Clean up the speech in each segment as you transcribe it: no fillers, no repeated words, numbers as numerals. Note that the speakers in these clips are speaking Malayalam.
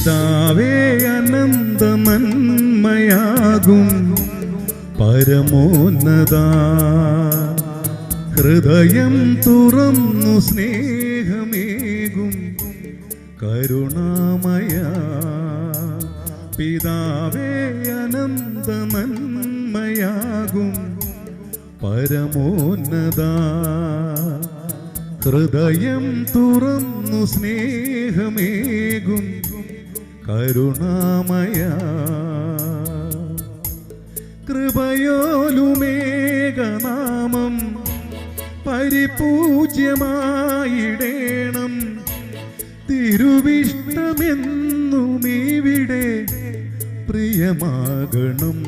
പിതാവേ അനന്തമന്മയാകും പരമോന്നത ഹൃദയം തുറന്നു സ്നേഹമേകും കരുണാമയ പിതാവേ അനന്തമന്മയാകും പരമോന്നത ഹൃദയം തുറന്നു സ്നേഹമേകും കരുണാമയ കൃപയോലുമേകനാമം പരിപൂജ്യമായിടേണം തിരുവിഷ്ടമെന്നുമിവിടെ പ്രിയമാകണം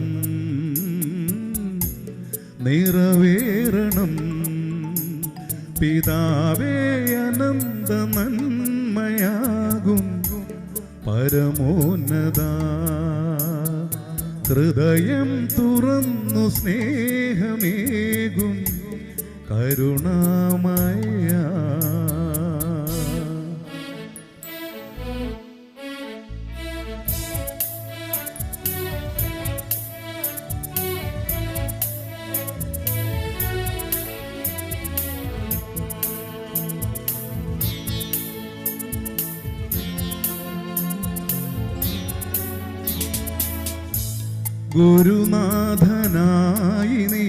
നിറവേറണം പിതാവേ അനന്തമന്മയാകും പരമോന്നത ഹൃദയം തുറന്നു സ്നേഹമേകും കരുണാമയ ഗുരുനാഥനായി നീ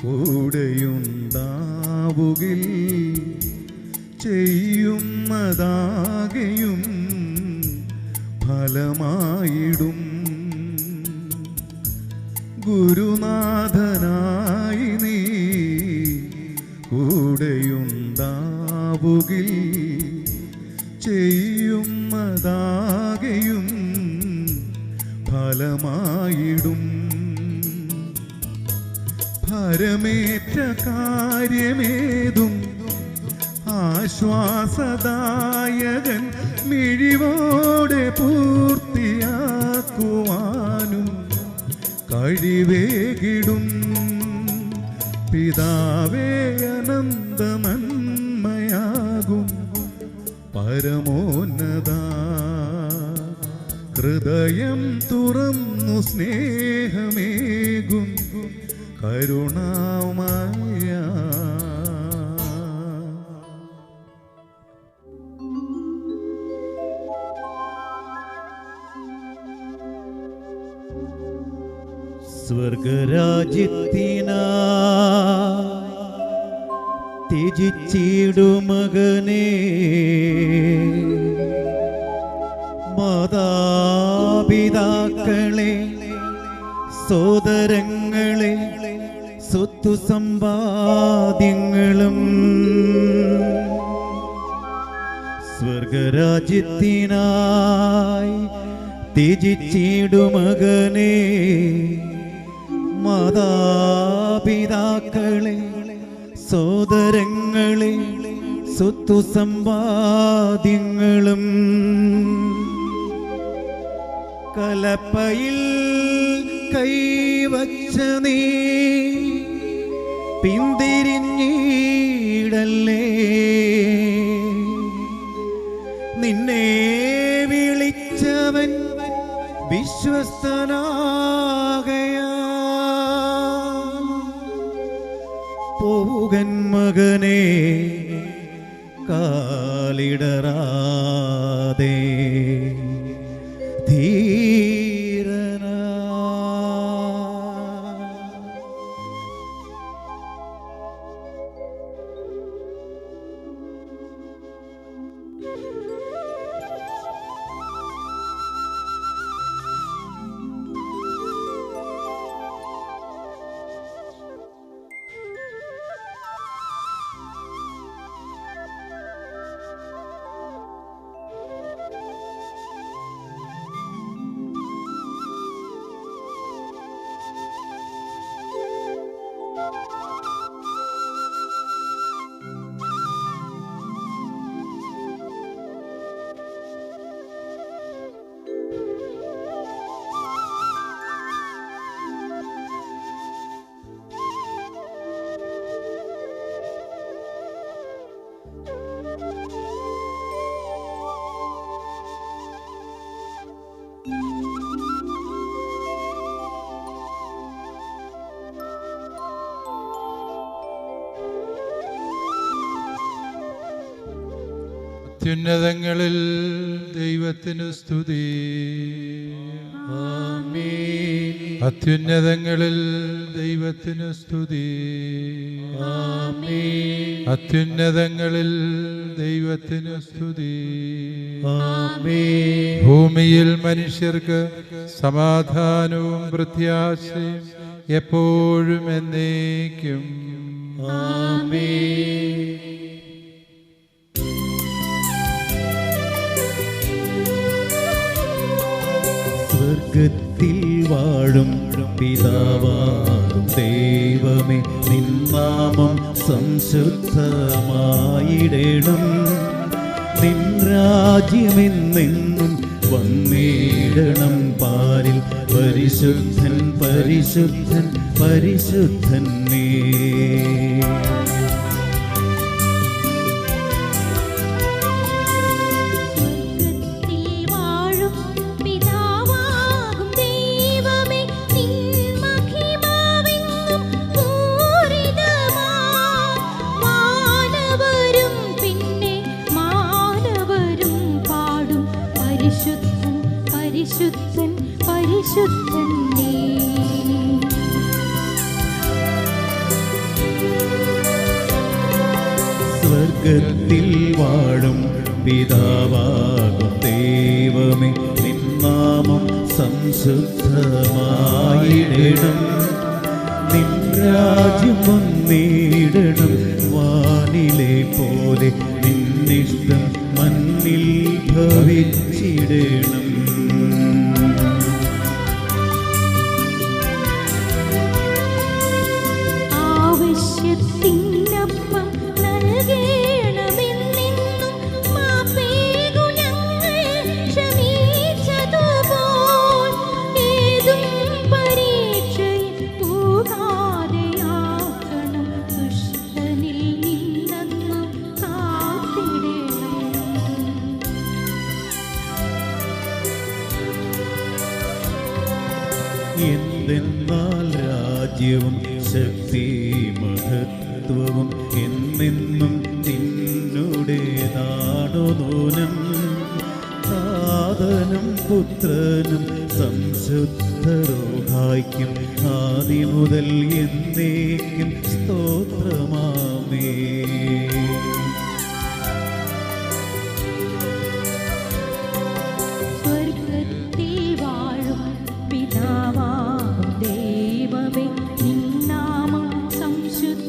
കൂടെയുണ്ടാവുകിൽ ചെയ്യുന്നതാകെയും ഫലമായിടും ഗുരുനാഥനായി നീ കൂടെയുണ്ടാവുകിൽ ചെയ്യുന്നതാകെയും ഫലമായിടും ഭരമേറ്റ കാര്യമേതും ആശ്വാസദായകൻ മിഴിവോടെ പൂർത്തിയാക്കുവാനും കഴിവേകിടും പിതാവേ അനന്തമന്മയാകും പരമോന്നത ഹൃദയം തുറന്നു സ്നേഹമേകും കരുണാമയ സ്വർഗരാജ്യത്തിനായി ത്യജിച്ചിടുമകനേ മാതാപിതാക്കളെ സോദരങ്ങളെ സ്വത്തു സമ്പാദ്യങ്ങളും സ്വർഗരാജ്യത്തിനായി ത്യജിച്ചിടുമകനേ മാതാപിതാക്കളെ സോദരങ്ങളെ സ്വത്തു സമ്പാദ്യങ്ങളും കലപ്പയിൽ കൈവച്ച നീ പിന്തിരിഞ്ഞിടല്ലേ നിന്നെ വിളിച്ചവൻ വിശ്വസ്തനാകയാ പോകൻ മകനെ കാലിടറാതെ ധീരനാ അത്യുന്നതങ്ങളിൽ ദൈവത്തിനു സ്തുതി. ആമേൻ. അത്യുന്നതങ്ങളിൽ ദൈവത്തിനു സ്തുതി. ആമേൻ. അത്യുന്നതങ്ങളിൽ ദൈവത്തിനു സ്തുതി. ആമേൻ. ഭൂമിയിൽ മനുഷ്യർക്ക് സമാധാനവും പ്രത്യാശയും എപ്പോഴും എന്നേക്കും. ആമേൻ. സ്വർഗത്തിൽ വാഴും പിതാവാകും ദൈവമേ, നിൻ നാമം സംശുദ്ധമായിടണം. നിൻ രാജ്യമെന്നെന്നും വന്നിടണം. പാരിൽ പരിശുദ്ധൻ പരിശുദ്ധൻ പരിശുദ്ധൻ നീ. പരിശുദ്ധൻ പരിശുദ്ധൻ നീ. സ്വർഗത്തിൽ വാഴും പിതാവാകും ദൈവമേ, നിൻ നാമം സംശുദ്ധമായിടണം. നിൻ രാജ്യം വന്നിടണം. വാനിലെ പോലെ നിന്നിഷ്ടം മണ്ണിൽ ഭവിച്ചിടണം. ആവശ്യത്തിനപ്പം നൽകണമെന്നെന്നും മാപ്പേകു ഞങ്ങൾ ക്ഷമിച്ചതുപോൽ ഏതും പരീക്ഷയിൽ പോകാതെയാക്കണം. ദുഷ്ടനിൽ നിന്നങ്ങു കാത്തിടണം. എന്തെന്നാൽ രാജ്യവും ശക്തി മഹത്വവും എന്നെന്നും നിന്നുടേതാണു നൂനം. സാധനം പുത്രനും സംശുദ്ധരോഹായ്ക്കും ആദിമുതൽ എന്നേക്കും സ്തോത്രമാമേ. സ്വർഗത്തിൽ വാഴും പിതാവാകും ദൈവമേ, നിൻ നാമം സംശുദ്ധമായിടണം.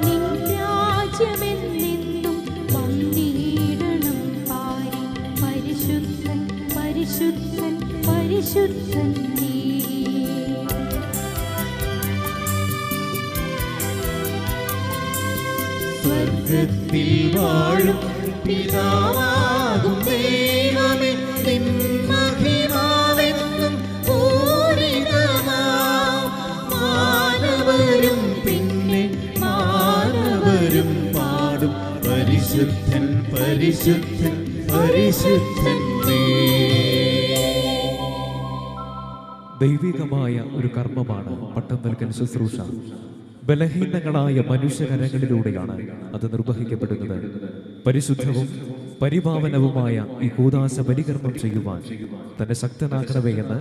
നിൻ രാജ്യമെന്നെന്നും വന്നിടണം. പാരിൽ പരിശുദ്ധൻ പരിശുദ്ധൻ പരിശുദ്ധൻ നീ. സ്വർഗത്തിൽ വാഴും പിതാവാകും ദൈവമേ, നിൻ മഹിമാവെന്നും പൂരിതമാം. മാനവരും പിന്നെ മാനവരും പാടും പരിശുദ്ധൻ പരിശുദ്ധൻ പരിശുദ്ധൻ നീ. ദൈവികമായ ഒരു കർമ്മമാണ് പട്ടം നൽകൽ ശുശ്രൂഷ. ബലഹീനങ്ങളായ മനുഷ്യകരങ്ങളിലൂടെയാണ് അത് നിർവഹിക്കപ്പെടുന്നത്. പരിശുദ്ധവും പരിപാവനവുമായ ഈ കൂദാശ ബലികർമ്മം ചെയ്യുവാൻ തന്നെ ശക്തനാക്കണമേ എന്ന്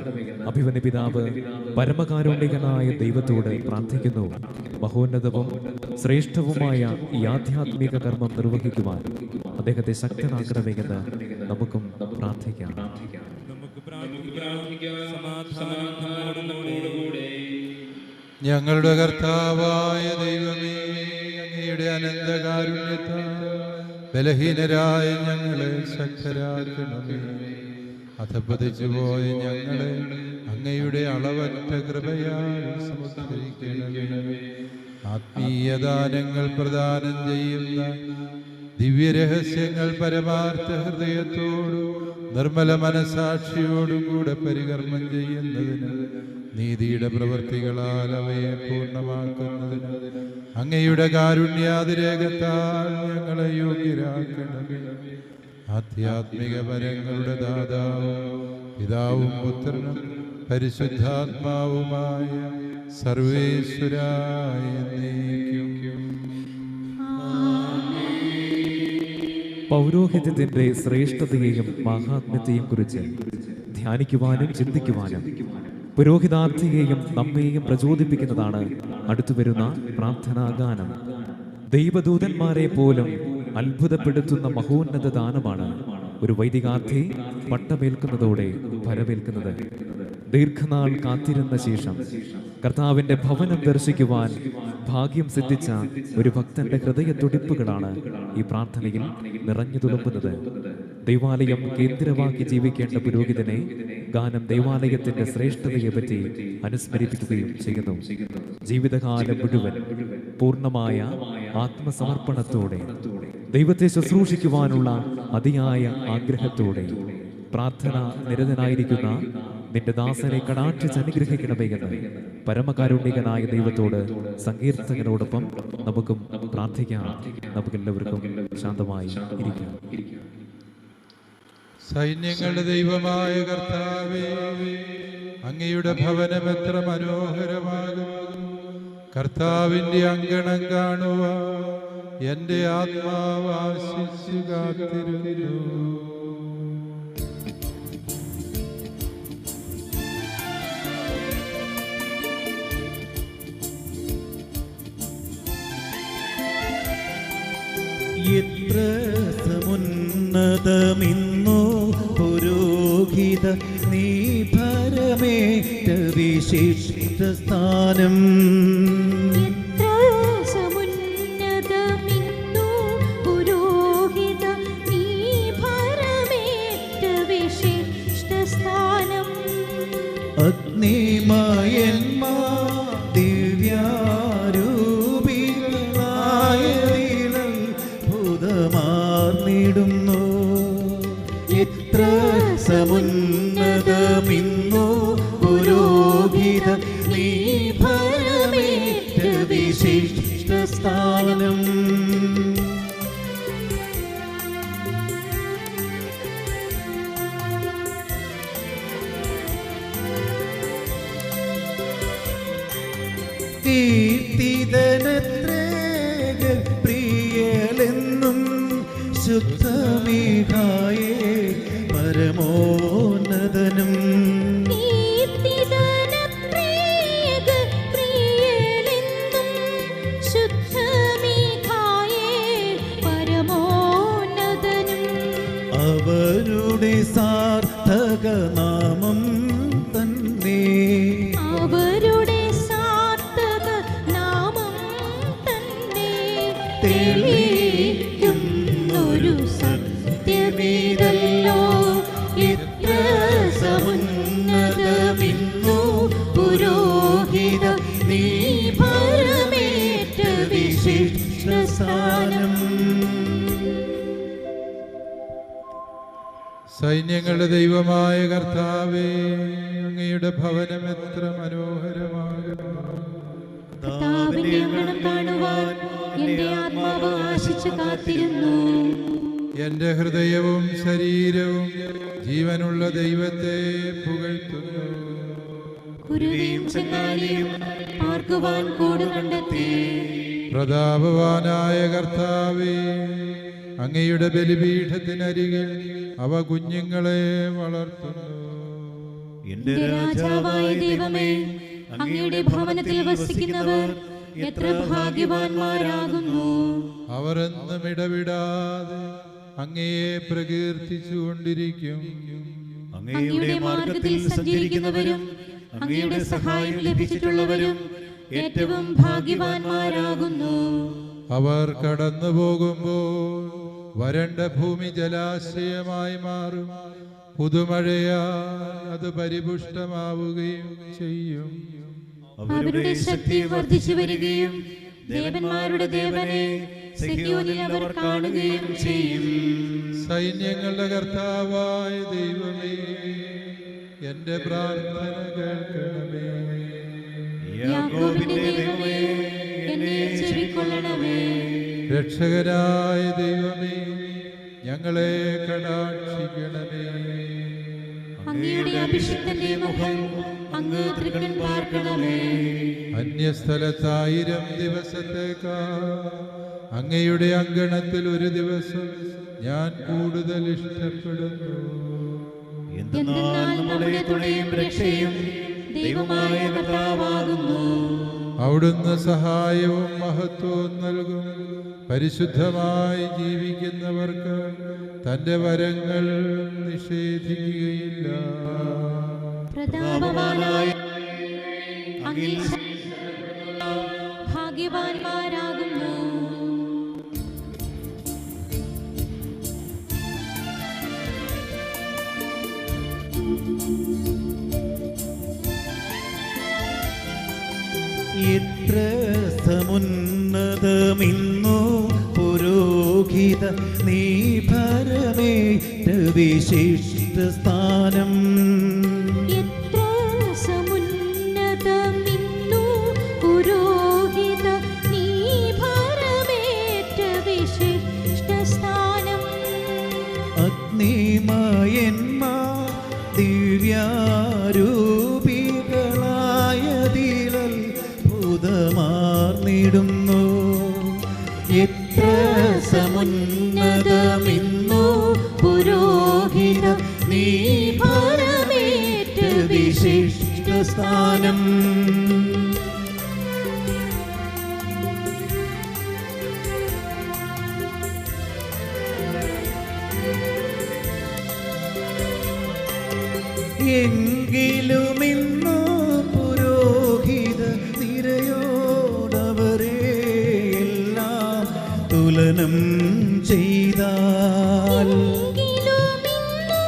അഭിമന്യ പിതാവ് പരമകാരുണികനായ ദൈവത്തോട് പ്രാർത്ഥിക്കുന്നു. മഹോന്നതവും ശ്രേഷ്ഠവുമായ ഈ ആധ്യാത്മിക കർമ്മം നിർവഹിക്കുവാൻ അദ്ദേഹത്തെ ശക്തനാക്കണമേ എന്ന് നമുക്കും പ്രാർത്ഥിക്കാം. ഞങ്ങളുടെ കർത്താവായ ദൈവമേ, അങ്ങയുടെ അനന്തകാരുണ്യത്താൽ ബലഹീനരായ ഞങ്ങളെ ശക്തരാക്കണമേ. അധപതിച്ചു പോയ ഞങ്ങളെ അങ്ങയുടെ അളവറ്റ കൃപയാൽ സമുദ്ധരിക്കണമേ. ആത്മീയദാനങ്ങൾ പ്രദാനം ചെയ്യുന്ന ദിവ്യരഹസ്യങ്ങൾ പരമാർത്ഥ ഹൃദയത്തോടും നിർമ്മല മനസാക്ഷിയോടും കൂടെ പരികർമ്മം ചെയ്യുന്നതിന്, നീതിയുടെ പ്രവൃത്തികളാൽ അവയെ പൂർണ്ണമാക്കുന്നതിന് അങ്ങയുടെ കാരുണ്യാതിരേകത്താൽ ഞങ്ങളെ യോഗ്യരാക്കണമേ. ആധ്യാത്മിക വരങ്ങളുടെ ദാതാവും പിതാവും പുത്രനും പരിശുദ്ധാത്മാവുമായ സർവേശ്വരായ എന്നേക്കും. ആമേൻ. പൗരോഹിത്യത്തിന്റെ ശ്രേഷ്ഠതയെയും മാഹാത്മ്യത്തെയും കുറിച്ച് ധ്യാനിക്കുവാനും ചിന്തിക്കുവാനും പുരോഹിതാർത്ഥിയെയും നമ്മെയും പ്രചോദിപ്പിക്കുന്നതാണ് അടുത്തുവരുന്ന പ്രാർത്ഥനാഗാനം. ദൈവദൂതന്മാരെ പോലും അത്ഭുതപ്പെടുത്തുന്ന മഹോന്നത ദാനമാണ് ഒരു വൈദികാർത്ഥി പട്ടമേൽക്കുന്നതോടെ ഫലമേൽക്കുന്നത്. ദീർഘനാൾ കാത്തിരുന്ന ശേഷം കർത്താവിന്റെ ഭവനം ദർശിക്കുവാൻ ഭാഗ്യം സിദ്ധിച്ച ഒരു ഭക്തന്റെ ഹൃദയത്തുടിപ്പുകളാണ് ഈ പ്രാർത്ഥനയിൽ നിറഞ്ഞു തുളുമ്പുന്നത്. ദൈവാലയം കേന്ദ്രമാക്കി ജീവിക്കേണ്ട പുരോഹിതനെ ഗാനം ദൈവാലയത്തിന്റെ ശ്രേഷ്ഠതയെപ്പറ്റി അനുസ്മരിപ്പിക്കുകയും ചെയ്യുന്നു. ജീവിതകാലം മുഴുവൻ പൂർണ്ണമായ ആത്മസമർപ്പണത്തോടെ ദൈവത്തെ ശുശ്രൂഷിക്കുവാനുള്ള അതിയായ ആഗ്രഹത്തോടെ പ്രാർത്ഥന നിരതനായിരിക്കുന്ന നിന്റെ ദാസനെ കടാക്ഷിച്ച് അനുഗ്രഹിക്കണമേ എന്ന് പരമകാരുണ്യകനായ ദൈവത്തോട് സങ്കീർത്തകനോടൊപ്പം നമുക്കും പ്രാർത്ഥിക്കാം. നമുക്കെല്ലാവർക്കും ശാന്തമായി ഇരിക്കാം. സൈന്യങ്ങളുടെ ദൈവമായ കർത്താവേ, അങ്ങയുടെ ഭവനം എത്ര മനോഹരമാകും. കർത്താവിന്റെ അങ്കണം കാണുവാൻ എന്റെ ആത്മാവ് ആശിച്ചു കാത്തിരുന്നു. എത്ര സമുന്നതമിന്നോ പുരോഹിത നീ ഭരമേറ്റ വിശിഷ്ട സ്ഥാനം. അഗ്നിമയന്മാ ദിവ്യാരൂപികളായ ഭൂതമാർന്നിടുന്നു. എത്ര സമുന്നതമിന്നോ പുരോഹിത നീ ഭരമേറ്റ വിശിഷ്ട സ്ഥാനം. കീർത്തിതനത്രേക പ്രിയലെന്നും ശുദ്ധമേഘായേ പരമോന്നതനും. അവരുടെ സാർത്ഥക നാമം തന്നെ തെളിയിക്കുന്നൊരു സത്യമീതല്ലോ. എത്ര സമുന്നതമിന്നു പുരോഹിത നീ ഭരമേറ്റ വിശിഷ്ട സ്ഥാനം. സൈന്യങ്ങളുടെ ദൈവമായ കർത്താവേ, അങ്ങയുടെ ഭവനം എത്ര മനോഹരമാകും. എന്റെ ആത്മാവ് ആശിച്ചു കാത്തിരുന്നു. എന്റെ ഹൃദയവും ശരീരവും ജീവനുള്ള ദൈവത്തെ പുകഴ്ത്തുന്നു. കുരുവിയും ചെന്നാലിയും പാർക്കുവാൻ കൂട് കണ്ടെത്തി. പ്രതാപവാനായ കർത്താവേ, അങ്ങയുടെ ബലിപീഠത്തിനരികിൽ അവ കുഞ്ഞുങ്ങളെ വളർത്തുന്നു. എന്റെ രാജാവായ ദൈവമേ, അങ്ങയുടെ ഭവനത്തിൽ വസിക്കുന്നവർ എത്ര ഭാഗ്യവാന്മാരാകുന്നു. അവർ എന്നും ഇടവിടാതെ അങ്ങയെ പ്രകീർത്തിച്ചുകൊണ്ടിരിക്കും. അങ്ങയുടെ മാർഗത്തിൽ സഞ്ചരിക്കുന്നവരും അങ്ങയുടെ സഹായം ലഭിച്ചിട്ടുള്ളവരും ഏറ്റവും ഭാഗ്യവാന്മാരാകുന്നു. അവർ കടന്നു പോകുമ്പോൾ വരണ്ട ഭൂമി ജലാശയമായി മാറും. പുതുമഴയാൽ അത് പരിപുഷ്ടമാവുകയും ചെയ്യും. അവരുടെ ശക്തി വർദ്ധിച്ചു വരികയും ദേവന്മാരുടെ ദേവനെ സിയോനിൽ അവർ കാണുകയും ചെയ്യും. സൈന്യങ്ങളുടെ കർത്താവായ ദൈവമേ, എന്റെ പ്രാർത്ഥന കേൾക്കണമേ. യാക്കോബിന്റെ ദൈവമേ, എന്നെ ചെവിക്കൊള്ളണമേ. രക്ഷകരായ ദൈവമേ, ഞങ്ങളെ കടാക്ഷിക്കണമേ. അങ്ങയുടെ അഭിഷിക്തന്റെ മുഖം അങ്ങ് തൃക്കൺ പാർക്കണമേ. അന്യസ്ഥലത്ത് 1000 ദിവസത്തേക്കാൾ അങ്ങയുടെ അങ്കണത്തിൽ ഒരു ദിവസം ഞാൻ കൂടുതൽ ഇഷ്ടപ്പെടുന്നു. എന്തെന്നാൽ നമ്മുടെ തുണയും രക്ഷയും ദൈവമായ കർത്താവാകുന്നു. അവിടുന്ന് സഹായവും മഹത്വവും നൽകും. പരിശുദ്ധമായി ജീവിക്കുന്നവർക്ക് തന്റെ വരങ്ങൾ നിഷേധിക്കുകയില്ല. പ്രതാപവാനായ അങ്ങേ ഭാഗ്യവാന്മാരാകുന്നു. എത്ര സമുന്നതമിന്നു പുരോഹിത നീ ഭരമേറ്റ വിശിഷ്ട സ്ഥാനം. എത്ര സമുന്നതമിന്നു പുരോഹിത നീ ഭരമേറ്റ വിശിഷ്ട സ്ഥാനം. അഗ്നിമയന്മാർ ദിവ്യാരൂപികളായതിലൽ ഭൂതമാർന്നിടുന്നു. എത്ര സമുന്നതമിന്നു പുരോഹിത നീ ഭരമേറ്റ വിശിഷ്ട സ്ഥാനം. എങ്കിലുമിന്നു പുരോഹിത നിരയോടവരെ എല്ലാം തുലനം ചെയ്താൽ. എങ്കിലുമിന്നു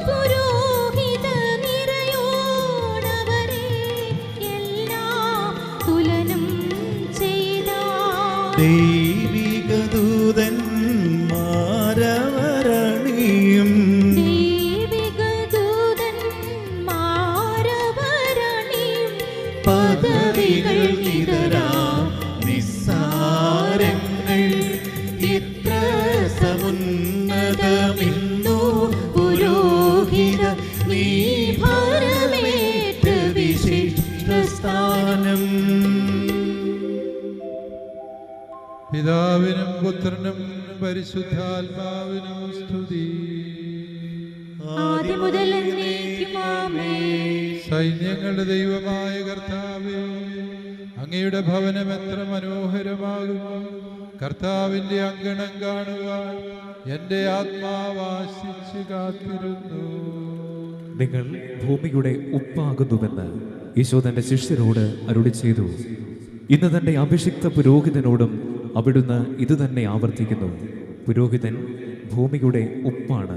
പുരോഹിത നിരയോടവരെ എല്ലാം തുലനം ചെയ്താൽ. ദൈവിക ദൂതന്മാരവരണിയും പദവികൾ നിതരാം നിസ്സാരങ്ങൾ. ഇത്ര സമുന്നതമിന്നു പുരോഹിത നീ ഭരമേറ്റ വിശിഷ്ട സ്ഥാനം. പിതാവിനും പുത്രനും പരിശുദ്ധാത്മാവിനും സ്തുതി. ആദ്യം മുതൽ എന്നേക്കും ആമേൻ. സൈന്യങ്ങളുടെ ദൈവമായ കർത്താവേ, അങ്ങയുടെ ഭവനം എത്ര മനോഹരമാകുന്നു. കർത്താവിന്റെ അങ്കണം കാണുവാൻ എൻ്റെ ആത്മാവ് ആശിച്ച് കാത്തിരുന്നു. നിങ്ങൾ ഭൂമിയുടെ ഉപ്പാകുന്നുവെന്ന് ഈശോ തന്റെ ശിഷ്യരോട് അരുളി ചെയ്തു. ഇന്ന് തന്റെ അഭിഷിക്ത പുരോഹിതനോടും അവിടുന്ന് ഇതുതന്നെ ആവർത്തിക്കുന്നു. പുരോഹിതൻ ഭൂമിയുടെ ഉപ്പാണ്.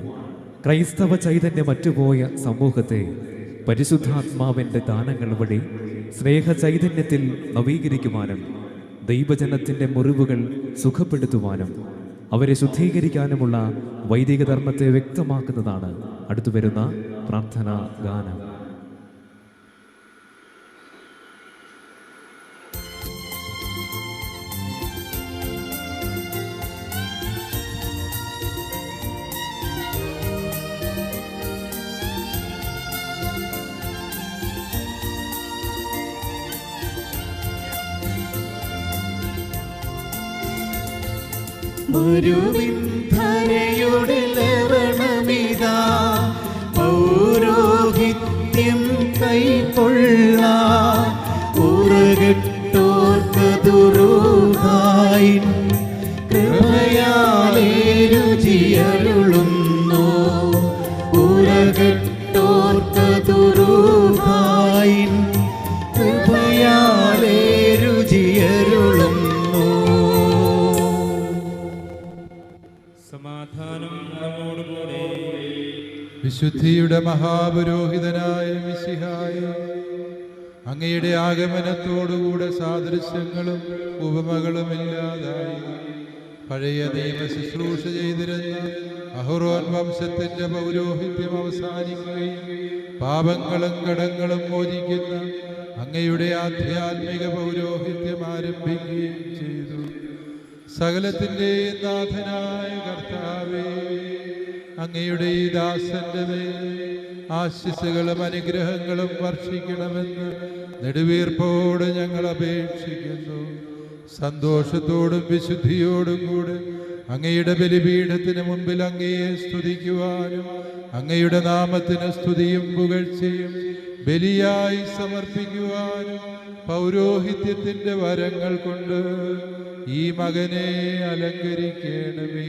ക്രൈസ്തവ ചൈതന്യം അറ്റുപോയ സമൂഹത്തെ പരിശുദ്ധാത്മാവിൻ്റെ ദാനങ്ങൾ വഴി സ്നേഹ ചൈതന്യത്തിൽ നവീകരിക്കുവാനും ദൈവജനത്തിൻ്റെ മുറിവുകൾ സുഖപ്പെടുത്തുവാനും അവരെ ശുദ്ധീകരിക്കാനുമുള്ള വൈദിക ധർമ്മത്തെ വ്യക്തമാക്കുന്നതാണ് അടുത്തുവരുന്ന പ്രാർത്ഥനാ ഗാനം. ഗുരുവിൻ ധരയുടെ ലവണമിതാ പൗരോഹിത്യം കൈക്കൊള്ളാൻ. ഉറകെട്ടോർക്കതുറൂഹായി കൃപയാലേ രുചിയരുളുന്നു. ഉറകെട്ടോർക്കതുറൂഹായി കൃപയാലേ രുചിയരുളുന്നു. സമാധാനം നമ്മോടുകൂടെ. വിശുദ്ധിയുടെ മഹാപുരോഹിതനായ മിശിഹായെ, അങ്ങയുടെ ആഗമനത്തോടുകൂടെ സാദൃശ്യങ്ങളും ഉപമകളും ഇല്ലാതായി പഴയ നിയമ ശുശ്രൂഷ ചെയ്തിരുന്ന അഹ്റോൻ വംശത്തിന്റെ പൗരോഹിത്യം അവസാനിക്കുകയും പാപങ്ങളും കടങ്ങളും മോചിക്കുന്ന അങ്ങയുടെ ആധ്യാത്മിക പൗരോഹിത്യം ആരംഭിക്കുകയും ചെയ്തു. സകലത്തിൻ്റെ നാഥനായ കർത്താവേ, അങ്ങയുടെ ഈ ദാസന്റെ മേൽ ആശിസ്സുകളും അനുഗ്രഹങ്ങളും വർഷിക്കണമെന്ന് നെടുവീർപ്പോട് ഞങ്ങൾ അപേക്ഷിക്കുന്നു. സന്തോഷത്തോടും വിശുദ്ധിയോടും കൂടെ അങ്ങയുടെ ബലിപീഠത്തിന് മുൻപിൽ അങ്ങയെ സ്തുതിക്കുവാനും അങ്ങയുടെ നാമത്തിന് സ്തുതിയും പുകഴ്ചയും ബലിയായി സമർപ്പിക്കുവാനും പൗരോഹിത്യത്തിന്റെ വരങ്ങൾ കൊണ്ട് ഈ മകനെ അലങ്കരിക്കണമേ.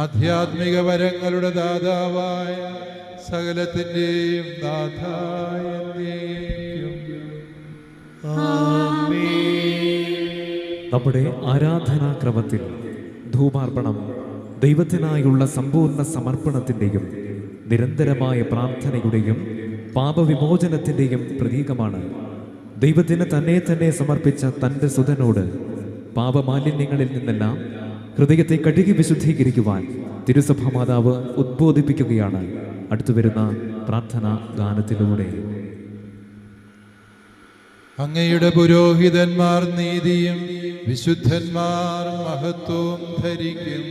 ആധ്യാത്മിക വരങ്ങളുടെ ദാതാവായ സകലത്തിൻ്റെയും നാഥായ നമ്മുടെ ആരാധനാക്രമത്തിൽ ധൂപാർപ്പണം ദൈവത്തിനായുള്ള സമ്പൂർണ്ണ സമർപ്പണത്തിൻ്റെയും നിരന്തരമായ പ്രാർത്ഥനയുടെയും പാപവിമോചനത്തിൻ്റെയും പ്രതീകമാണ്. ദൈവത്തിന് തന്നെ സമർപ്പിച്ച തൻ്റെ സുതനോട് പാപമാലിന്യങ്ങളിൽ നിന്നെല്ലാം ഹൃദയത്തെ കഴുകി വിശുദ്ധീകരിക്കുവാൻ തിരുസഭ മാതാവ് ഉദ്ബോധിപ്പിക്കുകയാണ് അടുത്തുവരുന്ന പ്രാർത്ഥനാ ഗാനത്തിലൂടെ. അങ്ങയുടെ പുരോഹിതന്മാർ നീതിയും വിശുദ്ധന്മാർ മഹത്വവും ധരിക്കും.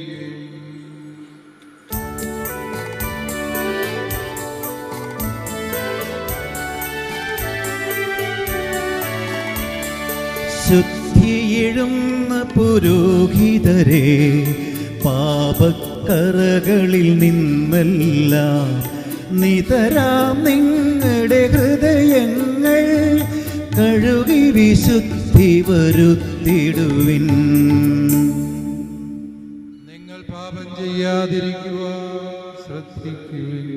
ശുദ്ധിയിഴുന്ന പുരോഹിതരെ പാപക്കറകളിൽ നിന്നെല്ലാം നിതരാം നിങ്ങളുടെ ഹൃദയങ്ങൾ കഴുകി വിശുദ്ധി വരുത്തിടുവിൻ. നിങ്ങൾ പാപം ചെയ്യാതിരിക്കുവാൻ ശ്രദ്ധിക്കുവിൻ.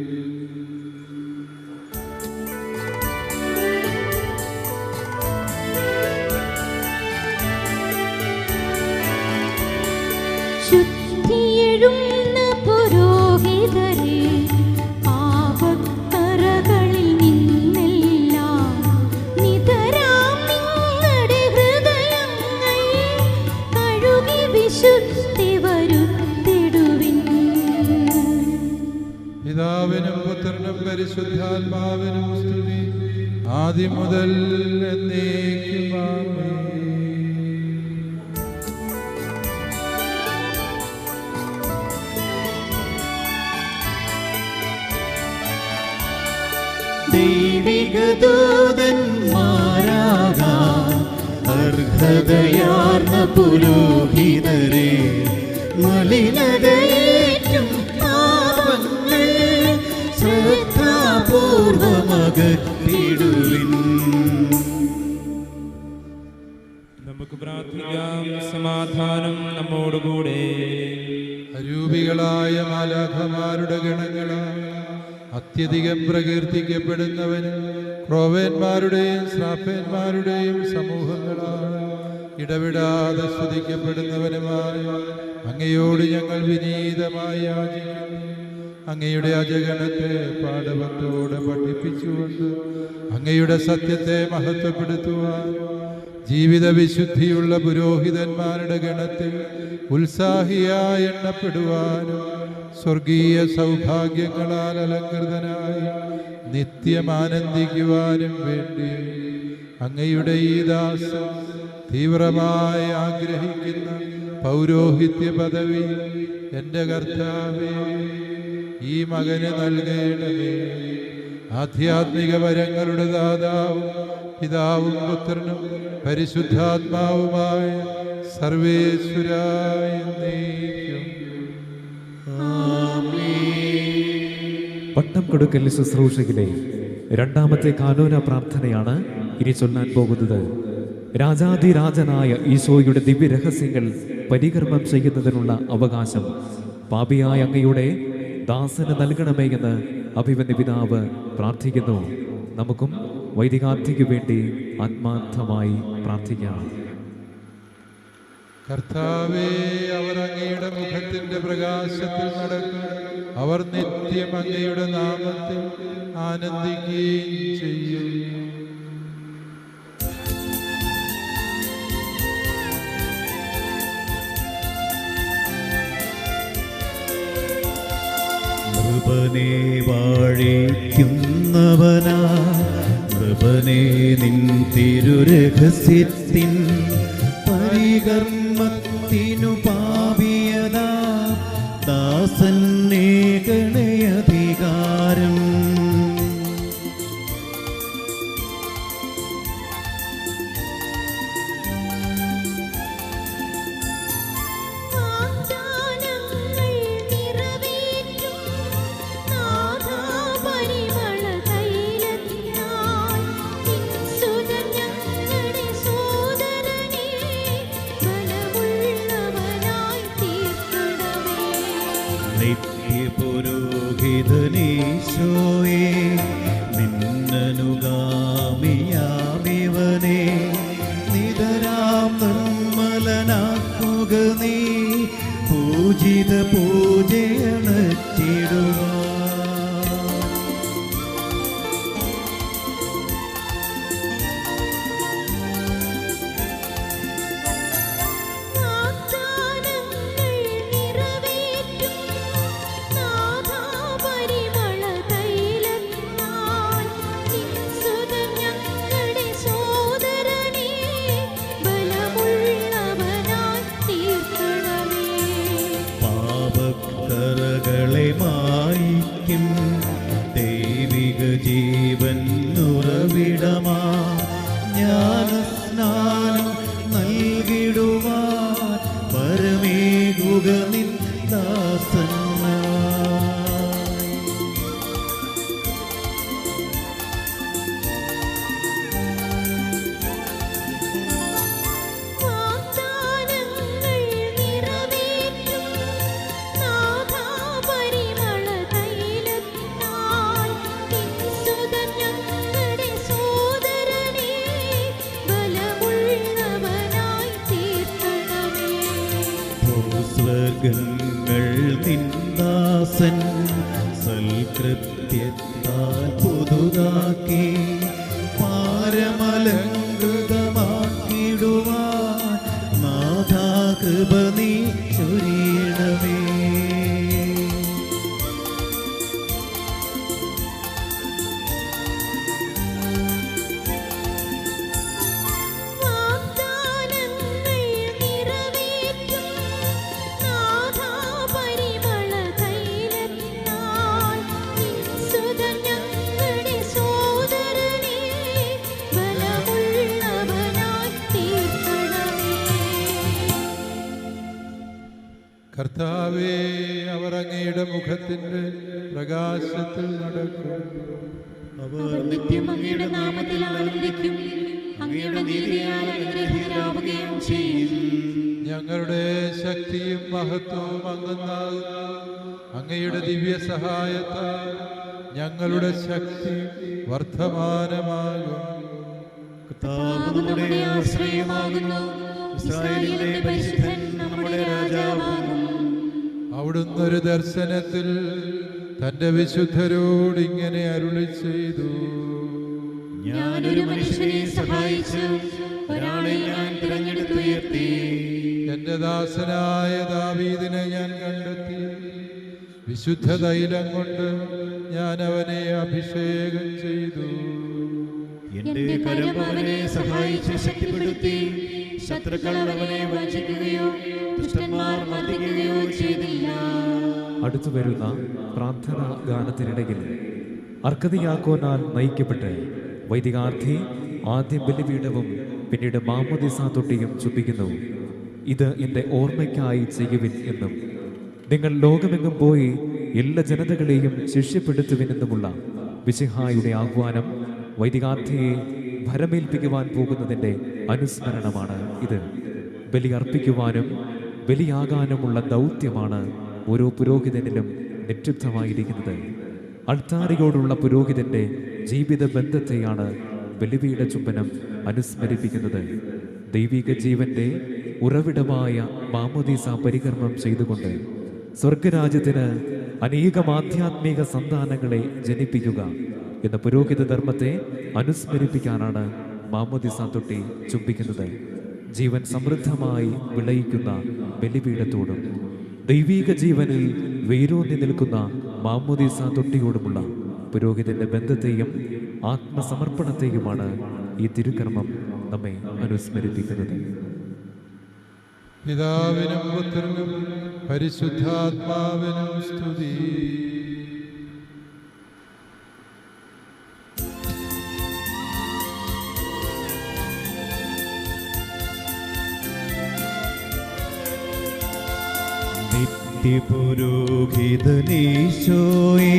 ശുദ്ധിയെഴുന്ന പുരോഹിതരെ പാപക്കറകളിൽ നിന്നെല്ലാം നിതരാം നിങ്ങളുടെ ഹൃദയങ്ങൾ കഴുകി വിശുദ്ധി വരുത്തിടുവിൻ. പിതാവിനും പുത്രനും പരിശുദ്ധാത്മാവിനും സ്തുതി, ആദ്യം മുതൽ എന്നേക്കും ആമേൻ. ദൈവികദൂതന്മാരാകാൻ അർഹതയാർന്ന പുരോഹിതരെ മലിനതയേറ്റും പാപങ്ങൾ ശ്രദ്ധാപൂർവമകറ്റിടുവിൻ. നമുക്ക് പ്രാർത്ഥിക്കാം. സമാധാനം നമ്മോടുകൂടെ. അരൂപികളായ മാലാഖമാരുടെ ഗണങ്ങളാൽ അത്യധികം പ്രകീർത്തിക്കപ്പെടുന്നവനും ക്രോവേന്മാരുടെയും ശ്രാപ്പേന്മാരുടെയും സമൂഹങ്ങളാൽ ഇടവിടാതെ സ്തുതിക്കപ്പെടുന്നവനുമായ അങ്ങയോട് ഞങ്ങൾ വിനീതമായി യാചിക്കുന്നു. അങ്ങയുടെ അജഗണത്തെ പാഠവത്തോടെ പഠിപ്പിച്ചുകൊണ്ട് അങ്ങയുടെ സത്യത്തെ മഹത്വപ്പെടുത്തുവാൻ ജീവിത വിശുദ്ധിയുള്ള പുരോഹിതന്മാരുടെ ഗണത്തിൽ ഉത്സാഹിയായി എണ്ണപ്പെടുവാനും സ്വർഗീയ സൗഭാഗ്യങ്ങളാൽ അലങ്കൃതനായി നിത്യമാനന്ദിക്കുവാനും വേണ്ടി അങ്ങയുടെ ഈ ദാസൻ തീവ്രമായി ആഗ്രഹിക്കുന്ന പൗരോഹിത്യ പദവി എൻ്റെ കർത്താവേ ഈ മകന് നൽകണമേ. ആധ്യാത്മിക വരങ്ങളുടെ ദാതാവും പിതാവും പുത്രനും പരിശുദ്ധാത്മാവുമായ സർവേശ്വരായ എന്നേക്കും. പട്ടം കൊടുക്കൽ ശുശ്രൂഷയിലെ രണ്ടാമത്തെ കാനോന പ്രാർത്ഥനയാണ് ഇനി ചൊല്ലാൻ പോകുന്നത്. രാജാതിരാജനായ ഈശോയുടെ ദിവ്യരഹസ്യങ്ങൾ പരികർമ്മം ചെയ്യുന്നതിനുള്ള അവകാശം പാപിയായ അങ്ങയുടെ ദാസന് നൽകണമേ എന്ന് അഭിമന്യ പിതാവ് പ്രാർത്ഥിക്കുന്നു. നമുക്കും വൈദികാർത്ഥിക്ക് വേണ്ടി ആത്മാർത്ഥമായി പ്രാർത്ഥിക്കാം. കർത്താവേ, അവർ അങ്ങയുടെ മുഖത്തിന്റെ പ്രകാശത്തിൽ നടക്കും. അവർ നിത്യം അങ്ങയുടെ നാമത്തിൽ ആനന്ദിക്കുകയും ചെയ്യും. നൃപനെ വാഴിക്കുന്നവനാ നൃപനെ നിൻ തിരുരഹസ്യത്തിൻ പരികർമ്മത്തിനു പാപിയതാ ദാസന്നേ ഗണയധികാരം. ആ ഈശോയെ നിന്നനുഗാമിയാമിവനെ നിതരാം നിർമ്മലനാക്കുക നീ പൂജിത പൂജയണച്ചിടുവാ. മായിക്കും ദൈവിക ജീവൻ ഉറവിടമാ ജ്ഞാനസ്നാനം നൽകിടുവാൻ പരമേകുക നിൻ ദാസനായി. സ്വർഗങ്ങൾ നിന്ദാസൻ സൽകൃത്യത്താൽ പുതുതാക്കി പാരമലങ്കൃതമാക്കിടുവാൻ നാഥാ കൃപ നീ ചൊരിയണമേ. കർത്താവേ, അവർ അങ്ങയുടെ മുഖത്തിന്റെ പ്രകാശത്തിൽ നടക്കും. അവർ നിത്യം അങ്ങയുടെ നാമത്തിൽ ആനന്ദിക്കും. അങ്ങയുടെ നീതിയാൽ അനുഗ്രഹീതരാവുകയും ചെയ്യും. ഞങ്ങളുടെ ശക്തിയും മഹത്വവും അങ്ങുന്നാകുന്നു. അങ്ങയുടെ ദിവ്യ സഹായത്താൽ ഞങ്ങളുടെ ശക്തി വർദ്ധമാനമാകും. കർത്താവ് നമ്മുടെ ആശ്രയമാകുന്നു. ഇസ്രായേലിന്റെ പരിശുദ്ധൻ നമ്മുടെ രാജാവാകുന്നു. അവിടുന്ന് ഒരു ദർശനത്തിൽ തന്റെ വിശുദ്ധരോട് ഇങ്ങനെ അരുളി ചെയ്തു: ഞാനൊരു മനുഷ്യനെ സഹായിച്ചു, ഒരാളെ ഞാൻ തിരഞ്ഞെടുത്തുയർത്തി. എന്റെ ദാസനായ ദാവീദിനെ ഞാൻ കണ്ടെത്തി. വിശുദ്ധ തൈലം കൊണ്ട് ഞാൻ അവനെ അഭിഷേകം ചെയ്തു. എന്റെ കരം അവനെ സഹായിച്ച് ശക്തിപ്പെടുത്തി. ശത്രുക്കൾ അവനെ വഞ്ചിക്കുകയോ ദുഷ്ടന്മാർ മർദ്ദിക്കുകയോ ചെയ്തില്ല. അടുത്തു വരുന്ന പ്രാർത്ഥനാ ഗാനത്തിനിടയിൽ അർക്കതിയാക്കോനാൽ നയിക്കപ്പെട്ട് വൈദികാർത്ഥി ആദ്യം ബലിപീഠവും പിന്നീട് മാമോദിസ തൊട്ടിയും ചുംബിക്കുന്നു. ഇത് എൻ്റെ ഓർമ്മയ്ക്കായി ചെയ്യുവിൻ എന്നും നിങ്ങൾ ലോകമെങ്ങും പോയി എല്ലാ ജനതകളെയും ശിഷ്യപ്പെടുത്തുവിനെന്നുമുള്ള മിശിഹായുടെ ആഹ്വാനം വൈദികാർത്ഥിയെ ഭരമേൽപ്പിക്കുവാൻ പോകുന്നതിൻ്റെ അനുസ്മരണമാണ് ഇത്. ബലി അർപ്പിക്കുവാനും ബലിയാകാനുമുള്ള ദൗത്യമാണ് ഓരോ പുരോഹിതനിലും നിക്ഷിപ്തമായിരിക്കുന്നത്. അൾത്താരയോടുള്ള പുരോഹിതന്റെ ജീവിത ബന്ധത്തെയാണ് ബലിപീഠ ചുംബനം അനുസ്മരിപ്പിക്കുന്നത്. ദൈവിക ജീവന്റെ ഉറവിടമായ മാമോദീസ പരികർമ്മം ചെയ്തുകൊണ്ട് സ്വർഗരാജ്യത്തിന് അനേകം ആധ്യാത്മിക സന്താനങ്ങളെ ജനിപ്പിക്കുക എന്ന പുരോഹിത ധർമ്മത്തെ അനുസ്മരിപ്പിക്കാനാണ് മാമോദീസ തൊട്ടി ചുംബിക്കുന്നത്. ജീവൻ സമൃദ്ധമായി വിളയിക്കുന്ന ബലിപീഠത്തോടും ദൈവീക ജീവനിൽ വേരൂന്നി നിൽക്കുന്ന മാമോദീസ തൊട്ടിയോടുമുള്ള പുരോഹിതന്റെ ബന്ധത്തെയും ആത്മസമർപ്പണത്തെയുമാണ് ഈ തിരുക്കർമ്മം നമ്മെ അനുസ്മരിപ്പിക്കുന്നത്. പിതാവിനും പുത്രനും പരിശുദ്ധാത്മാവിനും സ്തുതി. നിത്യപുരോഹിതനീശോയെ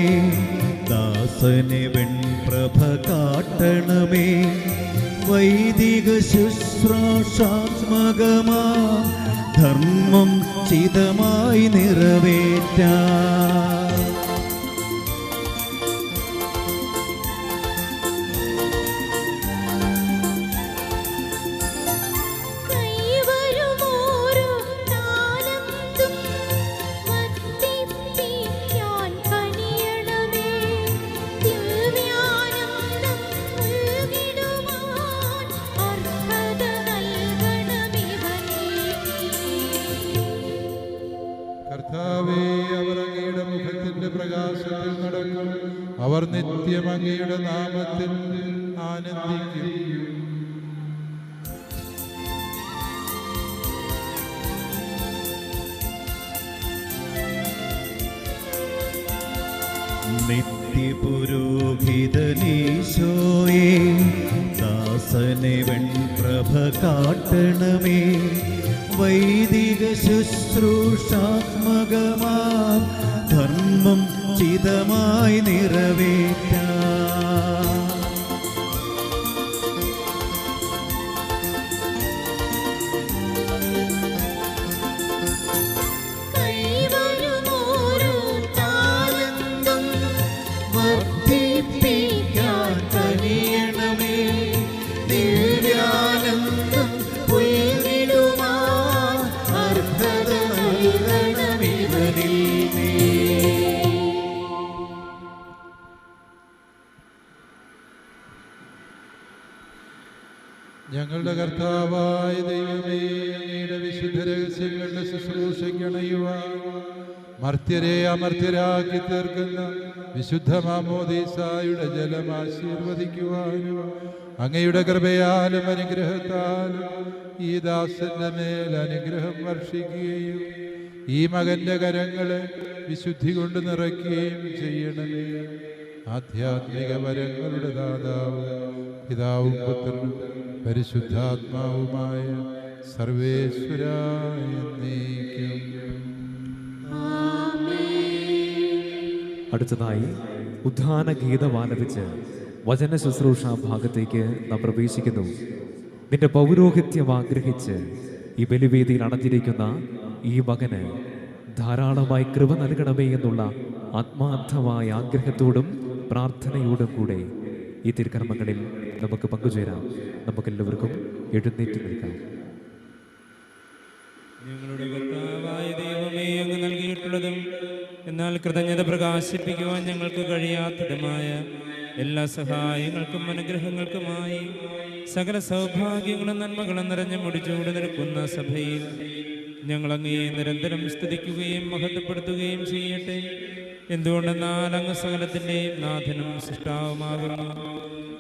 ദാസനെ വെൺപ്രഭ കാട്ടണമേ. വൈദിക ശുശ്രൂഷാത്മകമാ ധർമ്മം ചിതമായി നിറവേറ്റാൻ നിത്യം അങ്ങയുടെ നാമത്തിൽ ആനന്ദിക്കും. നിത്യപുരോഹിതനീശോയേ, ദാസനെ വെൺപ്രഭ കാട്ടണമേ. വൈദിക ശുശ്രൂഷാത്മകമാം ധർമ്മം ചിതമായി നിറവേറ്റാം. ഞങ്ങളുടെ കർത്താവായ ദൈവമേ, അങ്ങയുടെ വിശുദ്ധ രഹസ്യങ്ങളുടെ ശുശ്രൂഷയ്ക്കണയുവാൻ മർത്യരെ അമർത്യരാക്കി തീർക്കുന്ന വിശുദ്ധ മാമോദീസായുടെ ജലം ആശീർവദിക്കുവാനും അങ്ങയുടെ കൃപയാലും അനുഗ്രഹത്താലും ഈ ദാസന്റെ മേൽ അനുഗ്രഹം വർഷിക്കുകയും ഈ മകന്റെ കരങ്ങളെ വിശുദ്ധി കൊണ്ട് നിറയ്ക്കുകയും ചെയ്യണമേ. ആധ്യാത്മിക വരങ്ങളുടെ ദാതാവും പിതാവും പുത്രനും പരിശുദ്ധാത്മാവുമായ സർവേശ്വരായ എന്നേക്കും. അടുത്തതായി ഉദ്ധാന ഗീതം ആലപിച്ച് വചന ശുശ്രൂഷ ഭാഗത്തേക്ക് നാം പ്രവേശിക്കുന്നു. നിന്റെ പൗരോഹിത്യം ആഗ്രഹിച്ച് ഈ ബലിവേദിയിൽ അണഞ്ഞിരിക്കുന്ന ഈ മകന് ധാരാളമായി കൃപ നൽകണമേ എന്നുള്ള ആത്മാർത്ഥമായ ആഗ്രഹത്തോടും പ്രാർത്ഥനയോടും കൂടെ ഈ തിരുക്കർമ്മങ്ങളിൽ നമുക്ക് പങ്കുചേരാം. നമുക്കെല്ലാവർക്കും എഴുന്നേറ്റ് നിൽക്കാം. ഞങ്ങളുടെ കർത്താവായ ദൈവമേ, അങ്ങ് നൽകിയിട്ടുള്ളതും എന്നാൽ കൃതജ്ഞത പ്രകാശിപ്പിക്കുവാൻ ഞങ്ങൾക്ക് കഴിയാത്തതുമായ എല്ലാ സഹായങ്ങൾക്കും അനുഗ്രഹങ്ങൾക്കുമായി സകല സൗഭാഗ്യങ്ങളും നന്മകളും നിറഞ്ഞു മുടിച്ചൂടി നിൽക്കുന്ന സഭയിൽ ഞങ്ങൾ അങ്ങയെ നിരന്തരം സ്തുതിക്കുകയും മഹത്വപ്പെടുത്തുകയും ചെയ്യട്ടെ. എന്തുകൊണ്ടെന്നാൽ അങ്ങ് സകലത്തിൻ്റെയും നാഥനും സൃഷ്ടാവുമാകുന്നു.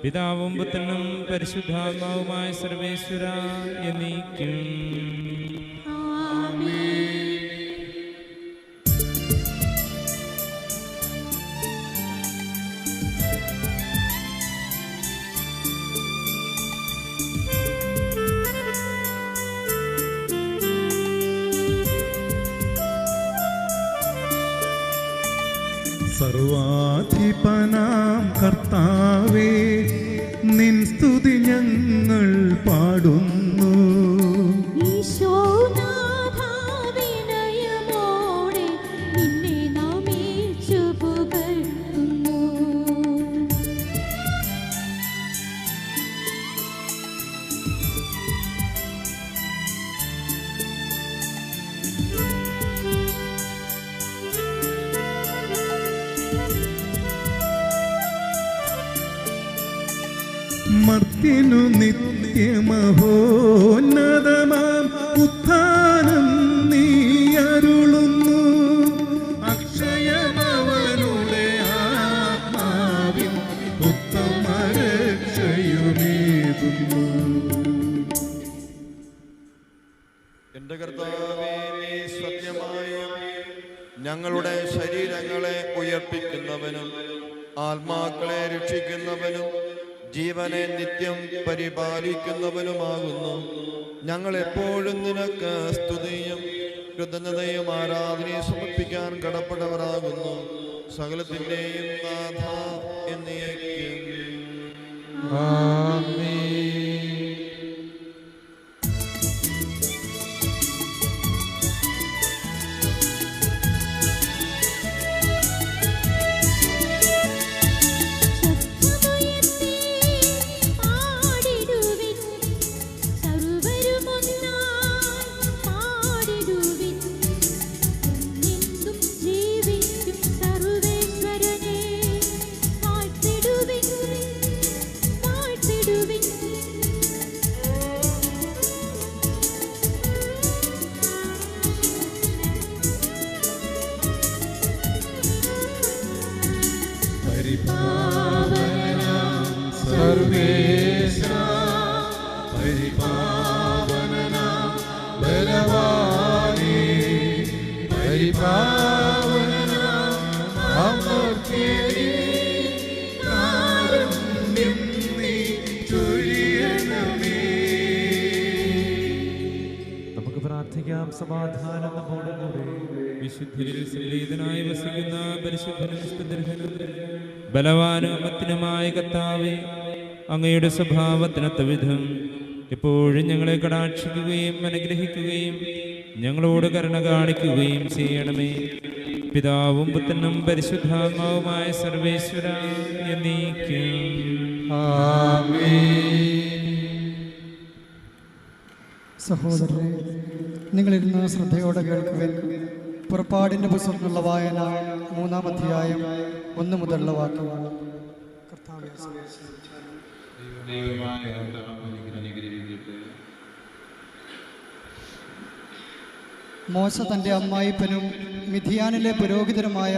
പിതാവും പുത്രനും പരിശുദ്ധാത്മാവുമായ സർവേശ്വര എന്നേക്കും. സർവാധിപനാം കർത്താവേ, നിൻ സ്തുതി ഞങ്ങൾ പാടുന്നു. ഈശോനാഥാവിനയമോടെ നിന്നെ നമിച്ചു പുകഴ്ത്തുന്നു. മർത്യനു നിത്യമഹോന്നതമാം ഉത്ഥാനം നീ അരുളുന്നു. അക്ഷയമവനുടെ ആത്മാവിൻ ഉത്തമരക്ഷയുമേകുന്നു. എന്റെ കർത്താവേ, നീ സത്യമായും ഞങ്ങളുടെ ശരീരങ്ങളെ ഉയർപ്പിക്കുന്നവനും ആത്മാക്കളെ രക്ഷിക്കുന്നവനും ജീവനെ നിത്യം പരിപാലിക്കുന്നവനുമാകുന്നു. ഞങ്ങൾ എപ്പോഴും നിനക്ക് സ്തുതിയും കൃതജ്ഞതയും ആരാധനയും സമർപ്പിക്കാൻ കടപ്പെട്ടവരാകുന്നു. സകലത്തിൻ്റെയും നാഥ എന്നേക്കും. ആമേൻ. സർവേശ്വരനെ വാഴ്ത്തിടുവിൻ. സർവേശ പരിപാവനനാം ബലവാനേ, പരിപാവനനാം അമർത്യനേ, കാരുണ്യം നീ ചൊരിയണമേ. നമുക്ക് പ്രാർത്ഥിക്കാം. സമാധാനം നമ്മോടുകൂടെ. വിശുദ്ധരിൽ സംലീതനായി വസിക്കുന്ന പരിശുദ്ധനും നിഷ്പന്ദനും ബലവാനും അമർത്യനുമായ കർത്താവേ, അങ്ങയുടെ സ്വഭാവത്തിനൊത്ത വിധം എപ്പോഴും ഞങ്ങളെ കടാക്ഷിക്കുകയും അനുഗ്രഹിക്കുകയും ഞങ്ങളോട് കരുണ കാണിക്കുകയും ചെയ്യണമേ. പിതാവും പുത്രനും പരിശുദ്ധാത്മാവുമായ സർവേശ്വര എന്നേക്കും. സഹോദരരെ, നിങ്ങളിരുന്ന് ശ്രദ്ധയോടെ കേൾക്കുവാൻ പുറപ്പാടിൻ്റെ പുസ്തകത്തിലുള്ള വായന 3-ാം അധ്യായം 1 മുതലുള്ള വാക്യങ്ങൾ. മോശ തൻ്റെ അമ്മായിപ്പനും മിഥിയാനിലെ പുരോഹിതനുമായ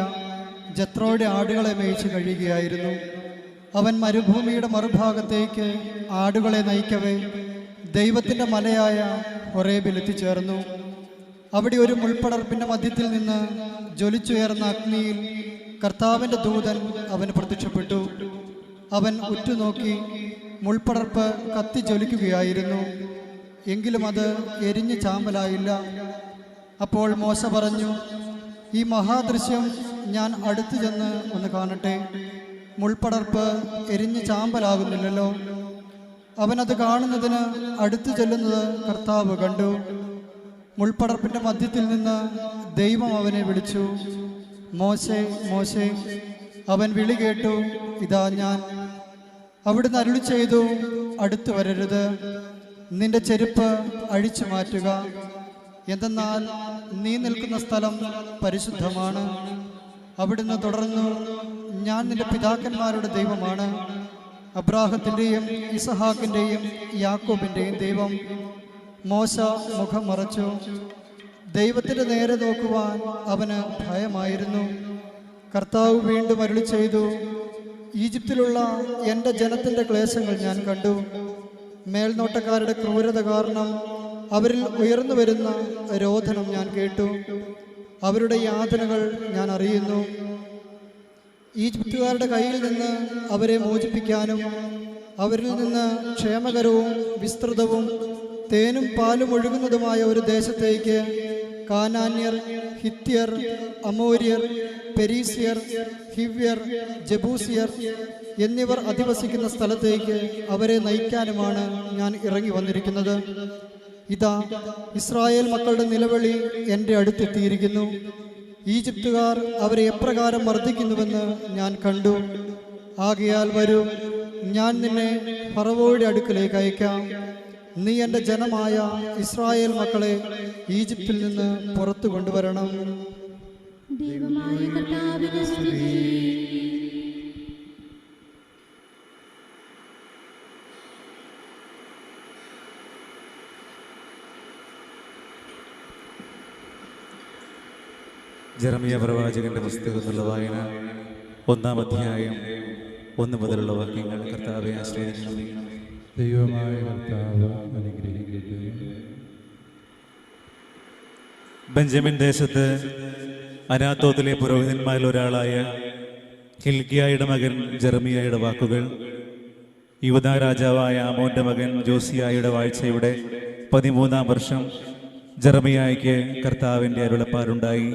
ജത്രോയുടെ ആടുകളെ മേയിച്ച് കഴിയുകയായിരുന്നു. അവൻ മരുഭൂമിയുടെ മറുഭാഗത്തേക്ക് ആടുകളെ നയിക്കവേ ദൈവത്തിൻ്റെ മലയായ ഹൊറേബിൽ എത്തിച്ചേർന്നു. അവിടെ ഒരു മുൾപ്പടർപ്പിൻ്റെ മധ്യത്തിൽ നിന്ന് ജ്വലിച്ചുയർന്ന അഗ്നിയിൽ കർത്താവിൻ്റെ ദൂതൻ അവന് പ്രത്യക്ഷപ്പെട്ടു. അവൻ ഉറ്റുനോക്കി, മുൾപ്പടർപ്പ് കത്തി ജ്വലിക്കുകയായിരുന്നു, എങ്കിലും അത് എരിഞ്ഞ് ചാമ്പലായില്ല. അപ്പോൾ മോശ പറഞ്ഞു, ഈ മഹാദൃശ്യം ഞാൻ അടുത്തു ചെന്ന് ഒന്ന് കാണട്ടെ. മുൾപ്പടർപ്പ് എരിഞ്ഞ് ചാമ്പലാകുന്നില്ലല്ലോ. അവനത് കാണുന്നതിന് അടുത്തു ചെല്ലുന്നത് കർത്താവ് കണ്ടു. മുൾപ്പടർപ്പിൻ്റെ മധ്യത്തിൽ നിന്ന് ദൈവം അവനെ വിളിച്ചു, മോശേ, മോശേ. അവൻ വിളി കേട്ടു, ഇതാ ഞാൻ. അവിടുന്ന് അരുളി ചെയ്തു, അടുത്തു വരരുത്, നിന്റെ ചെരുപ്പ് അഴിച്ചു മാറ്റുക, എന്തെന്നാൽ നീ നിൽക്കുന്ന സ്ഥലം പരിശുദ്ധമാണ്. അവിടുന്ന് തുടർന്നു, ഞാൻ നിന്റെ പിതാക്കന്മാരുടെ ദൈവമാണ്, അബ്രാഹത്തിൻ്റെയും ഇസഹാക്കിൻ്റെയും യാക്കോബിൻ്റെയും ദൈവം. മോശ മുഖം മറച്ചു. ദൈവത്തിൻ്റെ നേരെ നോക്കുവാൻ അവന് ഭയമായിരുന്നു. കർത്താവ് വീണ്ടും അരുളി ചെയ്തു, ഈജിപ്തിലുള്ള എൻ്റെ ജനത്തിൻ്റെ ക്ലേശങ്ങൾ ഞാൻ കണ്ടു. മേൽനോട്ടക്കാരുടെ ക്രൂരത കാരണം അവരിൽ ഉയർന്നു വരുന്ന രോദനം ഞാൻ കേട്ടു. അവരുടെ യാതനകൾ ഞാൻ അറിയുന്നു. ഈജിപ്തുകാരുടെ കയ്യിൽ നിന്ന് അവരെ മോചിപ്പിക്കാനും അവരിൽ നിന്ന് ക്ഷേമകരവും വിസ്തൃതവും തേനും പാലും ഒഴുകുന്നതുമായ ഒരു ദേശത്തേക്ക് കാനാന്യർ, ഹിത്യർ, അമോര്യർ, പെരീസിയർ, ഹിവ്യർ, ജബൂസിയർ എന്നിവർ അധിവസിക്കുന്ന സ്ഥലത്തേക്ക് അവരെ നയിക്കാനുമാണ് ഞാൻ ഇറങ്ങി വന്നിരിക്കുന്നത്. ഇതാ, ഇസ്രായേൽ മക്കളുടെ നിലവിളി എൻ്റെ അടുത്തെത്തിയിരിക്കുന്നു. ഈജിപ്തുകാർ അവരെ എപ്രകാരം മർദ്ദിക്കുന്നുവെന്ന് ഞാൻ കണ്ടു. ആകയാൽ വരൂ, ഞാൻ നിന്നെ ഫറവോയുടെ അടുക്കലേക്ക് അയക്കാം. നീ എൻ്റെ ജനമായ ഇസ്രായേൽ മക്കളെ ഈജിപ്തിൽ നിന്ന് പുറത്തു കൊണ്ടുവരണം. ദൈവമായ കർത്താവിനെ സ്തുതി. ജെറമിയ പ്രവാചകന്റെ പുസ്തകം എന്നുള്ള വായന 1-ാം അധ്യായം 1 മുതലുള്ള വാക്യങ്ങൾ. കർത്താവെ ആശ്രയിക്കണമേ. ദൈവമായ കർത്താവ് അനുഗ്രഹിക്കട്ടെ. ബെഞ്ചമിൻ ദേശത്ത് അനാത്തോത്തിലെ പുരോഹിതന്മാരിൽ ഒരാളായ ഹിൽക്കിയായുടെ മകൻ ജെറമിയായുടെ വാക്കുകൾ. യൂദാ രാജാവായ ആമോന്റെ മകൻ ജോസിയായുടെ വാഴ്ചയുടെ 13-ാം വർഷം ജെറമിയായ്ക്ക് കർത്താവിൻ്റെ അരുളപ്പാടുണ്ടായി.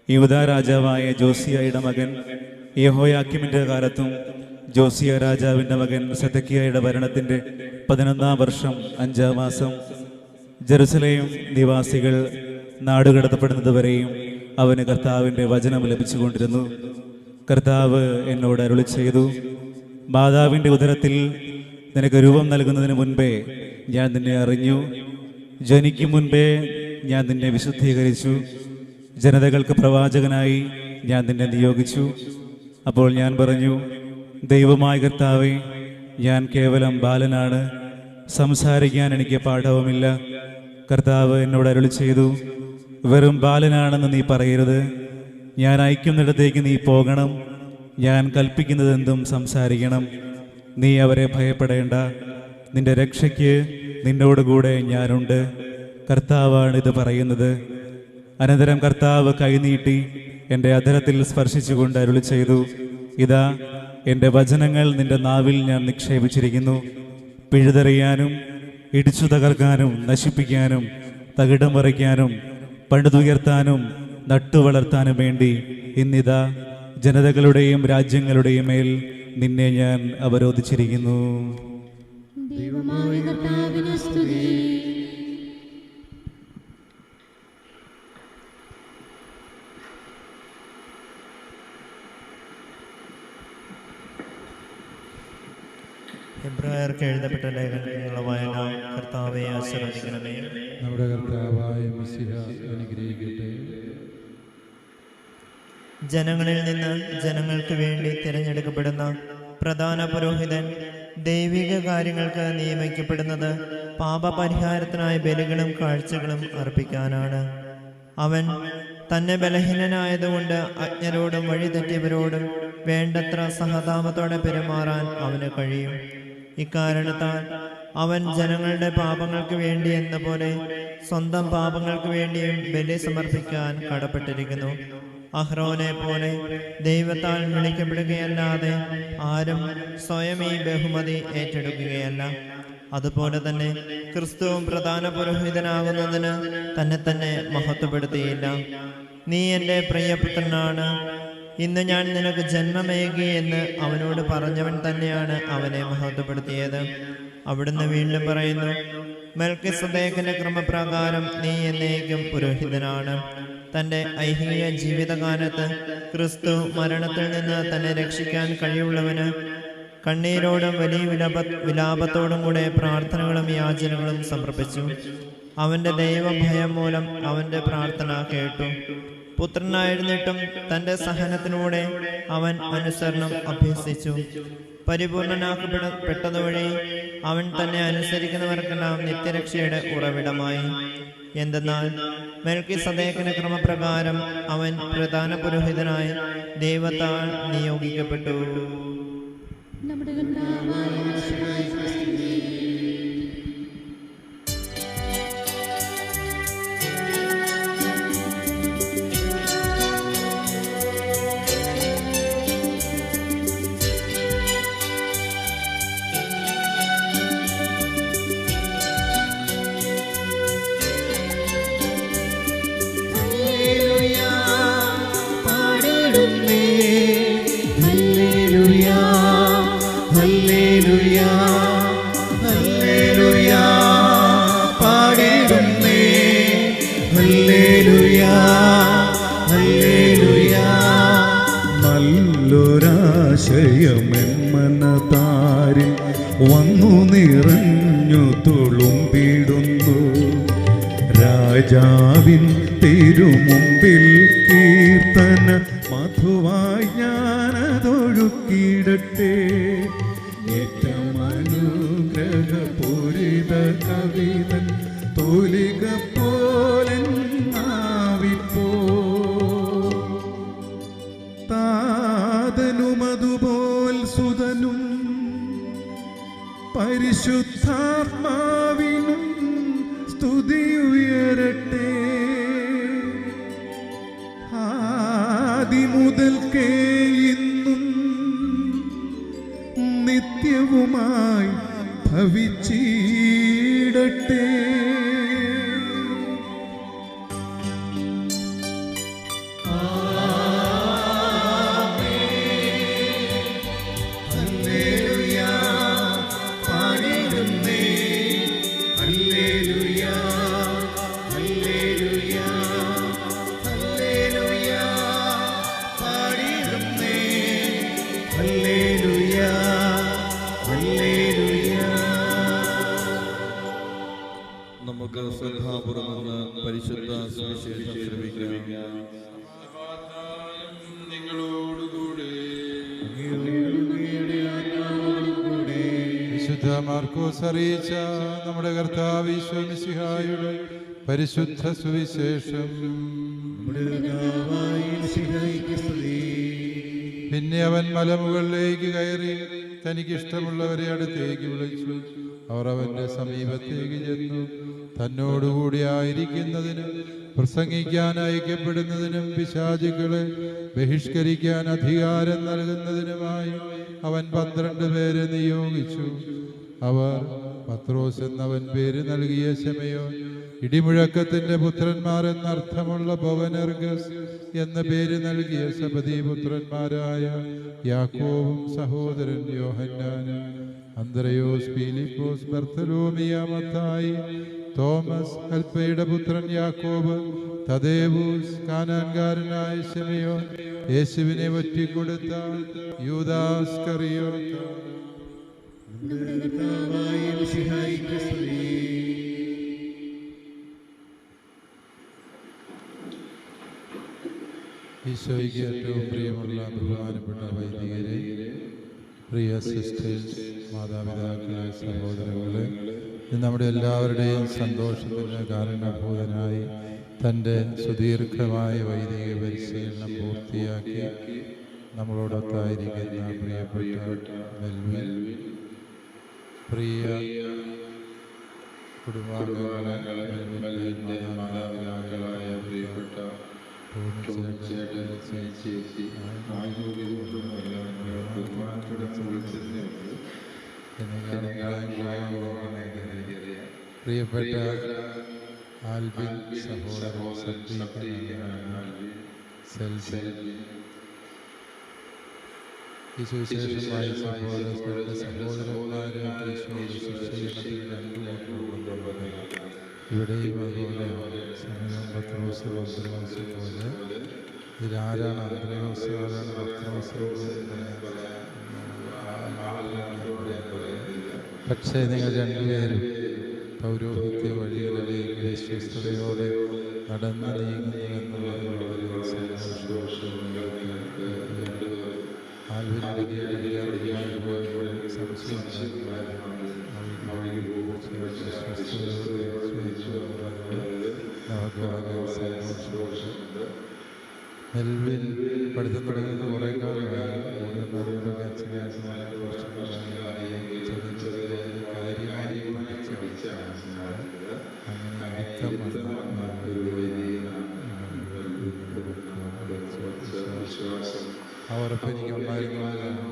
യൂദാ രാജാവായ ജോസിയായുടെ മകൻ യെഹോയാക്കീമിന്റെ കാലത്തും ജോസിയ രാജാവിൻ്റെ മകൻ സെദക്കിയായുടെ ഭരണത്തിൻ്റെ 11-ാം വർഷം 5-ാം മാസം ജെറുസലേം നിവാസികൾ നാടുകടത്തപ്പെടുന്നതുവരെയും അവന് കർത്താവിൻ്റെ വചനം ലഭിച്ചുകൊണ്ടിരുന്നു. കർത്താവ് എന്നോട് അരുളി ചെയ്തു, മാതാവിൻ്റെ ഉദരത്തിൽ നിനക്ക് രൂപം നൽകുന്നതിന് മുൻപേ ഞാൻ നിന്നെ അറിഞ്ഞു. ജനിക്കും മുൻപേ ഞാൻ നിന്നെ വിശുദ്ധീകരിച്ചു. ജനതകൾക്ക് പ്രവാചകനായി ഞാൻ നിന്നെ നിയോഗിച്ചു. അപ്പോൾ ഞാൻ പറഞ്ഞു, ദൈവമായ കർത്താവേ, ഞാൻ കേവലം ബാലനാണ്, സംസാരിക്കാൻ എനിക്ക് പാഠവുമില്ല. കർത്താവ് എന്നോട് അരുളി ചെയ്തു, വെറും ബാലനാണെന്ന് നീ പറയരുത്. ഞാൻ അയക്കുന്നിടത്തേക്ക് നീ പോകണം. ഞാൻ കൽപ്പിക്കുന്നതെന്തും സംസാരിക്കണം. നീ അവരെ ഭയപ്പെടേണ്ട. നിന്റെ രക്ഷയ്ക്ക് നിന്നോടുകൂടെ ഞാനുണ്ട്. കർത്താവാണിത് പറയുന്നത്. അനന്തരം കർത്താവ് കൈനീട്ടി എൻ്റെ അധരത്തിൽ സ്പർശിച്ചുകൊണ്ട് അരുളി ചെയ്തു, ഇതാ എൻ്റെ വചനങ്ങൾ നിന്റെ നാവിൽ ഞാൻ നിക്ഷേപിച്ചിരിക്കുന്നു. പിഴുതെറിയാനും ഇടിച്ചു തകർക്കാനും നശിപ്പിക്കാനും തകിടം മറിക്കാനും പണിതുയർത്താനും നട്ടുവളർത്താനും വേണ്ടി ഇന്നിതാ ജനതകളുടെയും രാജ്യങ്ങളുടെയും മേൽ നിന്നെ ഞാൻ അവരോധിച്ചിരിക്കുന്നു. ദൈവമായ കർത്താവിന് സ്തുതി. എബ്രായർക്ക് എഴുതപ്പെട്ട ലേഖനങ്ങളുടെ വായന. കർത്താവെ ആശീർവദിക്കണമേ. നമ്മുടെ കർത്താവായ മിശിഹ അനുഗ്രഹിക്കട്ടെ. ജനങ്ങളിൽ നിന്ന് ജനങ്ങൾക്ക് വേണ്ടി തിരഞ്ഞെടുക്കപ്പെടുന്ന പ്രധാന പുരോഹിതൻ ദൈവിക കാര്യങ്ങൾക്ക് നിയമിക്കപ്പെടുന്നത് പാപപരിഹാരത്തിനായി ബലികളും കാഴ്ചകളും അർപ്പിക്കാനാണ്. അവൻ തന്നെ ബലഹീനനായതുകൊണ്ട് അജ്ഞരോടും വഴിതെറ്റിയവരോടും വേണ്ടത്ര സഹതാപത്തോടെ പെരുമാറാൻ അവന് കഴിയും. ഇക്കാരണത്താൽ അവൻ ജനങ്ങളുടെ പാപങ്ങൾക്ക് വേണ്ടി എന്ന പോലെ സ്വന്തം പാപങ്ങൾക്ക് വേണ്ടിയും ബലി സമർപ്പിക്കാൻ കടപ്പെട്ടിരിക്കുന്നു. അഹ്റോനെ പോലെ ദൈവത്താൽ വിളിക്കപ്പെടുകയല്ലാതെ ആരും സ്വയം ഈ ബഹുമതി ഏറ്റെടുക്കുകയല്ല. അതുപോലെ തന്നെ ക്രിസ്തുവും പ്രധാന പുരോഹിതനാകുന്നതിന് തന്നെ മഹത്വപ്പെടുത്തിയില്ല. നീ എൻ്റെ പ്രിയപുത്രനാണ്, ഇന്ന് ഞാൻ നിനക്ക് ജന്മമേകി എന്ന് അവനോട് പറഞ്ഞവൻ തന്നെയാണ് അവനെ മഹത്വപ്പെടുത്തിയത്. അവിടുന്ന് വീണ്ടും പറയുന്നു, മെൽക്കിസദേക്കിന്റെ ക്രമപ്രകാരം നീ എന്നേക്കും പുരോഹിതനാണ്. തൻ്റെ ഐഹിക ജീവിതകാലത്ത് ക്രിസ്തു മരണത്തിൽ നിന്ന് തന്നെ രക്ഷിക്കാൻ കഴിവുള്ളവന് കണ്ണീരോടും വലിയ വിലാപത്തോടും കൂടെ പ്രാർത്ഥനകളും യാചനകളും സമർപ്പിച്ചു. അവൻ്റെ ദൈവഭയം മൂലം അവൻ്റെ പ്രാർത്ഥന കേട്ടു. പുത്രനായിരുന്നിട്ടും തൻ്റെ സഹനത്തിലൂടെ അവൻ അനുസരണം അഭ്യസിച്ചു. പരിപൂർണനാക്കപ്പെട്ടതുവഴി അവൻ തന്നെ അനുസരിക്കുന്നവർക്കെല്ലാം നിത്യരക്ഷയുടെ ഉറവിടമായി. എന്തെന്നാൽ മെൽക്കിസദേക്കിന്റെ ക്രമപ്രകാരം അവൻ പ്രധാന പുരോഹിതനായി ദൈവത്താൽ നിയോഗിക്കപ്പെട്ടു. നമ്മുടെ കർത്താവായ യേശുക്രിസ്തുവിന്റെ സ്തുതി. നല്ലൊരാശയമെന്മനതാരിൽ വന്നു നിറഞ്ഞു തുളുമ്പിടുന്നു. രാജാവിൻ തിരുമുമ്പിൽ കീർത്തന മധുവായി ഞാനതൊഴുക്കിടട്ടെ. ഏറ്റമനുഗ്രഹപൂരിത കവിതൻ തോലിക പോലെ നാവിപ്പോ താതനുമതുപോൽ സുതനും പരിശുദ്ധാത്മാവിനും സ്തുതിയുയരട്ടെ. ആദിമുതൽക്കേ ഇന്നും നിത്യവുമായി ഭവിച്ചിടട്ടെ. നമുക്ക് ശ്രദ്ധാപൂർവ്വം പരിശുദ്ധ സുവിശേഷം ശ്രമിക്കാം. വിശുദ്ധ മാർക്കോസ് അറിയിച്ച നമ്മുടെ കർത്താവ് ഈശോ മിശിഹായുടെ പരിശുദ്ധ സുവിശേഷം. പിന്നെ അവൻ മലമുകളിലേക്ക് കയറി തനിക്കിഷ്ടമുള്ളവരെ അടുത്തേക്ക് വിളിച്ചു. അവർ അവന്റെ സമീപത്തേക്ക് ചെന്നു. തന്നോടുകൂടി ആയിരിക്കുന്നതിനും പ്രസംഗിക്കാൻ അയക്കപ്പെടുന്നതിനും പിശാചുക്കളെ ബഹിഷ്കരിക്കാൻ അധികാരം നൽകുന്നതിനുമായി അവൻ 12 പേരെ നിയോഗിച്ചു. അവർ പത്രോസ് എന്നവൻ പേര് നൽകിയ ശമയോൻ, ഇടിമുഴക്കത്തിന്റെ പുത്രന്മാർ എന്നർത്ഥമുള്ള ബൊവനെർഗസ് എന്ന പേര് നൽകിയ സബദീപുത്രന്മാരായ യാക്കോബും സഹോദരൻ യോഹന്നാനും, അന്ത്രയോസ്, ഫിലിപ്പോസ്, ബർത്തലോമിയ, മത്തായി, തോമസ്, അൽപ്പയുടെ പുത്രൻ യാക്കോബ്, തദേവൂസ്, കാനാൻകാരനായ ശമയോൻ, യേശുവിനെ ഒറ്റിക്കൊടുത്ത യൂദാസ് കറിയോത്ത. ഈശോയ്ക്ക് ഏറ്റവും പ്രിയമുള്ള ബഹുമാനപ്പെട്ട വൈദികരെ, പ്രിയ സിസ്റ്റേഴ്സ്, മാതാപിതാക്കളെ, സഹോദരങ്ങളെ, ഇത് നമ്മുടെ എല്ലാവരുടെയും സന്തോഷത്തിന് കാരണഭൂതനായി തൻ്റെ സുദീർഘമായ വൈദിക പരിശീലനം പൂർത്തിയാക്കി നമ്മളോടൊത്തായിരിക്കുന്ന പ്രിയപ്പെട്ട മെൽവിൻ, പ്രിയ കുടുംബാംഗങ്ങളെ, മാതാപിതാക്കളായ പ്രിയപ്പെട്ട പ്രിയപ്പെട്ട ആൽബിൻ സഹോദരൻ, ഈ സുവിശേഷം വായിച്ചപ്പോൾ സഹോദരന്മാരെ ഇവിടെയും അതുപോലെ സമയം പത്രോസ് പോലെ ഇതിലാരാണ് അന്ത്രയോസ്, ആരാണ് പത്രോസ്? പക്ഷേ നിങ്ങൾ രണ്ടുപേരും പൗരോഹിത്യ വഴികളിലേക്ക് വിശ്വസ്തയോടെ നടന്നു നീങ്ങുന്നുവെന്നുള്ളത് വളരെ സന്തോഷം. മെൽവിൻ പഠിത്തം തുടങ്ങിയത് കുറേ കാലമായി. കാര്യമായി ആ ഉറപ്പ് എനിക്കുണ്ടായിരുന്നു.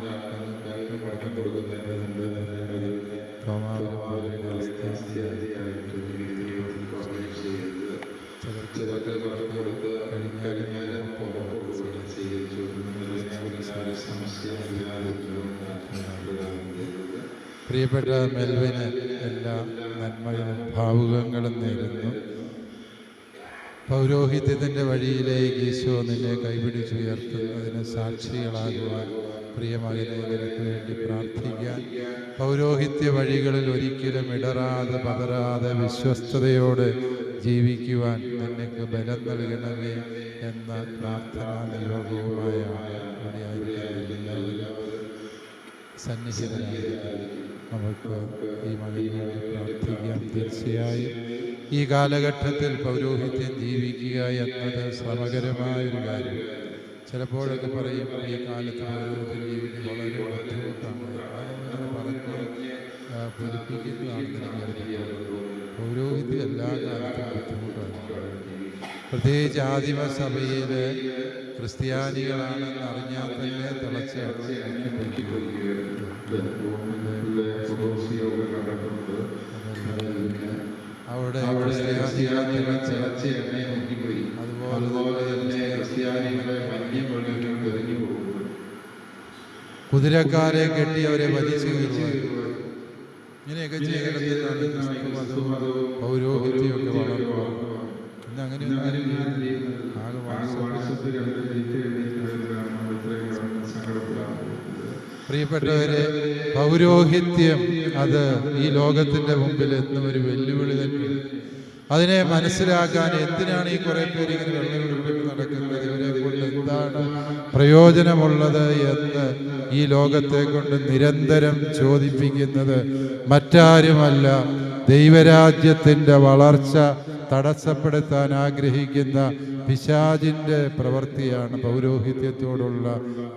പ്രിയപ്പെട്ട മെൽവിന് എല്ലാ നന്മകളും ഭാവുകങ്ങളും നേരുന്നു. പൗരോഹിത്യത്തിൻ്റെ വഴിയിലേക്ക് ഈശോ നിന്നെ കൈപിടിച്ചുയർത്തുന്നതിന് സാക്ഷികളാകുവാൻ പ്രിയമകനെ നിനക്ക് വേണ്ടി പ്രാർത്ഥിക്കാൻ, പൗരോഹിത്യ വഴികളിൽ ഒരിക്കലും ഇടറാതെ പതറാതെ വിശ്വസ്തയോടെ ജീവിക്കുവാൻ നിനക്ക് ബലം നൽകണമേ എന്ന പ്രാർത്ഥനാ നിയോഗവുമായാണ് ഇവിടെ ആയിരിക്കുന്നത്. സന്നിഹിതരായി നമുക്ക് ഈ മകന് വേണ്ടി പ്രാർത്ഥിക്കാം. തീർച്ചയായും ഈ കാലഘട്ടത്തിൽ പൗരോഹിത്യം ജീവിക്കുക എന്നത് ശ്രമകരമായൊരു കാര്യം. ചിലപ്പോഴൊക്കെ പറയും ഈ കാലത്ത് പൗരോഹിത്യം ജീവിക്കുക വളരെ ബുദ്ധിമുട്ടാണ്. അങ്ങനെ പറഞ്ഞ് ഫലിപ്പിക്കുന്നതാണെന്ന് പൗരോഹിത്യം എല്ലാ കാലത്തും ബുദ്ധിമുട്ടാണ്. പ്രത്യേകിച്ച് ആദിമസഭയിൽ ക്രിസ്ത്യാനികളാണെന്ന് അറിഞ്ഞാൽ തന്നെ തിളച്ച് അവിടെ കുതിരക്കാരെ കെട്ടി അവരെ വലിച്ചു കയറുവാൻ ഇങ്ങനെയൊക്കെ ചെയ്യണമെന്നാണ് പൗരോഹിത്യമൊക്കെ വളർന്നു. ഇന്ന് അങ്ങനെയൊന്നും പ്രിയപ്പെട്ടവരെ, പൗരോഹിത്യം അത് ഈ ലോകത്തിൻ്റെ മുമ്പിൽ എന്നും ഒരു വെല്ലുവിളി തന്നെ. അതിനെ മനസ്സിലാക്കാൻ എന്തിനാണ് ഈ കുറേ പേര് ഇങ്ങനെ വെള്ളമെടുപ്പിട്ട് നടക്കുന്നത്, ഇവരെ കൊണ്ട് എന്താണ് പ്രയോജനമുള്ളത് എന്ന് ഈ ലോകത്തെ കൊണ്ട് നിരന്തരം ചോദിപ്പിക്കുന്നത് മറ്റാരുമല്ല, ദൈവരാജ്യത്തിൻ്റെ വളർച്ച തടസ്സപ്പെടുത്താൻ ആഗ്രഹിക്കുന്ന പിശാചിൻ്റെ പ്രവൃത്തിയാണ് പൗരോഹിത്യത്തോടുള്ള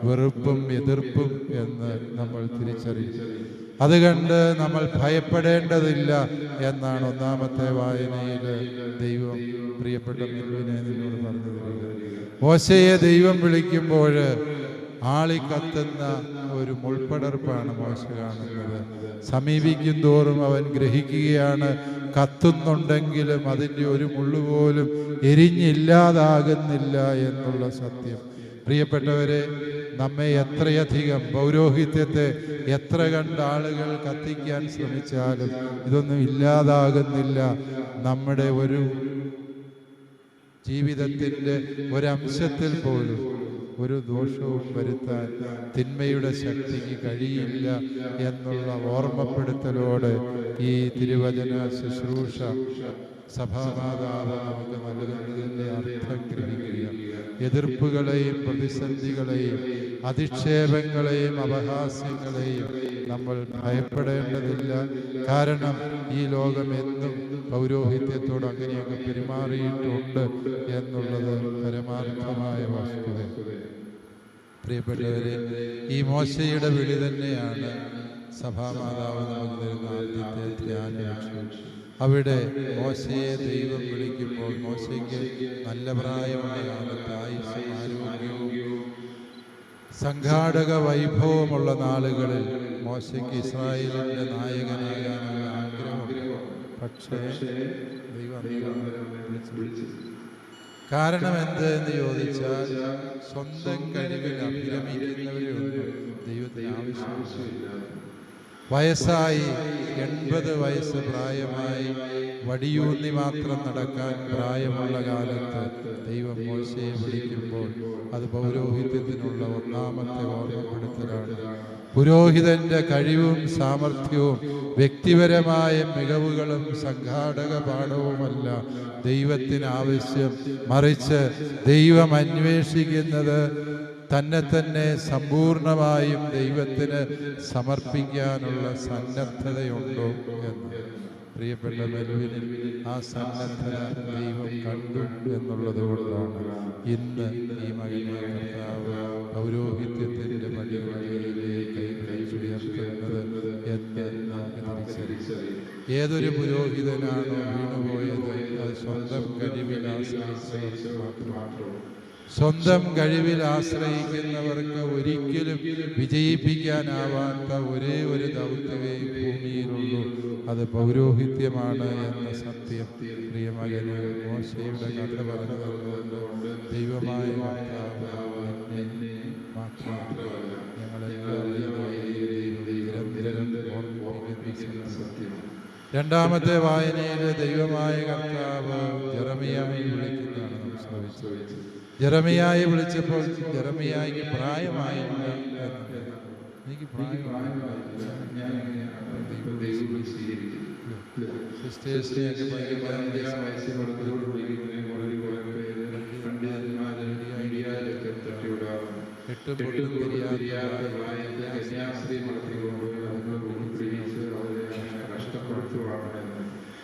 വെറുപ്പും എതിർപ്പും എന്ന് നമ്മൾ തിരിച്ചറിയും. അതുകൊണ്ട് നമ്മൾ ഭയപ്പെടേണ്ടതില്ല എന്നാണ് ഒന്നാമത്തെ വായനയിൽ ദൈവം പ്രിയപ്പെട്ട മെൽവിനെ നിന്നോട് പറഞ്ഞു തരിക. മോശയെ ദൈവം വിളിക്കുമ്പോൾ ആളിക്കത്തുന്ന ഒരു മുൾപ്പടർപ്പാണ് മോശ കാണുന്നത്. സമീപിക്കും തോറും അവൻ ഗ്രഹിക്കുകയാണ്, കത്തുന്നുണ്ടെങ്കിലും അതിൻ്റെ ഒരു മുള്ളുപോലും എരിഞ്ഞില്ലാതാകുന്നില്ല എന്നുള്ള സത്യം. പ്രിയപ്പെട്ടവരെ, നമ്മെ എത്രയധികം പൗരോഹിത്യത്തെ എത്ര കണ്ട് ആളുകൾ കത്തിക്കാൻ ശ്രമിച്ചാലും ഇതൊന്നും ഇല്ലാതാകുന്നില്ല. നമ്മുടെ ഒരു ജീവിതത്തിൻ്റെ ഒരംശത്തിൽ പോലും ഒരു ദോഷവും വരുത്താൻ തിന്മയുടെ ശക്തിക്ക് കഴിയില്ല എന്നുള്ള ഓർമ്മപ്പെടുത്തലോടെ ഈ തിരുവചന ശുശ്രൂഷ സഭാമാതാവ് നമുക്ക് നൽകുന്നതിൻ്റെ അർത്ഥം ഗ്രഹിക്കുക. എതിർപ്പുകളെയും പ്രതിസന്ധികളെയും അധിക്ഷേപങ്ങളെയും അപഹാസ്യങ്ങളെയും നമ്മൾ ഭയപ്പെടേണ്ടതില്ല. കാരണം ഈ ലോകം എന്നും പൗരോഹിത്യത്തോട് അങ്ങനെയൊക്കെ പെരുമാറിയിട്ടുണ്ട് എന്നുള്ളത് പരമാർത്ഥമായ വസ്തുത. പ്രിയപ്പെട്ടവരെ, ഈ മോശയുടെ വിളി തന്നെയാണ് സഭാമാതാവ് നമുക്ക് തരുന്ന ആദ്യത്തെ ധ്യാനം. അവിടെ മോശയെ ദൈവം വിളിക്കുമ്പോൾ മോശയ്ക്ക് നല്ല പ്രായമുള്ള കാലത്ത് ആയുസ്സും ആരോഗ്യവും സംഘാടക വൈഭവമുള്ള നാളുകളിൽ മോശയ്ക്ക് ഇസ്രായേലിൻ്റെ നായകനാകാനുള്ള ആഗ്രഹമുണ്ട്. പക്ഷേ ദൈവം വിളിച്ചു. കാരണം എന്ത് എന്ന് ചോദിച്ചാൽ, സ്വന്തം കഴിവിൽ അഭിരമിക്കുന്നവരെ ഒന്നും ദൈവത്തിന് ആവശ്യമില്ല. വയസ്സായി 80 വയസ്സ് പ്രായമായി വടിയൂന്നി മാത്രം നടക്കാൻ പ്രായമുള്ള കാലത്ത് ദൈവം മോശയെ വിളിക്കുമ്പോൾ അത് പൗരോഹിത്യത്തിനുള്ള ഒന്നാമത്തെ ഓർമ്മപ്പെടുത്തലാണ്. പുരോഹിതന്റെ കഴിവും സാമർഥ്യവും വ്യക്തിപരമായ മികവുകളും സംഘാടക പാഠവുമല്ല ദൈവത്തിന് ആവശ്യം. മറിച്ച് ദൈവം അന്വേഷിക്കുന്നത് തന്നെ സമ്പൂർണമായും ദൈവത്തിന് സമർപ്പിക്കാനുള്ള സന്നദ്ധതയുണ്ടോ എന്ന്. പ്രിയപ്പെട്ട മെൽവിനിൽ ആ സന്നദ്ധത ദൈവം കണ്ടു എന്നുള്ളത് കൊണ്ടാണ് ഇന്ന് ഈ മകനെ കർത്താവ് പൗരോഹിത്യത്തിൻ്റെ പടികളിലേക്ക് കൈപിടിച്ചുയർത്തുന്നത് എന്ന് നമുക്ക് തിരിച്ചറിയാം. ഏതൊരു പുരോഹിതനാണോ വീണുപോയത് അത് സ്വന്തം കഴിവിൽ ആശ്രയിച്ചവർക്ക് മാത്രമാണ്. സ്വന്തം കഴിവിൽ ആശ്രയിക്കുന്നവർക്ക് ഒരിക്കലും വിജയിപ്പിക്കാനാവാത്ത ഒരേ ഒരു ദൗത്യമേ ഭൂമിയിലുള്ളൂ, അത് പൗരോഹിത്യമാണ് എന്ന സത്യം പ്രിയമകന് മോശയുടെ കഥ പറഞ്ഞതുകൊണ്ട് ദൈവമായ രണ്ടാമത്തെ വായനയിൽ ദൈവമായ കർത്താവ് ജെറമിയായെ വിളിക്കുന്നതാണ് നാം ശ്രമിച്ചത്. ജെറമിയായെ വിളിച്ചപ്പോൾ ജെറമിയായ്ക്ക് പ്രായമായില്ല. എനിക്ക്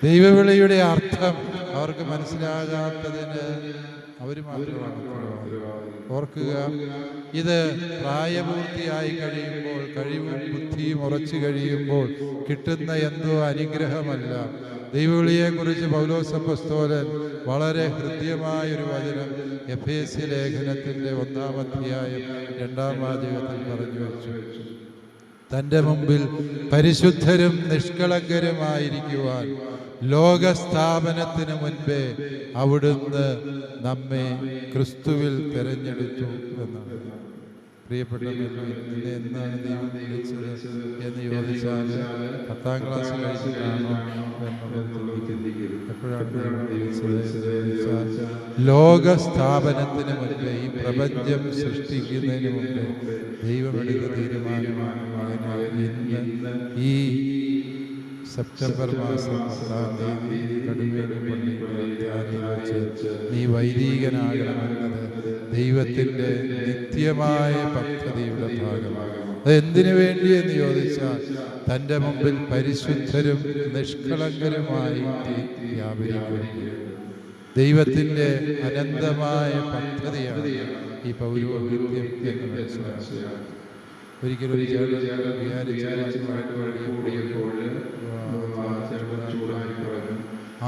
ദൈവവിളിയുടെ അർത്ഥം അവർക്ക് മനസ്സിലാകാത്തതിന് അവർ മാത്രമാണ്. ഓർക്കുക, ഇത് പ്രായപൂർത്തിയായി കഴിയുമ്പോൾ, കഴിവും ബുദ്ധിയും ഉറച്ചു കഴിയുമ്പോൾ കിട്ടുന്ന എന്തോ അനുഗ്രഹമല്ല. ദൈവവിളിയെക്കുറിച്ച് പൗലോസ് അപ്പോസ്തലൻ വളരെ ഹൃദ്യമായൊരു വചനം എഫേസ്യ ലേഖനത്തിൻ്റെ 1-ാം അധ്യായം 2-ാം വാചകത്തിൽ പറഞ്ഞു വെച്ചു. തൻ്റെ മുമ്പിൽ പരിശുദ്ധരും നിഷ്കളങ്കരുമായിരിക്കുവാൻ ലോകസ്ഥാപനത്തിന് മുൻപേ അവിടുന്ന് നമ്മെ ക്രിസ്തുവിൽ തിരഞ്ഞെടുത്തു എന്നാണ്. പ്രിയപ്പെട്ട നിന്നെ എന്നാണ് ദൈവം വിളിച്ചത് എന്ന് ചോദിച്ചാൽ 10-ാം ക്ലാസ് കഴിഞ്ഞിട്ടാണോ എന്നുള്ളത് എപ്പോഴാണ് ദൈവം വിളിച്ചത്? ലോകസ്ഥാപനത്തിന് മുൻപേ, ഈ പ്രപഞ്ചം സൃഷ്ടിക്കുന്നതിന് മുമ്പേ ദൈവമെടുത്ത തീരുമാനമാണ് ഇന്ന് ഈ സെപ്റ്റംബർ മാസം 10-ാം തീയതി കടുവേലി പള്ളിയിൽ വെച്ച് നീ വൈദികനാകണമെന്നത് ദൈവത്തിൻ്റെ നിത്യമായ പദ്ധതിയുടെ ഭാഗമാണ്. അത് എന്തിനു വേണ്ടി എന്ന് ചോദിച്ചാൽ തൻ്റെ മുമ്പിൽ പരിശുദ്ധരും നിഷ്കളങ്കരുമായി വ്യാപരിക്കുന്നു. ദൈവത്തിൻ്റെ അനന്തമായ പദ്ധതിയാണ് ഈ പൗരോഹിത്യം എന്ന് മനസ്സിലാക്കുക. ഒരിക്കലും വിചാരിച്ച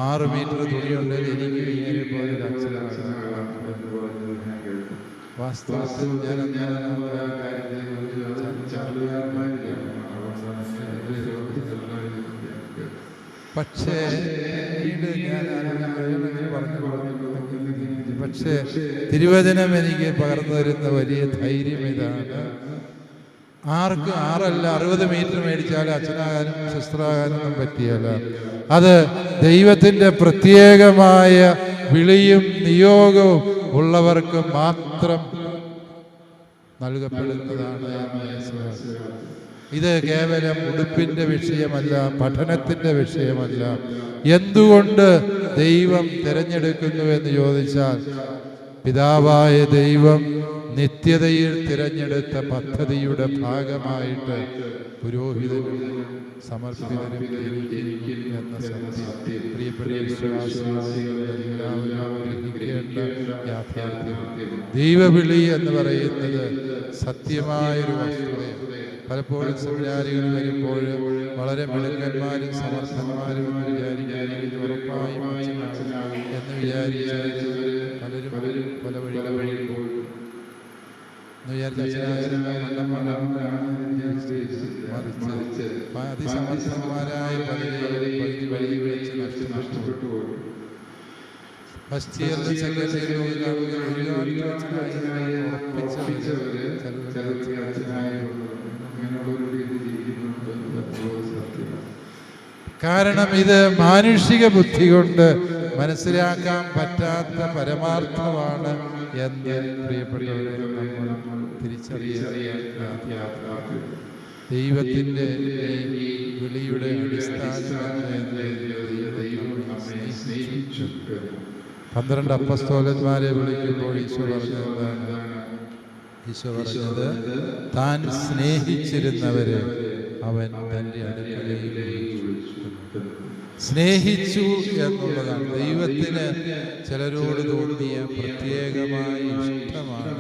6 മീറ്റർ തുണിയുണ്ടെങ്കിൽ എനിക്ക് ഇങ്ങനെ പോലെ വാസ്തവത്തിൽ ഞാൻ പക്ഷേ പക്ഷേ തിരുവചനം എനിക്ക് പകർന്നു തരുന്ന വലിയ ധൈര്യം ഇതാണ്. ആർക്ക് 6 അല്ല 60 മീറ്റർ മേടിച്ചാലും അച്ഛനാകാനും സിസ്റ്ററാകാനും പറ്റിയല്ല. അത് ദൈവത്തിൻ്റെ പ്രത്യേകമായ വിളിയും നിയോഗവും ഉള്ളവർക്ക് മാത്രം നൽകപ്പെടുന്നതാണ്. ഇത് കേവലം ഉടുപ്പിൻ്റെ വിഷയമല്ല, പഠനത്തിൻ്റെ വിഷയമല്ല. എന്തുകൊണ്ട് ദൈവം തിരഞ്ഞെടുക്കുന്നു എന്ന് ചോദിച്ചാൽ, പിതാവായ ദൈവം നിത്യതയിൽ തിരഞ്ഞെടുത്ത പദ്ധതിയുടെ ഭാഗമായിട്ട് പുരോഹിതനും സമർപ്പിതനും എന്ന സത്യം പ്രിയപ്പെട്ട യാഥാർത്ഥ്യം. ദൈവവിളി എന്ന് പറയുന്നത് സത്യമായൊരു വസ്തുതയാണ്. പലപ്പോഴും സെമിനാരികൾ വരുമ്പോൾ വളരെ മിടുക്കന്മാരും സമർത്ഥന്മാരും എന്ന് വിചാരിക്കുകയും ഉറപ്പായും എന്ന് വിചാരിച്ച് പലരും പല വഴികളിൽ അതിസമർത്ഥന്മാരായ പലരെയും വഴി വെച്ച് നഷ്ടപ്പെട്ടു. ഫസ്റ്റ് ഇയറിൽ സെക്കൻഡ് കാരണം ഇത് മാനുഷിക ബുദ്ധി കൊണ്ട് മനസ്സിലാക്കാൻ പറ്റാത്ത പരമാർത്ഥമാണ് എന്ന് പ്രിയപ്പെട്ടവരെ നമ്മൾ തിരിച്ചറിയുക. ദൈവത്തിൻ്റെ ഈ വിളിയുടെ അടിസ്ഥാനം 12 അപ്പസ്തോലന്മാരെ വിളിക്കുമ്പോൾ ഈശോ പറഞ്ഞത് താൻ സ്നേഹിച്ചിരുന്നവരെ അവൻ തൻ്റെ അടുക്കലേക്ക് സ്നേഹിച്ചു എന്നുള്ളതാണ്. ദൈവത്തിന് ചിലരോട് തോന്നിയ പ്രത്യേകമായ ഇഷ്ടമാണ്.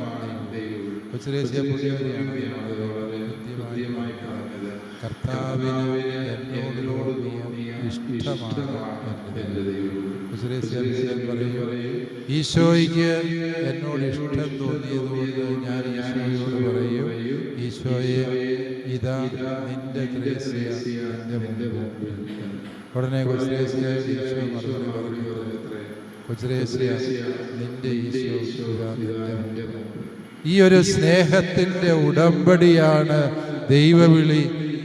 കർത്താവിന് എന്നോട് തോന്നിയ ഇഷ്ടമാണ് ഈശോയ്ക്ക് എന്നോട് ഇഷ്ടം തോന്നിയതുകൊണ്ട് ഞാൻ ഈശോയോട് പറയും, ഈശോയെ ഇതാ നിന്റെ ത്രേസ്യ എൻ്റെ മുമ്പിൽ. ഉടനെ കൊച്ചുരേസ്യയോട് ഈശോ മറുപടി പറഞ്ഞു, കൊച്ചുരേസ്യ നിന്റെ ഈശോ ഇതാ നിന്റെ മുമ്പിൽ. ഈ ഒരു സ്നേഹത്തിൻ്റെ ഉടമ്പടിയാണ് ദൈവവിളി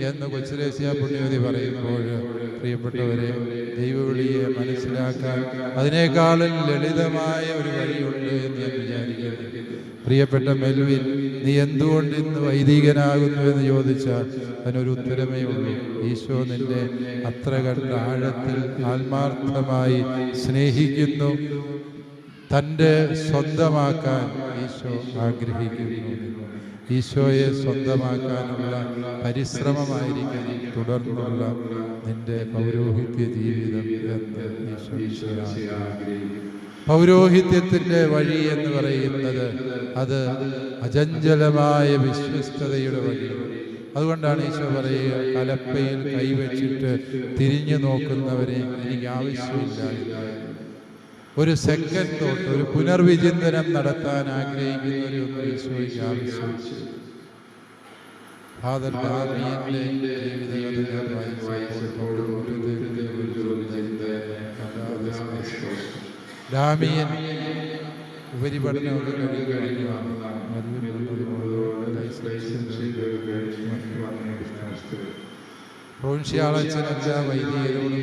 എന്ന് കൊച്ചുരേസ്യ പുണ്യവതി പറയുമ്പോൾ, പ്രിയപ്പെട്ടവരെ, ദൈവവിളിയെ മനസ്സിലാക്കാൻ അതിനേക്കാളും ലളിതമായ ഒരു വഴിയുണ്ട് എന്ന് ഞാൻ വിചാരിക്കുന്നു. പ്രിയപ്പെട്ട മെൽവിൻ, നീ എന്തുകൊണ്ട് ഇന്ന് വൈദികനാകുന്നു എന്ന് ചോദിച്ചാൽ അതിനൊരു ഉത്തരമേ ഉള്ളൂ. ഈശോ നിന്നെ അത്ര കണ്ട ആഴത്തിൽ ആത്മാർത്ഥമായി സ്നേഹിക്കുന്നു. തൻ്റെ സ്വന്തമാക്കാൻ ഈശോ ആഗ്രഹിക്കുന്നു. ഈശോയെ സ്വന്തമാക്കാനുള്ള പരിശ്രമമായിരിക്കണം തുടർന്നുള്ള നിന്റെ പൗരോഹിത്യ ജീവിതം എന്ന് ഈശോ ആഗ്രഹിക്കുന്നു. പൗരോഹിത്യത്തിൻ്റെ വഴി എന്ന് പറയുന്നത് അത് അചഞ്ചലമായ വിശ്വസ്തതയുടെ വഴിയാണ്. അതുകൊണ്ടാണ് ഈശോ പറയുക, കലപ്പയിൽ കൈവച്ചിട്ട് തിരിഞ്ഞു നോക്കുന്നവരെ എനിക്ക് ആവശ്യമില്ല. ഒരു സെക്കൻഡ് തൊട്ട് ഒരു പുനർവിചിന്തനം നടത്താൻ ആഗ്രഹിക്കുന്നവരൊന്നും ഈശോയ്ക്ക് ആവശ്യമില്ല. ഫാദർ ഡാമിയന്റെ ഡാമിയൻ ഉപരിപഠനമൊക്കെ കഴിയുകയാണ്. പ്രൊവിൻഷ്യാളച്ചനെല്ലാ വൈദികരോടും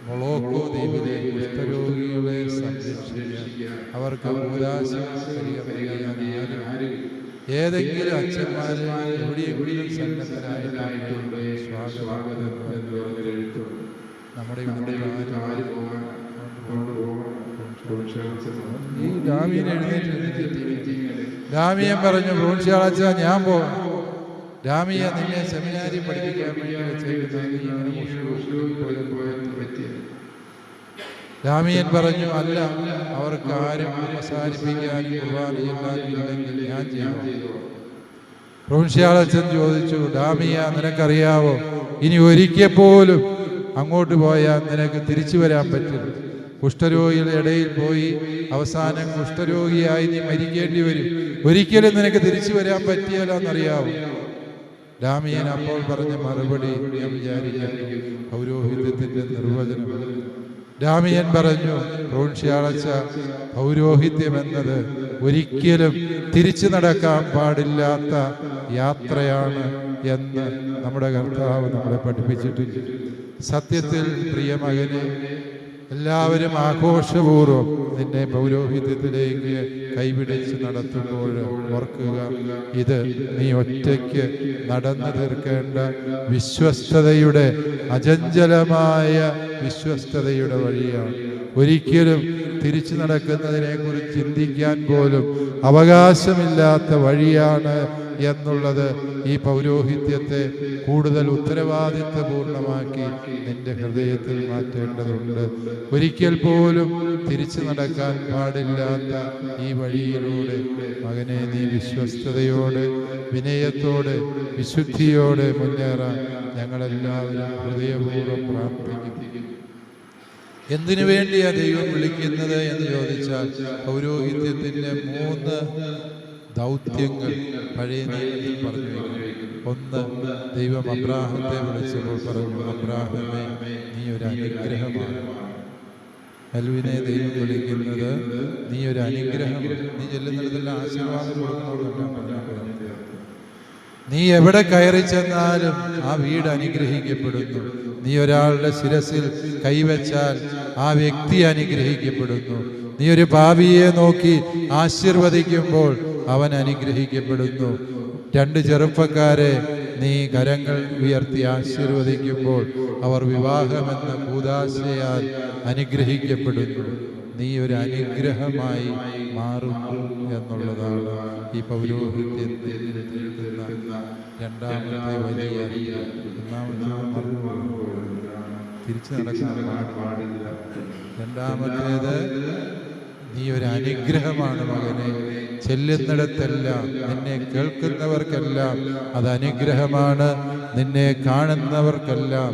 മൊളോക്കോ ദ്വീപിലെ കുഷ്ഠരോഗികളെ സംരക്ഷിക്കാൻ അവർക്ക് ഏതെങ്കിലും അച്ഛന്മാരെ എവിടെയെങ്കിലും സന്നദ്ധരായിട്ടുണ്ട് സ്വാഗതം നമ്മുടെ ഈ ഡാമിയൻ എഴുന്നേറ്റ് ഡാമിയൻ പറഞ്ഞു, ബ്രോൺഷ്യാളച്ച ഞാൻ പോകാം. ഡാമിയ നിന്നെ സെമിനാരി പഠിപ്പിക്കാൻ വേണ്ടി ഡാമിയൻ പറഞ്ഞു, അല്ല, അവർക്ക് ആരും അവസാനിപ്പിക്കാനും കുർബാന ചെല്ലാനില്ലെങ്കിൽ ഞാൻ ചെയ്തു. ബ്രോൺഷ്യാളച്ചൻ ചോദിച്ചു, ഡാമിയ നിനക്കറിയാവോ, ഇനി ഒരിക്കൽ പോലും അങ്ങോട്ട് പോയാൽ നിനക്ക് തിരിച്ചു വരാൻ പറ്റില്ല. കുഷ്ഠരോഗികളുടെ ഇടയിൽ പോയി അവസാനം കുഷ്ഠരോഗിയായി നീ മരിക്കേണ്ടി വരും. ഒരിക്കലും നിനക്ക് തിരിച്ചു വരാൻ പറ്റിയാലെന്നറിയാവോ? ഡാമിയൻ അപ്പോൾ പറഞ്ഞ മറുപടി ഞാൻ വിചാരിക്കുന്നു പൗരോഹിത്യത്തിന്റെ നിർവചനം. ഡാമിയൻ പറഞ്ഞു, ബ്രോൺഷ്യാളച്ച, പൗരോഹിത്യം എന്നത് ഒരിക്കലും തിരിച്ചു നടക്കാൻ പാടില്ലാത്ത യാത്രയാണ് എന്ന് നമ്മുടെ കർത്താവ് നമ്മളെ പഠിപ്പിച്ചിട്ടില്ല. സത്യത്തിൽ പ്രിയ മകനെ, എല്ലാവരും ആഘോഷപൂർവ്വം നിന്നെ പൗരോഹിത്യത്തിലേക്ക് കൈപിടിച്ച് നടത്തുമ്പോൾ ഓർക്കുക, ഇത് നീ ഒറ്റയ്ക്ക് നടന്നു തീർക്കേണ്ട വിശ്വസ്തതയുടെ, അചഞ്ചലമായ വിശ്വസ്തതയുടെ വഴിയാണ്. ഒരിക്കലും തിരിച്ചു നടക്കുന്നതിനെക്കുറിച്ച് ചിന്തിക്കാൻ പോലും അവകാശമില്ലാത്ത വഴിയാണ് എന്നുള്ളത് ഈ പൗരോഹിത്യത്തെ കൂടുതൽ ഉത്തരവാദിത്വപൂർണമാക്കി നിന്റെ ഹൃദയത്തിൽ മാറ്റേണ്ടതുണ്ട്. ഒരിക്കൽ പോലും തിരിച്ചു നടക്കാൻ പാടില്ലാത്ത ഈ വഴിയിലൂടെ മകനെ നീ വിശ്വസ്തയോടെ, വിനയത്തോടെ, വിശുദ്ധിയോടെ മുന്നേറാൻ ഞങ്ങളെല്ലാവരും ഹൃദയപൂർവ്വം പ്രാർത്ഥിക്കുന്നു. എന്തിനു വേണ്ടിയാ ദൈവം വിളിക്കുന്നത് എന്ന് ചോദിച്ചാൽ, പൗരോഹിത്യത്തിന്റെ 3 ദൗത്യങ്ങൾ പഴയ നിയമത്തിൽ പറഞ്ഞു. ഒന്ന്, ദൈവം അബ്രാഹത്തെ വിളിച്ചപ്പോൾ പറഞ്ഞു, അബ്രാഹമേ, നീ ഒരു അനുഗ്രഹമാണ്. എൽവിനെ ദൈവം വിളിക്കുന്നത് നീ ഒരു അനുഗ്രഹമാണ്. നീ ചെല്ലുന്നിടത്തെല്ലാം ആശീർവാദം കൊടുക്കണമെന്നെല്ലാം. നീ എവിടെ കയറി ചെന്നാലും ആ വീട് അനുഗ്രഹിക്കപ്പെടുന്നു. നീ ഒരാളുടെ ശിരസിൽ കൈവച്ചാൽ ആ വ്യക്തി അനുഗ്രഹിക്കപ്പെടുന്നു. നീ ഒരു പാപിയെ നോക്കി ആശീർവദിക്കുമ്പോൾ അവൻ അനുഗ്രഹിക്കപ്പെടുന്നു. 2 ചെറുപ്പക്കാരെ നീ കരങ്ങൾ ഉയർത്തി ആശീർവദിക്കുമ്പോൾ അവർ വിവാഹമെന്ന കൂദാശയാൽ അനുഗ്രഹിക്കപ്പെടുന്നു. നീ ഒരു അനുഗ്രഹമായി മാറുന്നു എന്നുള്ളതാണ് ഈ പൗരോഹിത്യത്തിൽ രണ്ടാമത്തെ വലിയ. തിരിച്ചു നടക്കാൻ പാടില്ല. രണ്ടാമത്തേത്, നീ ഒരു അനുഗ്രഹമാണ് മകനെ. ചെല്ലുന്നിടത്തെല്ലാം, നിന്നെ കേൾക്കുന്നവർക്കെല്ലാം അത് അനുഗ്രഹമാണ്. നിന്നെ കാണുന്നവർക്കെല്ലാം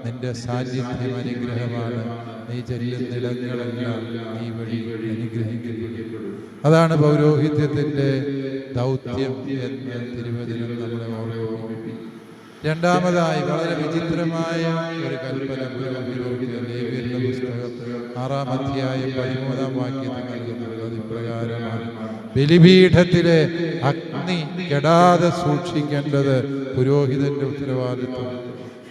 നിന്റെ സാന്നിധ്യം അനുഗ്രഹമാണ്. നീ ചെല്ലുന്നിടങ്ങളെല്ലാം നീ വഴി അനുഗ്രഹിക്കപ്പെടും. അതാണ് പൗരോഹിത്യത്തിന്റെ ദൗത്യം എന്ന് തിരുവചനം നമ്മളെ ഓർമ്മിപ്പിക്കും. രണ്ടാമതായി വളരെ വിചിത്രമായ ഒരു കൽപ്പന ലേവ്യരുടെ പുസ്തകം 6-ാം അധ്യായം 13-ാം വാക്യത്തിൽ നൽകുന്നത് ഇപ്രകാരമാണ്: ബലിപീഠത്തിലെ അഗ്നി കെടാതെ സൂക്ഷിക്കേണ്ടത് പുരോഹിതന്റെ ഉത്തരവാദിത്വം.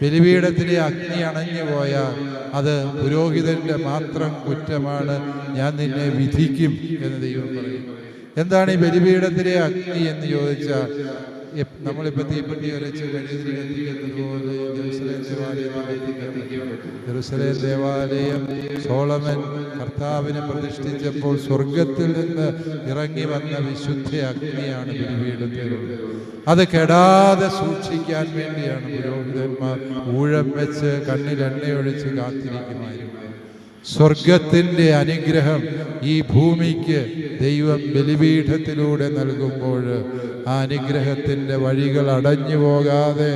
ബലിപീഠത്തിലെ അഗ്നി അണഞ്ഞു പോയാൽ അത് പുരോഹിതന്റെ മാത്രം കുറ്റമാണ്. ഞാൻ നിന്നെ വിധിക്കും എന്ന് ദൈവം പറയും. എന്താണ് ഈ ബലിപീഠത്തിലെ അഗ്നി എന്ന് ചോദിച്ചാൽ, നമ്മളിപ്പോൾ തീപ്പെട്ടി ഉരച്ച് മെഴുകുതിരി കത്തിക്കുന്നത് പോലെ ജെറുസലേം ദേവാലയം സോളമൻ കർത്താവിനെ പ്രതിഷ്ഠിച്ചപ്പോൾ സ്വർഗത്തിൽ നിന്ന് ഇറങ്ങി വന്ന വിശുദ്ധ അഗ്നിയാണ് ബലിപീഠത്തിലുള്ളത്. അത് കെടാതെ സൂക്ഷിക്കാൻ വേണ്ടിയാണ് പുരോഹിതന്മാർ ഊഴം വെച്ച് കണ്ണിൽ എണ്ണയൊഴിച്ച് കാത്തിരിക്കുമായിരുന്നു. സ്വർഗത്തിൻ്റെ അനുഗ്രഹം ഈ ഭൂമിക്ക് ദൈവം ബലിപീഠത്തിലൂടെ നൽകുമ്പോൾ ആ അനുഗ്രഹത്തിൻ്റെ വഴികൾ അടഞ്ഞു പോകാതെ,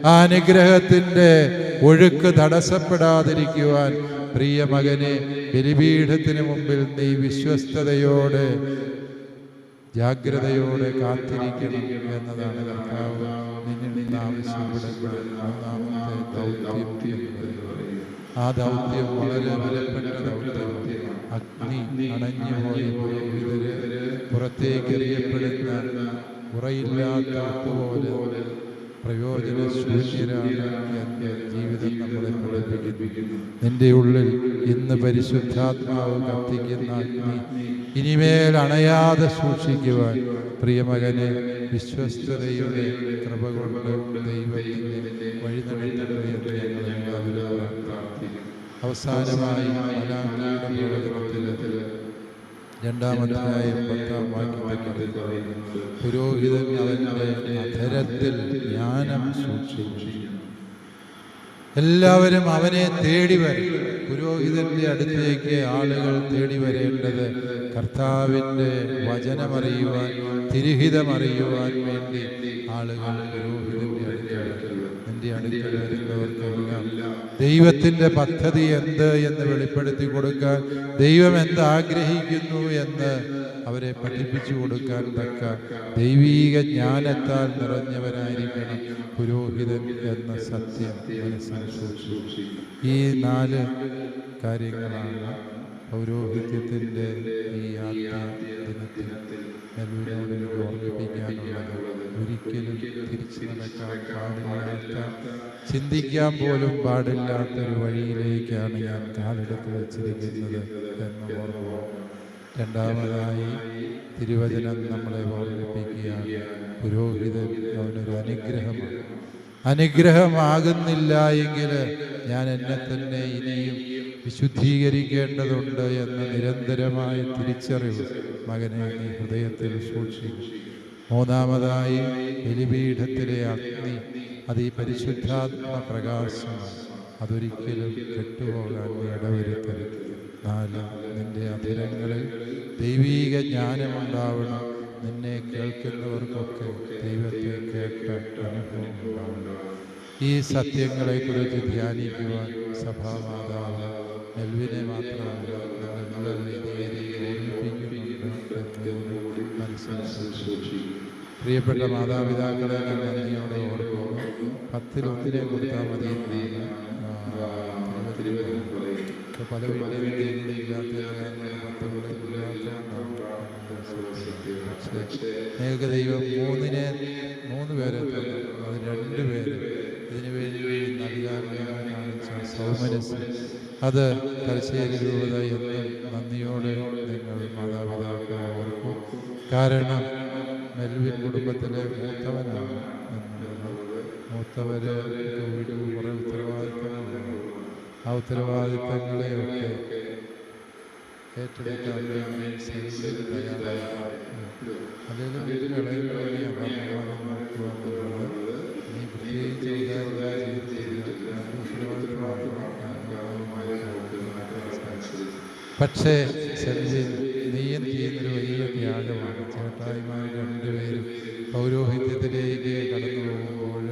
ആ അനുഗ്രഹത്തിൻ്റെ ഒഴുക്ക് തടസ്സപ്പെടാതിരിക്കുവാൻ പ്രിയ മകനെ, ബലിപീഠത്തിന് മുമ്പിൽ നീ വിശ്വസ്തയോടെ, ജാഗ്രതയോടെ കാത്തിരിക്കണം എന്നതാണ് കർത്താവ് നിന്നിൽ നിന്ന് ആവശ്യപ്പെടുന്ന ഒന്നാമത്തെ ദൗത്യം. ആ ദൗത്യം വളരെ വിലപ്പെട്ട ദൗത്യമാണ്. അഗ്നി അണഞ്ഞുപോയ പുരോഹിതര് പുറത്തേക്ക് എറിയപ്പെടുന്ന കുറയില്ലാത്ത പോലെ പ്രയോജനശൂന്യരാണ് എന്ന് ജീവിതം നമ്മളെ പഠിപ്പിക്കുന്നു. നിന്റെ ഉള്ളിൽ ഇന്ന് പരിശുദ്ധാത്മാവ് കത്തിക്കുന്ന അഗ്നി ഇനിമേൽ അണയാതെ സൂക്ഷിക്കുവാൻ പ്രിയമകനെ വിശ്വസ്തതയുടെ കൃപ കൊണ്ട് ദൈവത്തിന്റെ വഴി നടത്തട്ടെ എന്ന് അവസാനമായി മലാഖിയുടെ പ്രവചനത്തിൽ 2-ാം അധ്യായം 10-ാം വാക്യത്തിൽ പുരോഹിതൻ അവൻ്റെ അധരത്തിൽ ജ്ഞാനം സൂക്ഷിക്കും. എല്ലാവരും അവനെ തേടി വരും. പുരോഹിതന്റെ അടുത്തേക്ക് ആളുകൾ തേടി വരേണ്ടത് കർത്താവിൻ്റെ വചനമറിയുവാൻ, തിരുഹിതമറിയുവാൻ വേണ്ടി ആളുകൾ പുരോഹിതന്റെ അടുക്കൽ എൻ്റെ അടുക്കൽ വരുന്നവർക്കെല്ലാം ദൈവത്തിൻ്റെ പദ്ധതി എന്ത് എന്ന് വെളിപ്പെടുത്തി കൊടുക്കാൻ, ദൈവം എന്ത് ആഗ്രഹിക്കുന്നു എന്ന് അവരെ പഠിപ്പിച്ചു കൊടുക്കാൻ തക്ക ദൈവീക ജ്ഞാനത്താൽ നിറഞ്ഞവരായിരിക്കണം പുരോഹിതൻ എന്ന സത്യം മനസ്സിൽ സൂക്ഷിച്ചു. ഈ 4 കാര്യങ്ങളാണ് പൗരോഹിത്യത്തിൻ്റെ ഈ ആദ്യ ദിനത്തിൽ മെൽവിനോട് എനിക്ക് ഓർമ്മിപ്പിക്കാനുള്ളത്. ഒരിക്കലും തിരിച്ചു നടക്കാൻ പാടില്ലാത്ത, ചിന്തിക്കാൻ പോലും പാടില്ലാത്തൊരു വഴിയിലേക്കാണ് ഞാൻ കാലെടുത്ത് വച്ചിരിക്കുന്നത് എന്ന ഓർമ്മ. 2-മതായി തിരുവചനം നമ്മളെ ഓർമ്മിപ്പിക്കുകയാണ്. പുരോഹിതൻ അവനൊരു അനുഗ്രഹമാണ്. അനുഗ്രഹമാകുന്നില്ല എങ്കിൽ ഞാൻ എന്നെ തന്നെ ഇനിയും വിശുദ്ധീകരിക്കേണ്ടതുണ്ട് എന്ന നിരന്തരമായ തിരിച്ചറിവ് മകനെ നീ ഹൃദയത്തിൽ സൂക്ഷിക്കും. 3-മതായി ബലിപീഠത്തിലെ അഗ്നി, അത് ഈ പരിശുദ്ധാത്മ പ്രകാശമാണ്. അതൊരിക്കലും കെട്ടുപോകാൻ ഇടവരുത്തരുത്. 4, നിന്റെ അധരങ്ങളിൽ ദൈവീക ജ്ഞാനമുണ്ടാവണം. നിന്നെ കേൾക്കുന്നവർക്കൊക്കെ ദൈവത്തെ കേട്ട അനുഭവം ഉണ്ടാവണം. ഈ സത്യങ്ങളെക്കുറിച്ച് ധ്യാനിക്കുവാൻ സഭാമാതാവ് മെൽവിനെ മാത്രമല്ല ഓർമ്മിപ്പിക്കുന്നുണ്ട് എന്നതിനോട് മനസ്സിലാക്കി. പ്രിയപ്പെട്ട മാതാപിതാക്കളെ ഞാൻ നന്ദിയോടെ ഓർക്കുന്നു. 10-1 കൊടുത്താൽ മതി എന്നാണ് പല വീടുകളില്ലാത്ത പക്ഷേ ഏകദൈവം 3 പേരെ തന്നു. അത് 2 പേര് ഇതിനു വേണ്ടി നൽകാൻ കാണിച്ച സൗമനസ്, അത് തലശ്ശേരി രൂപത എന്നും നന്ദിയോടെ നിങ്ങൾ മാതാപിതാക്കളെ ഓർക്കും. കാരണം മെൽവിൻ കുടുംബത്തിലെ മൂത്തവനാണ് എന്നുള്ളത്. മൂത്തവര് വീട്ടിൽ കുറേ ഉത്തരവാദിത്തങ്ങളുണ്ട്. ആ ഉത്തരവാദിത്തങ്ങളെയൊക്കെ ഏറ്റെടുക്കാൻ വേണ്ടി തയ്യാറായി. അല്ലെങ്കിൽ വീട്ടിൽ ഇളയവരെ അപർണമാനം നോക്കുക എന്നുള്ളത് നീ പ്രത്യേകിച്ച് പക്ഷേ സെൽവിൻ നീയും ചെയ്യുന്നൊരു വലിയ ത്യാഗമാണ്. ചേട്ടായിമാർ 2 പേരും പൗരോഹിത്യത്തിലേക്ക് കടന്നു പോകുമ്പോൾ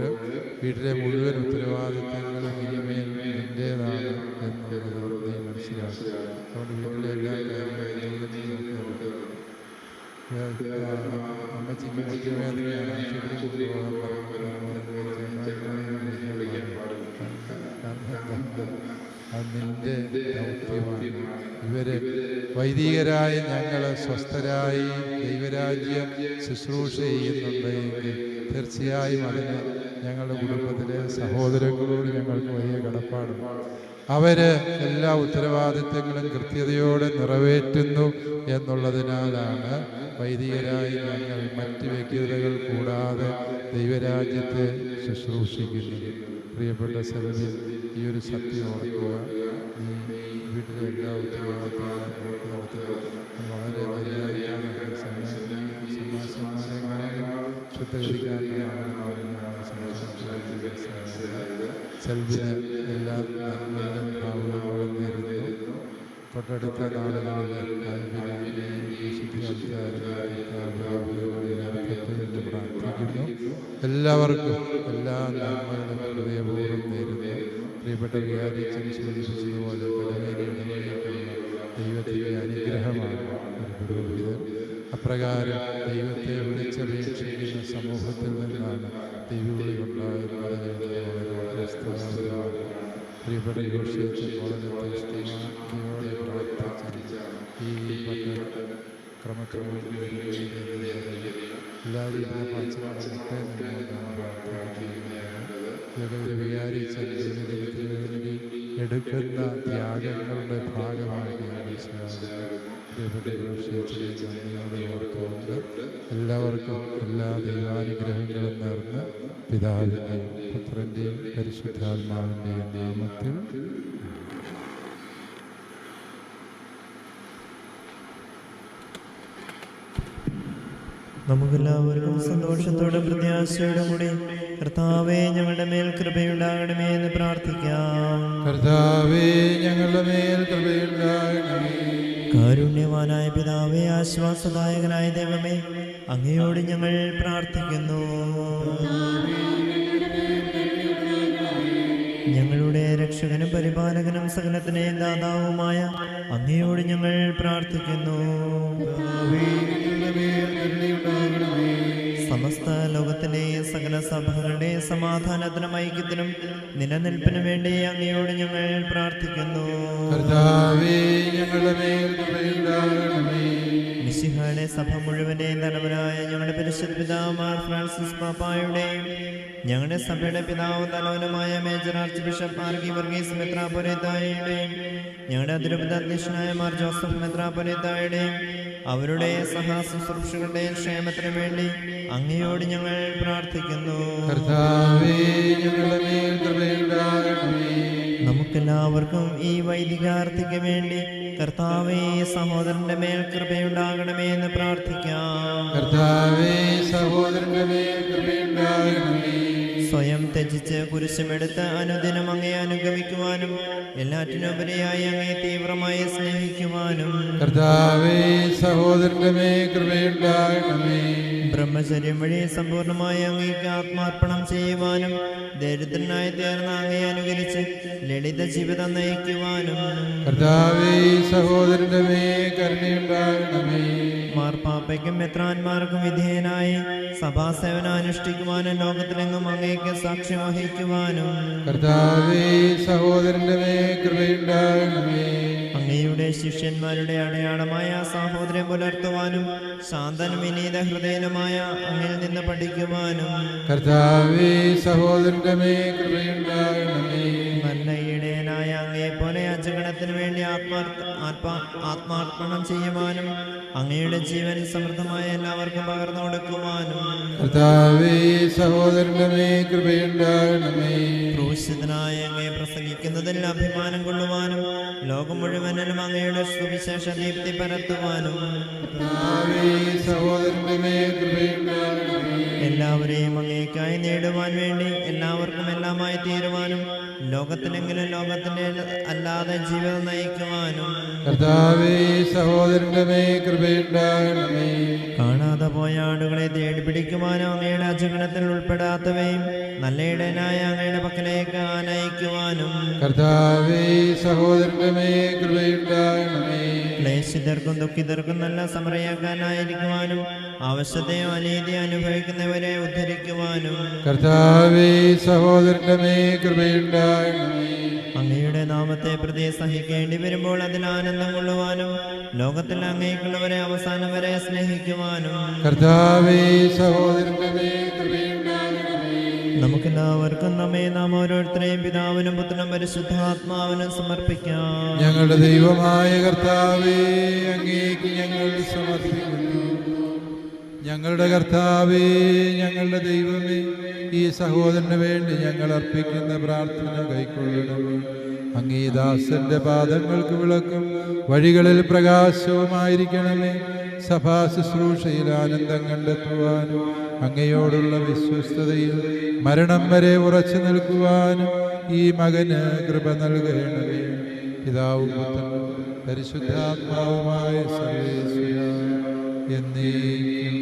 വീട്ടിലെ മുഴുവൻ ഉത്തരവാദിത്തങ്ങളും ഇനിമേൽ നിൻ്റേതാണ് എന്നുള്ളത് നീ മനസ്സിലാക്കുക. അതുകൊണ്ട് വീട്ടിലെ എല്ലാ കാര്യങ്ങളും അമ്മച്ചിക്ക് മുഖ്യവേദനയാണ്, ആശുപത്രി കൊണ്ടുപോകാൻ അത് നിന്റെ ദൗത്യമാണ്. ഇവര് വൈദികരായ ഞങ്ങൾ സ്വസ്ഥരായി ദൈവരാജ്യ ശുശ്രൂഷ ചെയ്യുന്നുണ്ടെങ്കിൽ തീർച്ചയായും അതിന് ഞങ്ങളുടെ കുടുംബത്തിലെ സഹോദരങ്ങളോട് ഞങ്ങൾക്ക് വലിയ കടപ്പാടുണ്ട്. അവര് എല്ലാ ഉത്തരവാദിത്തങ്ങളും കൃത്യതയോടെ നിറവേറ്റുന്നു എന്നുള്ളതിനാലാണ് വൈദികരായി ഞങ്ങൾ മറ്റ് വ്യക്തിഗതകൾ കൂടാതെ ദൈവരാജ്യത്തെ ശുശ്രൂഷിക്കുന്നത്. പ്രിയപ്പെട്ട സെൽവിൻ, ഈ ഒരു സത്യം ഓർക്കുക. നീ വീട്ടിലെ എല്ലാ ഉത്തരവാദിത്തങ്ങളും വളരെ മര്യാദയാണ്. സന്യാസന്മാരെക്കാളും ശുദ്ധഗതിക്കാരനാണ് സെൽവിന് എല്ലാ നന്മകളും ഭാവങ്ങളും നേരുന്നു. തൊട്ടടുത്ത നാളുകളിൽ പ്രാർത്ഥിക്കുന്നു. എല്ലാവർക്കും എല്ലാ നന്മകളും ഹൃദയപൂർവ്വം നേരുന്നു. പ്രിയപ്പെട്ട വികാരിച്ചൻ സൂചിപ്പിച്ചതുപോലെ കടമേരിയുടെ ദൈവത്തിൻ്റെ അനുഗ്രഹമാണ് ഒരു പുരോഹിതൻ. അപ്രകാരം ദൈവത്തെ വിളിച്ചപേക്ഷിക്കുന്ന സമൂഹത്തിൽ നിന്നാണ് ദൈവവിളി ഉണ്ടാകുന്നത് എന്നത് വളരെ വാസ്തവമാണ്. പ്രിയപ്പെട്ട യോഷിയച്ചൻ വളരെ തീഷ്ണതയോടെ പ്രാർത്ഥിച്ച ഈ ക്രമക്രമം എല്ലാവരും ഇതിനെ പാച്ചനാട് മുട്ടേ നിന്നുകൊണ്ടാണ് പ്രാർത്ഥിക്കുന്നത്. ഇതൊക്കെ ഒരു വികാരിച്ചൻ ദൈവത്തിന് വേണ്ടി എടുക്കുന്ന ത്യാഗങ്ങളുടെ ഭാഗമായിട്ട് ഞാൻ മനസ്സിലാകുന്നു. പ്രിയപ്പെട്ട യോഷിയച്ചനെ നന്ദിയോടെ ഓർത്തുകൊണ്ട് എല്ലാവർക്കും എല്ലാ ദൈവാനുഗ്രഹങ്ങളും നേർന്ന് പിതാവിൻ്റെയും പുത്രൻ്റെയും പരിശുദ്ധാത്മാവിൻ്റെയും നാമത്തിൽ നമുക്കെല്ലാവർക്കും സന്തോഷത്തോടും പ്രത്യാശയോടും കൂടി കർത്താവേ ഞങ്ങളുടെ മേൽ കൃപയുണ്ടാകണമേ എന്ന് പ്രാർത്ഥിക്കാം. കർത്താവേ ഞങ്ങളുടെ മേൽ കൃപയുണ്ടാകണമേ. കാരുണ്യവാനായ പിതാവേ, ആശ്വാസദായകനായ ദൈവമേ, അങ്ങയോട് ഞങ്ങൾ പ്രാർത്ഥിക്കുന്നു. ഞങ്ങളുടെ രക്ഷകനും പരിപാലകനും സകലത്തിനെയും ദാതാവുമായ അങ്ങയോട് ഞങ്ങൾ പ്രാർത്ഥിക്കുന്നു. സമസ്ത ലോകത്തിലെയും സകല സഭകളുടെയും സമാധാനത്തിനും ഐക്യത്തിനും നിലനിൽപ്പിനും വേണ്ടി അങ്ങയോട് ഞങ്ങൾ പ്രാർത്ഥിക്കുന്നു. മിശിഹായുടെ സഭ മുഴുവന്റെയും തലവനായ ഞങ്ങളുടെ പരിശുദ്ധ പിതാവ് ഫ്രാൻസിസ് പാപ്പായുടെയും ഞങ്ങളുടെ സഭയുടെ പിതാവും തലവനുമായ major archbishop Mar Geevarghese മെത്രാപ്പൊലീത്തായുടെയും ഞങ്ങളുടെ അതിരൂപത അധ്യക്ഷനായ മാർ ജോസഫ് മെത്രാപ്പൊലീത്തായുടെയും അവരുടെ സഹശുശ്രൂഷകളുടെയും ക്ഷേമത്തിനു വേണ്ടി അങ്ങയോട് ഞങ്ങൾ പ്രാർത്ഥിക്കുന്നു. നമുക്കെല്ലാവർക്കും ഈ വൈദികാർത്ഥിക്ക് വേണ്ടി കർത്താവേ സഹോദരന്റെ മേൽ കൃപയുണ്ടാകണമേ എന്ന് പ്രാർത്ഥിക്കാം. സ്വയം ത്യജിച്ച് കുരിശുമെടുത്ത് അനുദിനം അങ്ങയെ അനുഗമിക്കുവാനും എല്ലാറ്റിനുപരിയായി അങ്ങയെ തീവ്രമായി സ്നേഹിക്കുവാനും ബ്രഹ്മചര്യം വഴി സമ്പൂർണമായി അങ്ങേക്ക് ആത്മാർപ്പണം ചെയ്യുവാനും ദരിദ്രനായി തീർന്ന അങ്ങയെ അനുകരിച്ച് ലളിത ജീവിതം നയിക്കുവാനും മാർപ്പാപ്പയ്ക്കും മെത്രാന്മാർക്കും വിധേയനായി സഭാസേവനം അനുഷ്ഠിക്കുവാനും ലോകത്തിലെങ്ങും അങ്ങേക്ക് സാക്ഷ്യം വഹിക്കുവാനും അങ്ങയുടെ ശിഷ്യന്മാരുടെ അടയാളമായ സാഹോദര്യം പുലർത്തുവാനും ശാന്തനും വിനീത ഹൃദയനുമായ അങ്ങിൽ നിന്ന് പഠിക്കുവാനും നല്ല ഇടയനായ അങ്ങയെ പോലെ അജഗണത്തിന് വേണ്ടി ആത്മാർപ്പണം ചെയ്യുവാനും അങ്ങയുടെ ജീവൻ സമൃദ്ധമായ എല്ലാവർക്കും പകർന്നു കൊടുക്കുവാനും ക്രൂശിതനായ അങ്ങയെ പ്രസംഗിക്കുന്നതിൽ അഭിമാനം കൊള്ളുവാനും ലോകം മുഴുവനിലും അങ്ങയുടെ സുവിശേഷ ദീപ്തി പരത്തുവാനും എല്ലാവരെയും അങ്ങേക്കായി നേടുവാൻ വേണ്ടി എല്ലാവർക്കും എല്ലാമായി തീരുവാനും ലോകത്തിലെങ്കിലും ലോകത്തിന്റെ അല്ലാതെ ജീവിതം നയിക്കുവാനും കാണാതെ പോയ ആടുകളെ തേടി പിടിക്കുവാനും അങ്ങയുടെ അജഗണത്തിൽ ഉൾപ്പെടാത്തവയും നല്ല ഇടയനായ അങ്ങയുടെ പക്കലേക്ക് ആനയിക്കുവാനും ക്ലേശിതർക്കും ദുഃഖിതർക്കും നല്ല സമരയാക്കാനായിരിക്കുവാനും ആവശ്യത്തെയോ അനീതി അനുഭവിക്കുന്നവരെ ഉദ്ധരിക്കുവാനും അങ്ങയുടെ നാമത്തെ പ്രതി സഹിക്കേണ്ടി വരുമ്പോൾ അതിൽ ആനന്ദം കൊള്ളുവാനും ലോകത്തിൽ അങ്ങേക്കുള്ളവരെ അവസാനം വരെ സ്നേഹിക്കുവാനും നമുക്കെല്ലാവർക്കും നമ്മെ നാം ഓരോരുത്തരെയും പിതാവിനും പുത്രനും പരിശുദ്ധാത്മാവിനും സമർപ്പിക്കാം. ഞങ്ങളുടെ ദൈവമായ കർത്താവേ, അങ്ങേക്ക് ഞങ്ങൾ സമർപ്പിക്കുന്നു. ഞങ്ങളുടെ കർത്താവേ, ഞങ്ങളുടെ ദൈവമേ, ഈ സഹോദരന് വേണ്ടി ഞങ്ങൾ അർപ്പിക്കുന്ന പ്രാർത്ഥന കൈക്കൊള്ളണമേ. അങ്ങേ ദാസന്റെ പാദങ്ങൾക്ക് വിളക്കും വഴികളിൽ പ്രകാശവുമായിരിക്കണമേ. സഭാ ശുശ്രൂഷയിൽ ആനന്ദം കണ്ടെത്തുവാനും അങ്ങയോടുള്ള വിശ്വസ്തതയിൽ മരണം വരെ ഉറച്ചു നിൽക്കുവാനും ഈ മകന് കൃപ നൽകണമേ. പിതാവും പുത്രനും പരിശുദ്ധാത്മാവുമായ സർവേശ്വര എന്നേക്കും.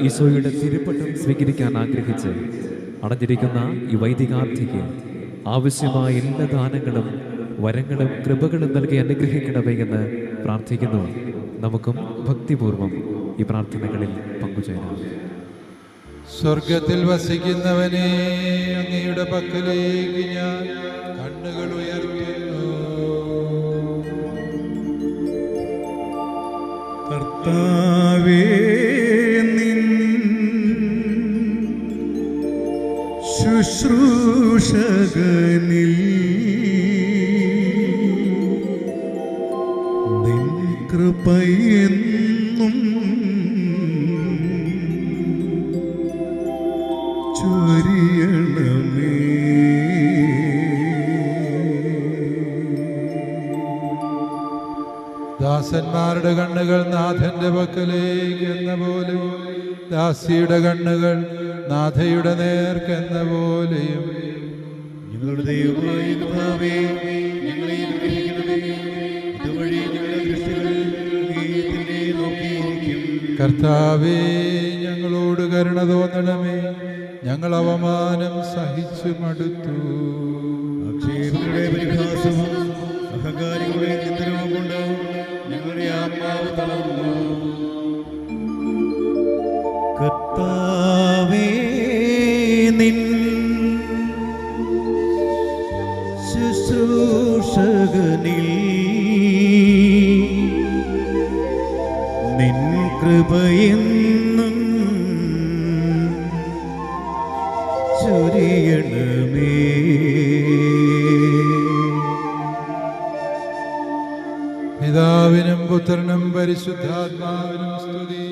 ഈശോയുടെ തിരുപ്പട്ടം സ്വീകരിക്കാൻ ആഗ്രഹിച്ച് അടഞ്ഞിരിക്കുന്ന ഈ വൈദികാർത്ഥിക്ക് ആവശ്യമായ എല്ലാ ദാനങ്ങളും വരങ്ങളും കൃപകളും നൽകി അനുഗ്രഹിക്കണമേ എന്ന് പ്രാർത്ഥിക്കുന്നു. നമുക്കും ഭക്തിപൂർവം ഈ പ്രാർത്ഥനകളിൽ പങ്കുചേരാം. സ്വർഗത്തിൽ വസിക്കുന്നവനെ, അങ്ങയുടെ പക്കലേക്ക് ഞാൻ കണ്ണുകൾ ഉയർത്തുന്നു. കർത്താവേ, നിൻ ശുശ്രൂഷകനിൽ നിൻ കൃപയെന്നും ചൊരിയണമേ. ദാസന്മാരുടെ കണ്ണുകൾ നാഥന്റെ പക്കലേക്ക് എന്ന പോലെ, ദാസിയുടെ കണ്ണുകൾ നാഥയുടെ നേർക്കെന്ന പോലെയും. ഞങ്ങളുടെ ദൈവമായ കർത്താവേ, ഞങ്ങളെ അനുഗ്രഹിക്കണമേ. ഇതുവഴി ഞങ്ങളുടെ ദൃഷ്ടികൾ അങ്ങയെ നോക്കിയിരിക്കും. കർത്താവേ, ഞങ്ങളോട് കരുണ തോന്നണമേ. ഞങ്ങൾ അവമാനം സഹിച്ചു മടുത്തു. ആക്ഷേപങ്ങളുടെ പരിഹാസവും അഹങ്കാരികളുടെ നിന്ദനവും കൊണ്ട് ഞങ്ങളുടെ ആത്മാവ് തളർന്നു. കർത്താവേ, നിൻ ശുശ്രൂഷകനിൽ നിൻ കൃപയെന്നും ചൊരിയണമേ. പിതാവിനും പുത്രനും പരിശുദ്ധാത്മാവിനും സ്തുതി.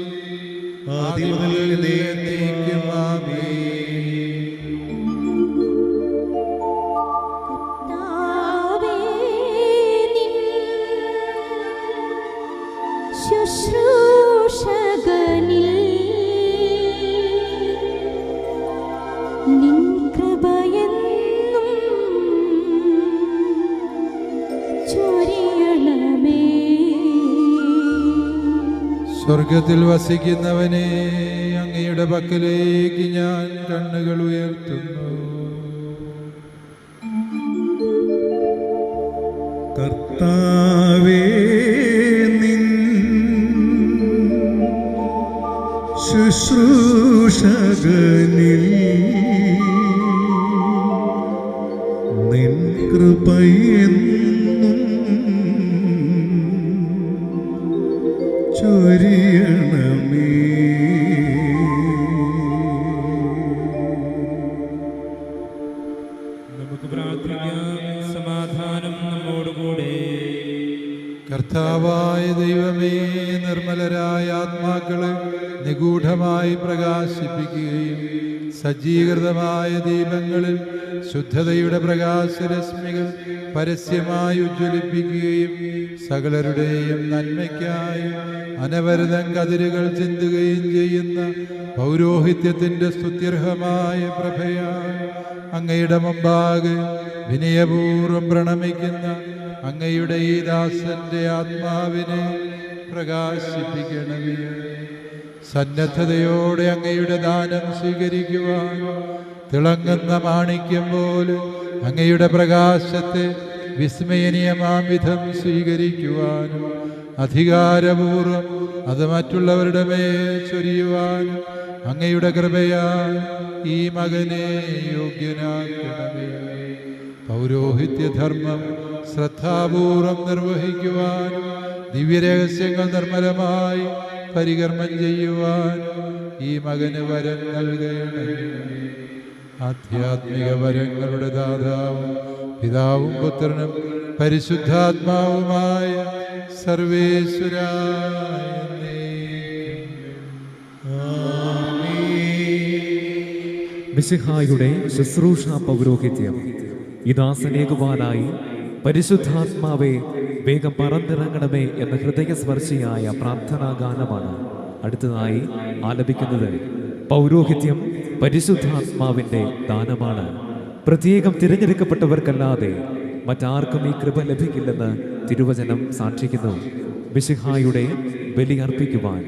ആദ്യം മുതൽ എന്നേക്കും ആമേൻ. ശുശ്രൂഷകനിൽ നിൻ കൃപയെന്നും ചൊരിയണമേ. സ്വർഗത്തിൽ വസിക്കുന്നവനെ, അങ്ങയുടെ പക്കലേക്ക് ഞാൻ കണ്ണുകൾ ഉയർത്തുന്നു. കർത്താവേ, നിൻ ശുശ്രൂഷകനിൽ നിൻ കൃപയെന്നും ചൊരിയണമേ. നമുക്ക് പ്രാർത്ഥിക്കാം. സമാധാനം നമ്മോടുകൂടെ. കർത്താവായ ദൈവമേ, നിർമ്മലരായ ആത്മാക്കളെ നിഗൂഢമായി പ്രകാശിപ്പിക്കുകയും സജ്ജീകൃതമായ ദീപങ്ങളിൽ ശുദ്ധതയുടെ പ്രകാശരശ്മികൾ പരസ്യമായി ഉജ്ജ്വലിപ്പിക്കുകയും സകലരുടെയും നന്മയ്ക്കായി അനവരതം കതിരുകൾ ചിന്തുകയും ചെയ്യുന്ന പൗരോഹിത്യത്തിൻ്റെ സ്തുത്യർഹമായ പ്രഭയായി അങ്ങയുടെ മുമ്പാകെ വിനയപൂർവ്വം പ്രണമിക്കുന്ന അങ്ങയുടെ ഈ ദാസന്റെ ആത്മാവിനെ പ്രകാശിപ്പിക്കണമേ. സന്നദ്ധതയോടെ അങ്ങയുടെ ദാനം സ്വീകരിക്കുവാൻ തിളങ്ങുന്ന മാണിക്യം പോലെ അങ്ങയുടെ പ്രകാശത്തെ വിസ്മയനീയമാം വിധം സ്വീകരിക്കുവാനും അധികാരപൂർവം അത് മറ്റുള്ളവരുടെ മേൽ ചൊരിയുവാനും അങ്ങയുടെ കൃപയാൽ ഈ മകനെ യോഗ്യനാക്കണമേ. പൗരോഹിത്യധർമ്മം ശ്രദ്ധാപൂർവം നിർവഹിക്കുവാനും ദിവ്യരഹസ്യങ്ങൾ നിർമ്മലമായി പരികർമ്മം ചെയ്യുവാനും ഈ മകന് വരം നൽകണമേ. ആധ്യാത്മിക വരങ്ങളുടെ ദാതാവും പിതാവും പുത്രനും പരിശുദ്ധാത്മാവുമായ സർവേശ്വരായ മിശിഹായുടെ ശുശ്രൂഷ പൗരോഹിത്യം ഈ ദാസനേകുവാനായി പരിശുദ്ധാത്മാവെ വേഗം പറന്നിറങ്ങണമേ എന്ന ഹൃദയസ്പർശിയായ പ്രാർത്ഥനാ ഗാനമാണ് അടുത്തതായി ആലപിക്കുന്നത്. പൗരോഹിത്യം പരിശുദ്ധാത്മാവിൻ്റെ ദാനമാണ്. പ്രത്യേകം തിരഞ്ഞെടുക്കപ്പെട്ടവർക്കല്ലാതെ മറ്റാർക്കും ഈ കൃപ ലഭിക്കില്ലെന്ന് തിരുവചനം സാക്ഷിക്കുന്നു. മിശിഹായുടെ ബലി അർപ്പിക്കുവാൻ,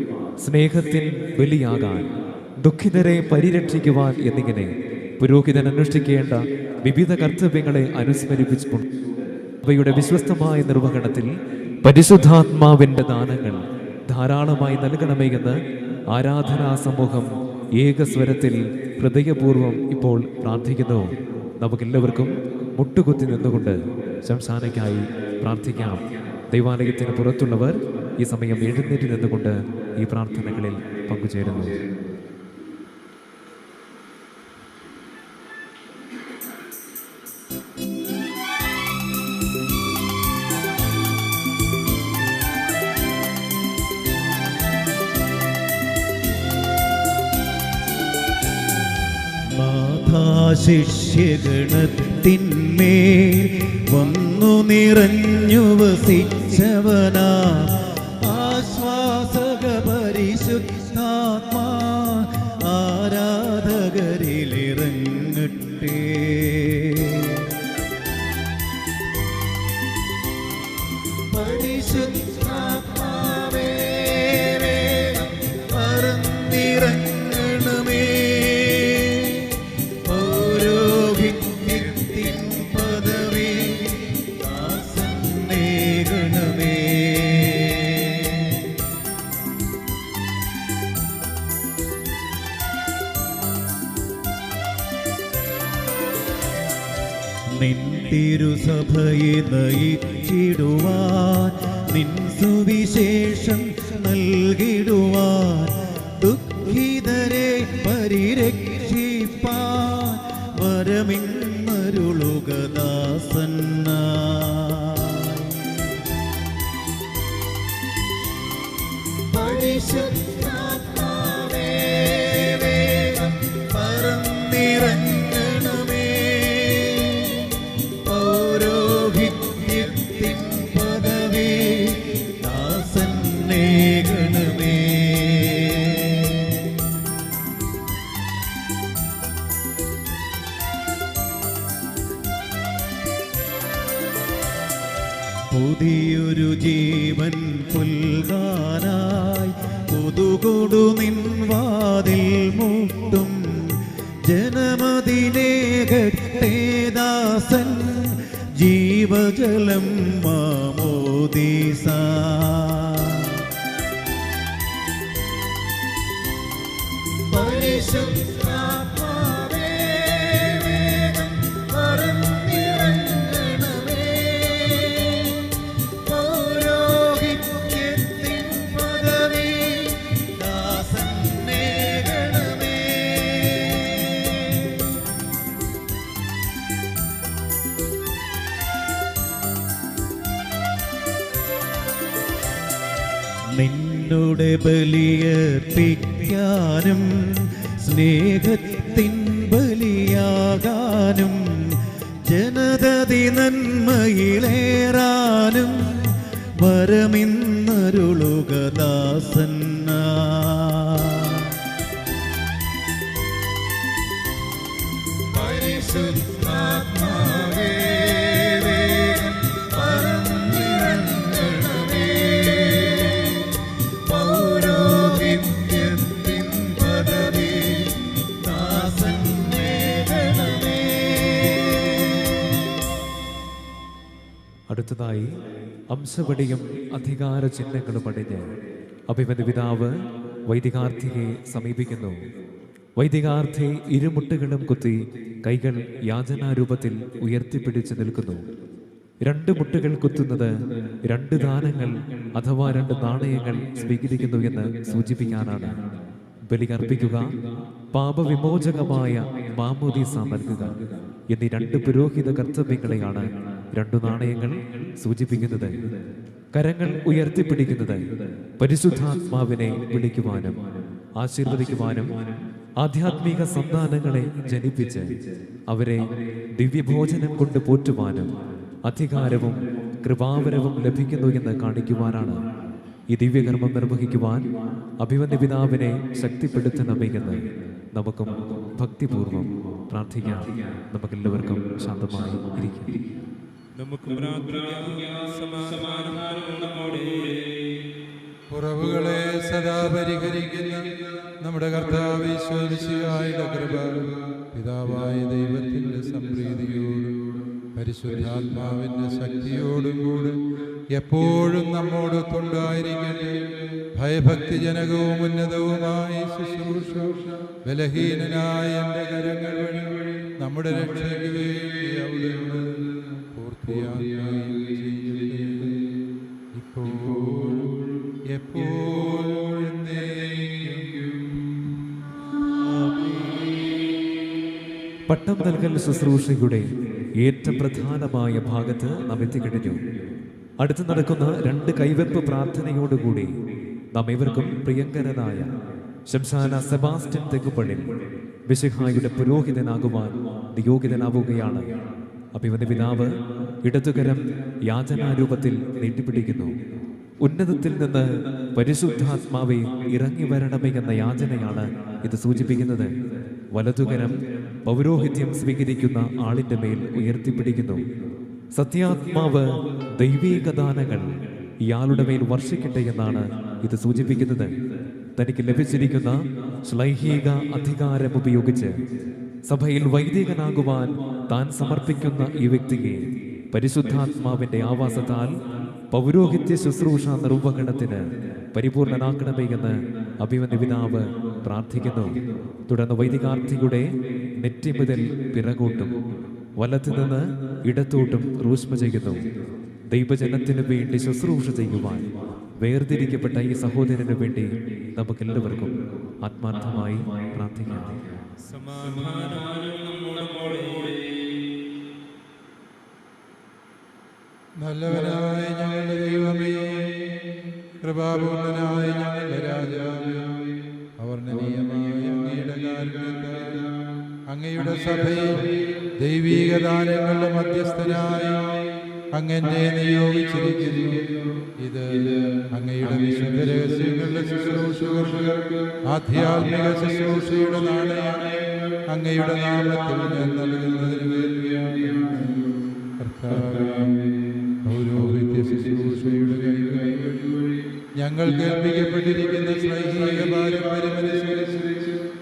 സ്നേഹത്തിൻ ബലിയാകാൻ, ദുഃഖിതരെ പരിരക്ഷിക്കുവാൻ എന്നിങ്ങനെ പുരോഹിതൻ അനുഷ്ഠിക്കേണ്ട വിവിധ കർത്തവ്യങ്ങളെ അനുസ്മരിപ്പിച്ചുകൊണ്ട് അവയുടെ വിശ്വസ്തമായ നിർവഹണത്തിൽ പരിശുദ്ധാത്മാവിൻ്റെ ദാനങ്ങൾ ധാരാളമായി നൽകണമേ എന്ന് ആരാധനാ സമൂഹം ഏകസ്വരത്തിൽ ഹൃദയപൂർവ്വം ഇപ്പോൾ പ്രാർത്ഥിക്കുന്നു. നമുക്കെല്ലാവർക്കും മുട്ടുകുത്തി നിന്നുകൊണ്ട് ശംശാനയ്ക്കായി പ്രാർത്ഥിക്കാം. ദൈവാലയത്തിന് പുറത്തുള്ളവർ ഈ സമയം എഴുന്നേറ്റ് നിന്നുകൊണ്ട് ഈ പ്രാർത്ഥനകളിൽ പങ്കുചേരുന്നു. നാഥാശിഷ്യഗണത്തിന്മേൽ വന്നു നിറഞ്ഞു വസിച്ചവനാ ആശ്വാസക പരിശുദ്ധാത്മാ ആരാധകരിലിറങ്ങട്ടെ. പരിശുദ്ധാത്മാവേ പറന്നിറങ്ങണമേ, പൗരോഹിത്യത്തിൻ പദവി ദാസന്നേകണമേ. നിൻ തിരുസഭയെ നയിച്ചിടുവാൻ, നിൻ സുവിശേഷം നൽകിടുവാൻ, ദുഃഖിതരെ പരിരക്ഷിപ്പാൻ വരമിന്നരുളുക ദാസന്നായി. പരിശുദ്ധാത്മാവേ വേഗം പറന്നിറങ്ങണമേ, പൗരോഹിത്യത്തിൻ പദവി ദാസന്നേകണമേ. പുതിയൊരു ജീവൻ പുൽകാനായി പുതുകൊടു നിൻ വാതിൽ മുട്ടും ജനമതിനേകട്ടെ ദാസൻ ജീവജലം മാമോദീസ. പരിശുദ്ധാത്മാവേ വേഗം പറന്നിറങ്ങണമേ, പൗരോഹിത്യത്തിൻ പദവി ദാസന്നേകണമേ. നിന്നുടെ ബലിയർപ്പിക്കാനും സ്നേഹത്തിൻ ബലിയാകാനും ജനതതി നന്മയിലേറാനും വരമിന്നരുളുക ദാസന്നാ. പരിശുദ്ധാത്മാവേ വേഗം പറന്നിറങ്ങണമേ, പൗരോഹിത്യത്തിൻ പദവി ദാസന്നേകണമേ. അടുത്തതായി അംശവടിയും അധികാര ചിഹ്നങ്ങളും അണിഞ്ഞ് അഭിമന്യ പിതാവ് വൈദികാർത്ഥിയെ സമീപിക്കുന്നു. വൈദികാർത്ഥി ഇരുമുട്ടുകളും കുത്തി കൈകൾ യാചനാരൂപത്തിൽ ഉയർത്തിപ്പിടിച്ച് നിൽക്കുന്നു. രണ്ട് മുട്ടുകൾ കുത്തുന്നത് രണ്ട് ദാനങ്ങൾ അഥവാ രണ്ട് നാണയങ്ങൾ സ്വീകരിക്കുന്നു എന്ന് സൂചിപ്പിക്കാനാണ്. ബലി അർപ്പിക്കുക, പാപവിമോചകമായ മാമോദീസ നൽകുക എന്നീ രണ്ട് പുരോഹിത കർത്തവ്യങ്ങളെയാണ് രണ്ടു നാണയങ്ങൾ സൂചിപ്പിക്കുന്നത്. കരങ്ങൾ ഉയർത്തിപ്പിടിക്കുന്നത് പരിശുദ്ധാത്മാവിനെ വിളിക്കുവാനും ആശീർവദിക്കുവാനും ആധ്യാത്മിക സന്താനങ്ങളെ ജനിപ്പിച്ച് അവരെ ദിവ്യഭോജനം കൊണ്ട് പോറ്റുവാനും അധികാരവും കൃപാവരവും ലഭിക്കുന്നു എന്ന് കാണിക്കുവാനാണ്. ഈ ദിവ്യകർമ്മം നിർവഹിക്കുവാൻ അഭിമന്യ പിതാവിനെ ശക്തിപ്പെടുത്തണമേ എന്ന് നമുക്കും ഭക്തിപൂർവം പ്രാർത്ഥിക്കാം. നമുക്കെല്ലാവർക്കും ശാന്തമായി ഇരിക്കാം. നമുക്ക് പ്രാർത്ഥിക്കാം. സമാധാനം നമ്മോടെ. കുറവുകളെ സദാ പരിഹരിക്കുന്ന നമ്മുടെ കർത്താവ് ഈശോമിശിഹായുടെ കൃപ, പിതാവായ ദൈവത്തിൻ്റെ സംപ്രീതിയോടും പരിശുദ്ധാത്മാവിൻ്റെ ശക്തിയോടും കൂടെ എപ്പോഴും നമ്മോടൊത്തുണ്ടായിരിക്കട്ടെ. ഭയഭക്തിജനകവും ഉന്നതവുമായ ശുശ്രൂഷ ബലഹീനനായ എൻ്റെ കരങ്ങൾ വഴി നമ്മുടെ രക്ഷയ്ക്ക് വേണ്ടി അവിടുന്ന് പൂർത്തിയാക്കുകയും ചെയ്യട്ടെ. ഇപ്പോഴും എപ്പോഴും എന്നേക്കും. പട്ടം നൽകൽ ശുശ്രൂഷയുടെ ഏറ്റവും പ്രധാനമായ ഭാഗത്ത് നാം എത്തിക്കഴിഞ്ഞു. അടുത്ത് നടക്കുന്ന രണ്ട് കൈവെപ്പ് പ്രാർത്ഥനയോടുകൂടി നാം ഇവർക്കും പ്രിയങ്കരനായ ശംശാന സെബാസ്റ്റ്യൻ തെക്കുപള്ളിൽ മിശിഹായുടെ പുരോഹിതനാകുവാൻ നിയോഗിതനാവുകയാണ്. അഭിമന്യ പിതാവ് ഇടതുകരം യാചനാരൂപത്തിൽ നീട്ടിപ്പിടിക്കുന്നു. ഉന്നതത്തിൽ നിന്ന് പരിശുദ്ധാത്മാവെ ഇറങ്ങി വരണമേ എന്ന യാചനയാണ് ഇത് സൂചിപ്പിക്കുന്നത്. വലതുകരം പൗരോഹിത്യം സ്വീകരിക്കുന്ന ആളിന്റെ മേൽ ഉയർത്തിപ്പിടിക്കുന്നു. സത്യാത്മാവ് ദൈവീക ദാനങ്ങൾ ഇയാളുടെ മേൽ വർഷിക്കട്ടെ എന്നാണ് ഇത് സൂചിപ്പിക്കുന്നത്. തനിക്ക് ലഭിച്ചിരിക്കുന്ന ശ്ലൈഹിക അധികാരം ഉപയോഗിച്ച് സഭയിൽ വൈദികനാകുവാൻ താൻ സമർപ്പിക്കുന്ന ഈ വ്യക്തിയെ പരിശുദ്ധാത്മാവിന്റെ ആവാസത്താൽ പൗരോഹിത്യ ശുശ്രൂഷ നിർവഹണത്തിന് പരിപൂർണനാക്കണമേ എന്ന് അഭിമന്യ പിതാവ് പ്രാർത്ഥിക്കുന്നു. തുടർന്ന് വൈദികാർത്ഥിയുടെ നെറ്റി മുതൽ പിറകോട്ടും വലത്തു നിന്ന് ഇടത്തോട്ടും റൂഷ്മ ചെയ്യുന്നു. ദൈവജനത്തിനു വേണ്ടി ശുശ്രൂഷ ചെയ്യുവാൻ വേർതിരിക്കപ്പെട്ട ഈ സഹോദരന് വേണ്ടി നമുക്കെല്ലാവർക്കും ആത്മാർത്ഥമായി പ്രാർത്ഥിക്കാം. നല്ലവനായ ഞങ്ങളുടെ ദൈവമേ, കൃപാപൂർണനായ ഞങ്ങളുടെ രാജാവേ, അവർണ്ണനീയമായ അങ്ങയുടെ കാരുണ്യത്താൽ അങ്ങയുടെ സഭയിൽ ദൈവീക ദാനങ്ങളുടെ മധ്യസ്ഥനായി അങ്ങനെ നിയോഗിച്ചിരിക്കുന്നു. ഇത് അങ്ങയുടെ വിശുദ്ധ രഹസ്യങ്ങളുടെ ശുശ്രൂഷകർക്ക് ആധ്യാത്മിക ശുശ്രൂഷയുടെ നാണയം അങ്ങയുടെ നാമത്തിൽ ഞാൻ നൽകുന്നതിന് വേണ്ടിയാണ്. പൗരോഹിത്യ ശുശ്രൂഷയുടെ കൈവഴി ഞങ്ങൾ കേൾപ്പിക്കപ്പെട്ടിരിക്കുന്ന ശ്ലൈഹിക പാരമ്പര്യമനുസരിച്ച്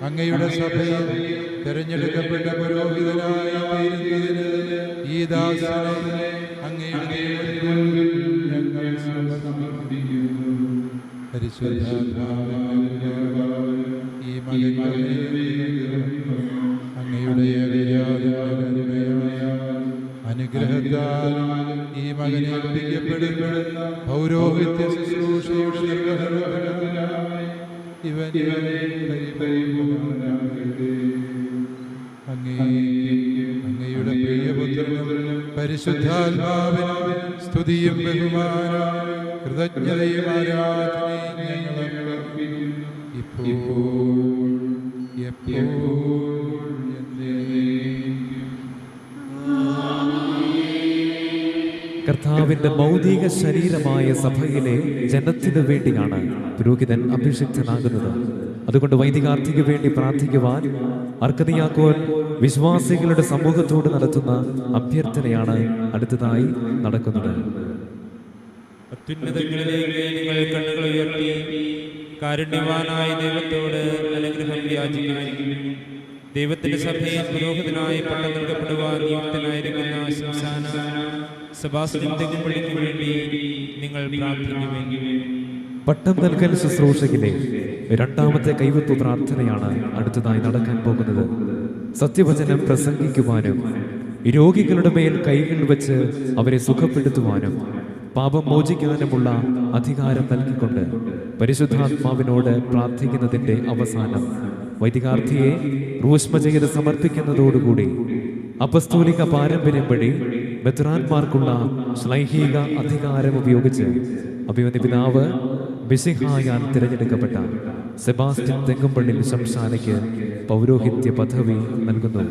അങ്ങയുടെ സഭയിൽ തെരഞ്ഞെടുക്കപ്പെട്ട പുരോഹിതനായി തീരുന്നതിന് ഈ ദാസനെ അങ്ങയുടെ ഞങ്ങൾ സമർപ്പിക്കുന്നു. പരിശുദ്ധാത്മാവിന്റെ ഈ മകനെ അങ്ങയുടെ അനുഗ്രഹത്താൽ ഈ മകനെ ഏൽപ്പിക്കപ്പെടുന്ന പൗരോഹിത്യ ശുശ്രൂഷയുടെ നിർവഹണത്തിനായി ഇവനെ അങ്ങയുടെ പ്രിയപുത്രനും പരിശുദ്ധാത്മാവിനും സ്തുതിയും ബഹുമാനവും കൃതജ്ഞതയും ആരാധനയും ഞങ്ങൾ അർപ്പിക്കുന്നു. ഇപ്പോൾ എപ്പോഴും കർത്താവിന്റെ ഭൗതിക ശരീരമായ സഭയിലെ ജനത്തിനു വേണ്ടിയാണ് പുരോഹിതൻ അഭിഷിക്തനാകുന്നത്. അതുകൊണ്ട് വൈദികാർത്ഥിക്ക് വേണ്ടി പ്രാർത്ഥിക്കുവാൻ അർക്കദിയാക്കോൻ വിശ്വാസികളുടെ സമൂഹത്തോട് നടത്തുന്ന അഭ്യർത്ഥനയാണ് അടുത്തതായി നടക്കുന്നത്. അത്യുന്നതങ്ങളിലേക്ക് നിങ്ങൾ കണ്ണുകൾ ഉയർത്തി കാരുണ്യവാനായ ദൈവത്തോട് അനുഗ്രഹം യാചിക്കുവിൻ. ദൈവത്തിന്റെ സഭയിൽ പുരോഹിതനായി പട്ടം നൽകപ്പെടുവാൻ നിയുക്തനായിരിക്കുന്ന ശംശാന സെബാസ്റ്റ്യൻ തെക്കുപള്ളിക്ക് വേണ്ടി നിങ്ങൾ പ്രാർത്ഥിക്കുവിൻ. പട്ടം നൽകൽ ശുശ്രൂഷയിലെ രണ്ടാമത്തെ കൈവെപ്പ് പ്രാർത്ഥനയാണ് അടുത്തതായി നടക്കാൻ പോകുന്നത്. സത്യവചനം പ്രസംഗിക്കുവാനും രോഗികളുടെ മേൽ കൈകൾ വെച്ച് അവരെ സുഖപ്പെടുത്തുവാനും പാപം മോചിക്കാനുമുള്ള അധികാരം നൽകിക്കൊണ്ട് പരിശുദ്ധാത്മാവിനോട് പ്രാർത്ഥിക്കുന്നതിന്റെ അവസാനം വൈദികാർത്ഥിയെ റൂഷ്മ ചെയ്ത് സമർപ്പിക്കുന്നതോടുകൂടി അപ്പസ്തോലിക പാരമ്പര്യം വഴി മെത്രാന്മാർക്കുള്ള ശ്ലൈഹിക അധികാരം ഉപയോഗിച്ച് അഭിമന്യ പിതാവ് മിശിഹായാൽ തിരഞ്ഞെടുക്കപ്പെട്ട സെബാസ്റ്റ്യൻ തെക്കുംപള്ളിൽ ശംശാനയ്ക്ക് പൗരോഹിത്യ പദവി നൽകുന്നു.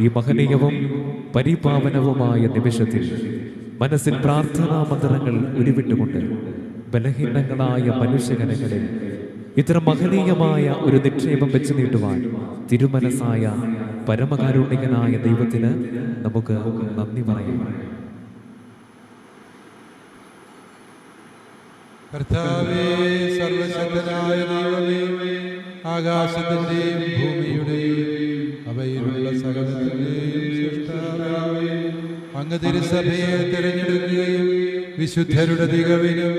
ഈ മഹനീയവും പരിപാവനവുമായ നിമിഷത്തിൽ മനസ്സിൽ പ്രാർത്ഥനാ മന്ത്രങ്ങൾ ഉരുവിട്ടുകൊണ്ട് ബലഹീനങ്ങളായ മനുഷ്യജനങ്ങളിൽ ഇത്ര മഹനീയമായ ഒരു നിക്ഷേപം വെച്ച് നീട്ടുവാൻ തിരുമനസായ പരമകാരുണികനായ ദൈവത്തിന് നമുക്ക് നന്ദി പറയാം. കർത്താവേ, സർവശക്തനായ ദൈവമേ, ആകാശത്തിന്റെയും ഭൂമിയുടെയും അവയിലുള്ള സകലത്തിന്റെയും സൃഷ്ടാവേ, അങ്ങ് തിരുസഭയെ തിരഞ്ഞെടുക്കുകയും വിശുദ്ധരുടെ തികവിനും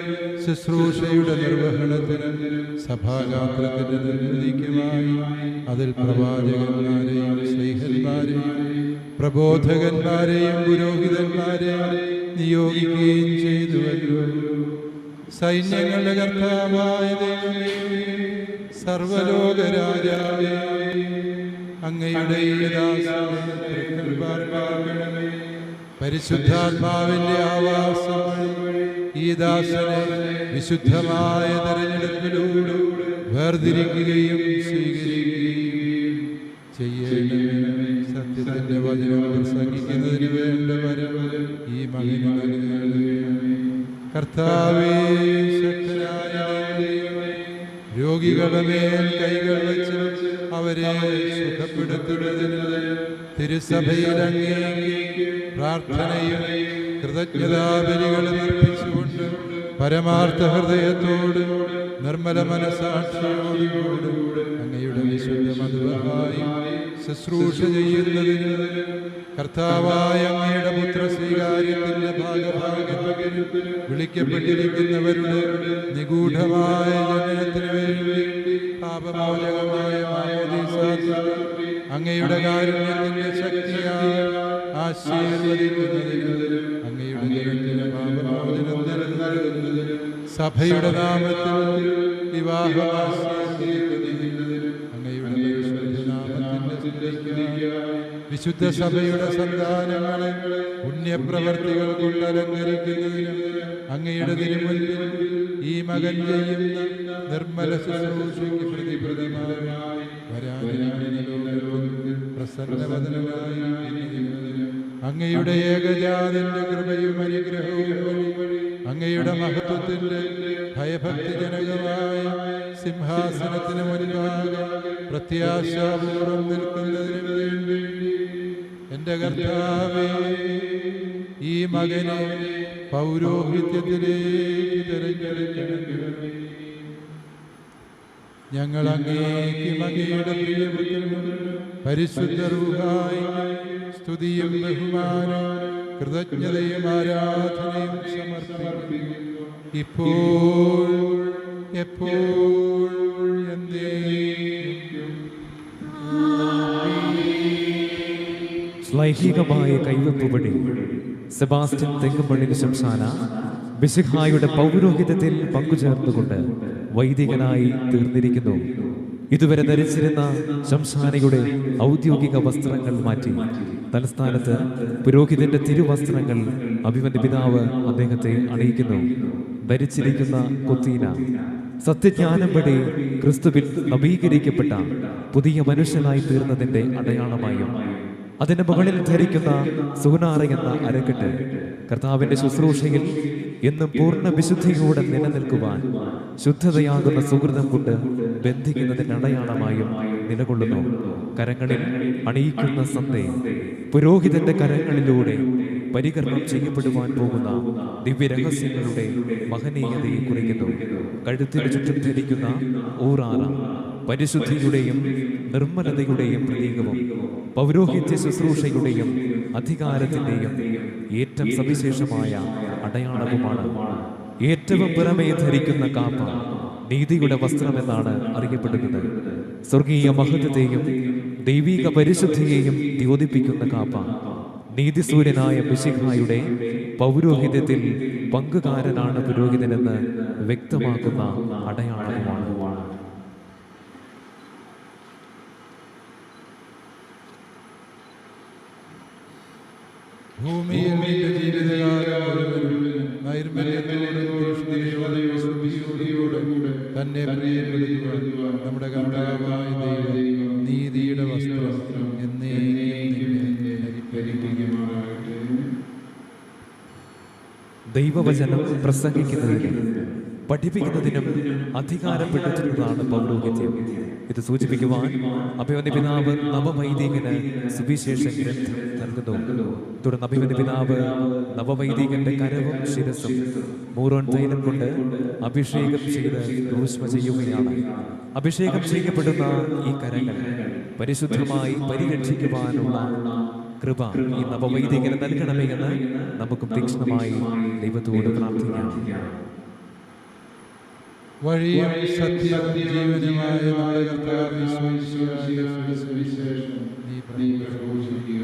ശുശ്രൂഷയുടെ നിർവഹണത്തിനും സഭാഗാത്രത്തിന്റെ നിർവൃതിക്കുമായി അതിൽ പ്രവാചകന്മാരെയും സ്നേഹന്മാരെയും പ്രബോധകന്മാരെയും പുരോഹിതന്മാരെയും നിയോഗിക്കുകയും ചെയ്തുവല്ലോ. സൈന്യങ്ങളുടെ കർത്താവായ ദൈവമേ, സർവലോക രാജാവേ, അങ്ങയുടെ ഈ ദാസനെ പാർക്കണമേ. പരിശുദ്ധാത്മാവിന്റെ ആവാസം ഈ ദാസനെ വിശുദ്ധമായ തെരഞ്ഞെടുപ്പിലൂടെ വേർതിരിക്കുകയും സ്വീകരിക്കുകയും ചെയ്യണമേ. സത്യത്തിന്റെ വചനം പ്രസംഗിക്കുന്നതിന് വേണ്ട വരം ഈ മകന് നൽകണമേ. കർത്താവേ, ശക്തനായ ദൈവമേ, രോഗികളുടെ മേൽ കൈകൾ വെച്ച് അവരെ സുഖപ്പെടുത്തുന്നതിന് തിരുസഭയിൽ അങ്ങേക്ക് പ്രാർത്ഥനയും കൃതജ്ഞതാബലികളും അർപ്പിച്ചുകൊണ്ട് പരമാർത്ഥ ഹൃദയത്തോട് നിർമ്മല മനസാക്ഷിയോടുകൂടെ അങ്ങയുടെ വിശുദ്ധ മധുരമായി ശുശ്രൂഷ ചെയ്യുന്നതിന് കർത്താവായ അങ്ങയുടെ പുത്ര സ്വീകാര്യത്തിന്റെ ഭാഗഭാഗത്തിൽ വിളിക്കപ്പെട്ടിരിക്കുന്നവരുടെ നിഗൂഢമായ ജനനത്തിന് വേണ്ടി പാപമോചകമായ മാമോദീസാത്തിൽ അങ്ങയുടെ കാരുണ്യത്തിന്റെ ശക്തിയാൽ ആശീർവദിക്കുന്നതിന് അങ്ങയുടെ ജനത്തിന് പാപമോചനം നൽകുന്നതിന് സഭയുടെ നാമത്തിൽ വിവാഹം ആശീർവദിക്കുന്നതിന് അങ്ങയുടെ പരിശുദ്ധനാമത്തിന്റെ സ്തുതിക്കായി വിശുദ്ധ സഭയുടെ സന്താനങ്ങളെ പുണ്യപ്രവർത്തികൾ കൊണ്ട് അലങ്കരിക്കുന്നതിനും അങ്ങയുടെ തിരുമുൻപിൽ ഈ മകൻ ചെയ്യുന്ന നിർമ്മല ശുശ്രൂഷയ്ക്ക് പ്രതിപ്രദമായി പ്രസന്നവദനായി അങ്ങയുടെ ഏകജാതന്റെ കൃപയും അനുഗ്രഹവും വഴി അങ്ങയുടെ മഹത്വത്തിന്റെ ഭയഭക്തിജനകമായ സിംഹാസനത്തിന് മുൻപാകെ പ്രത്യാശാപൂർവം നിൽക്കുന്നതിന് വേണ്ടി എന്റെ കർത്താവേ, ഈ മകനെ പൗരോഹിത്യത്തിലേക്ക് തിരഞ്ഞെടുക്കണമേ. ഞങ്ങൾ അങ്ങേക്ക് അങ്ങയുടെ പ്രിയപുത്രനും പരിശുദ്ധ റൂഹായി സ്തുതിയും ബഹുമാനം കൃതജ്ഞതയും ആരാധനയും സമർപ്പിക്കുന്നു, ഇപ്പോൾ എപ്പോൾ എന്നേക്കും. ശ്ലൈഹികമായ കൈവപ്പ് വഴി സെബാസ്റ്റ്യൻ തെങ്ങുപള്ളിന് ശംശാന മിശിഹായുടെ പൗരോഹിത്യത്തിൽ പങ്കുചേർന്നുകൊണ്ട് വൈദികനായി തീർന്നിരിക്കുന്നു. ഇതുവരെ ധരിച്ചിരുന്ന ശംശാനയുടെ ഔദ്യോഗിക വസ്ത്രങ്ങൾ മാറ്റി തലസ്ഥാനത്ത് പുരോഹിതന്റെ തിരുവസ്ത്രങ്ങൾ അഭിമന്യ പിതാവ് അദ്ദേഹത്തെ അണിയിക്കുന്നു. ധരിച്ചിരിക്കുന്ന കൊത്തീന സത്യജ്ഞാനം വഴി ക്രിസ്തുവിൽ നവീകരിക്കപ്പെട്ട പുതിയ മനുഷ്യനായി തീർന്നതിന്റെ അടയാളമായും അതിന്റെ മുകളിൽ ധരിക്കുന്ന സുനാറ എന്ന അരക്കെട്ട് കർത്താവിന്റെ ശുശ്രൂഷയിൽ എന്നും പൂർണ്ണ വിശുദ്ധിയോടെ നിലനിൽക്കുവാൻ ശുദ്ധതയാകുന്ന സുഹൃതം കൊണ്ട് ബന്ധിക്കുന്നതിന്റെ അടയാളമായും നിലകൊള്ളുന്നു. കരങ്ങളിൽ അണിയിക്കുന്ന സന്ധ്യ പുരോഹിതന്റെ കരങ്ങളിലൂടെ പരികർമ്മം ചെയ്യപ്പെടുവാൻ പോകുന്ന ദിവ്യരഹസ്യങ്ങളുടെ മഹനീയതയെ കുറിക്കുന്നു. കഴുത്തിന് ചുറ്റും ധരിക്കുന്ന ഊറാറ പരിശുദ്ധിയുടെയും നിർമ്മലതയുടെയും പ്രതീകവും പൗരോഹിത്യ ശുശ്രൂഷയുടെയും അധികാരത്തിന്റെയും ഏറ്റവും സവിശേഷമായ അടയാളവുമാണ്. ഏറ്റവും പുറമേ ധരിക്കുന്ന കാപ്പ നീതിയുടെ വസ്ത്രമെന്നാണ് അറിയപ്പെടുന്നത്. സ്വർഗീയ മഹത്വത്തെയും ദൈവിക പരിശുദ്ധിയെയും ദ്യോതിപ്പിക്കുന്ന കാപ്പ നീതിസൂര്യനായ മിശിഹായുടെ പൗരോഹിത്യത്തിൽ പങ്കുകാരനാണ് പുരോഹിതനെന്ന് വ്യക്തമാക്കുന്ന അടയാളവുമാണ്. ഭൂമിയിൽ നിന്റെ ജീവിതകാലം മുഴുവനും നൈർമല്യത്തോടും ശുദ്ധിയോടും തന്നെ പ്രിയപ്പെടുത്തുവാൻ നമ്മുടെ കർത്താവായ ദൈവം നീതിയുടെ വസ്ത്രം എന്നേക്കും ധരിപ്പിക്കുമാറാകട്ടെ. ദൈവവചനം പ്രസംഗിക്കുന്നതിനും പഠിപ്പിക്കുന്നതിനും അധികാരപ്പെട്ടിട്ടുള്ളതാണ് പൗരോഹിത്യം. ഇത് സൂചിപ്പിക്കുവാൻ അഭിമന്യ പിതാവ് നവവൈദികന് സുവിശേഷ ഗ്രന്ഥം നൽകുന്നു. തുടർന്ന് അഭിമന്യ പിതാവ് നവവൈദികന്റെ കരവും ശിരസും മൂറോൻ തൈലം കൊണ്ട് അഭിഷേകം ചെയ്ത് ഊഷ്മ ചെയ്യുകയാണ്. അഭിഷേകം ചെയ്യപ്പെടുന്ന ഈ കരങ്ങൾ പരിശുദ്ധമായി പരിരക്ഷിക്കുവാനുള്ള കൃപ ഈ നവവൈദികന് നൽകണമേ എന്ന് നമുക്കും തീക്ഷ്ണമായി ദൈവത്തോട് പ്രാർത്ഥിക്കാം. വഴിയും സത്യവും ജീവനുമായ നമ്മുടെ കർത്താവ് ഈശോയുടെ സുവിശേഷം നീ പ്രഘോഷിക്കുക.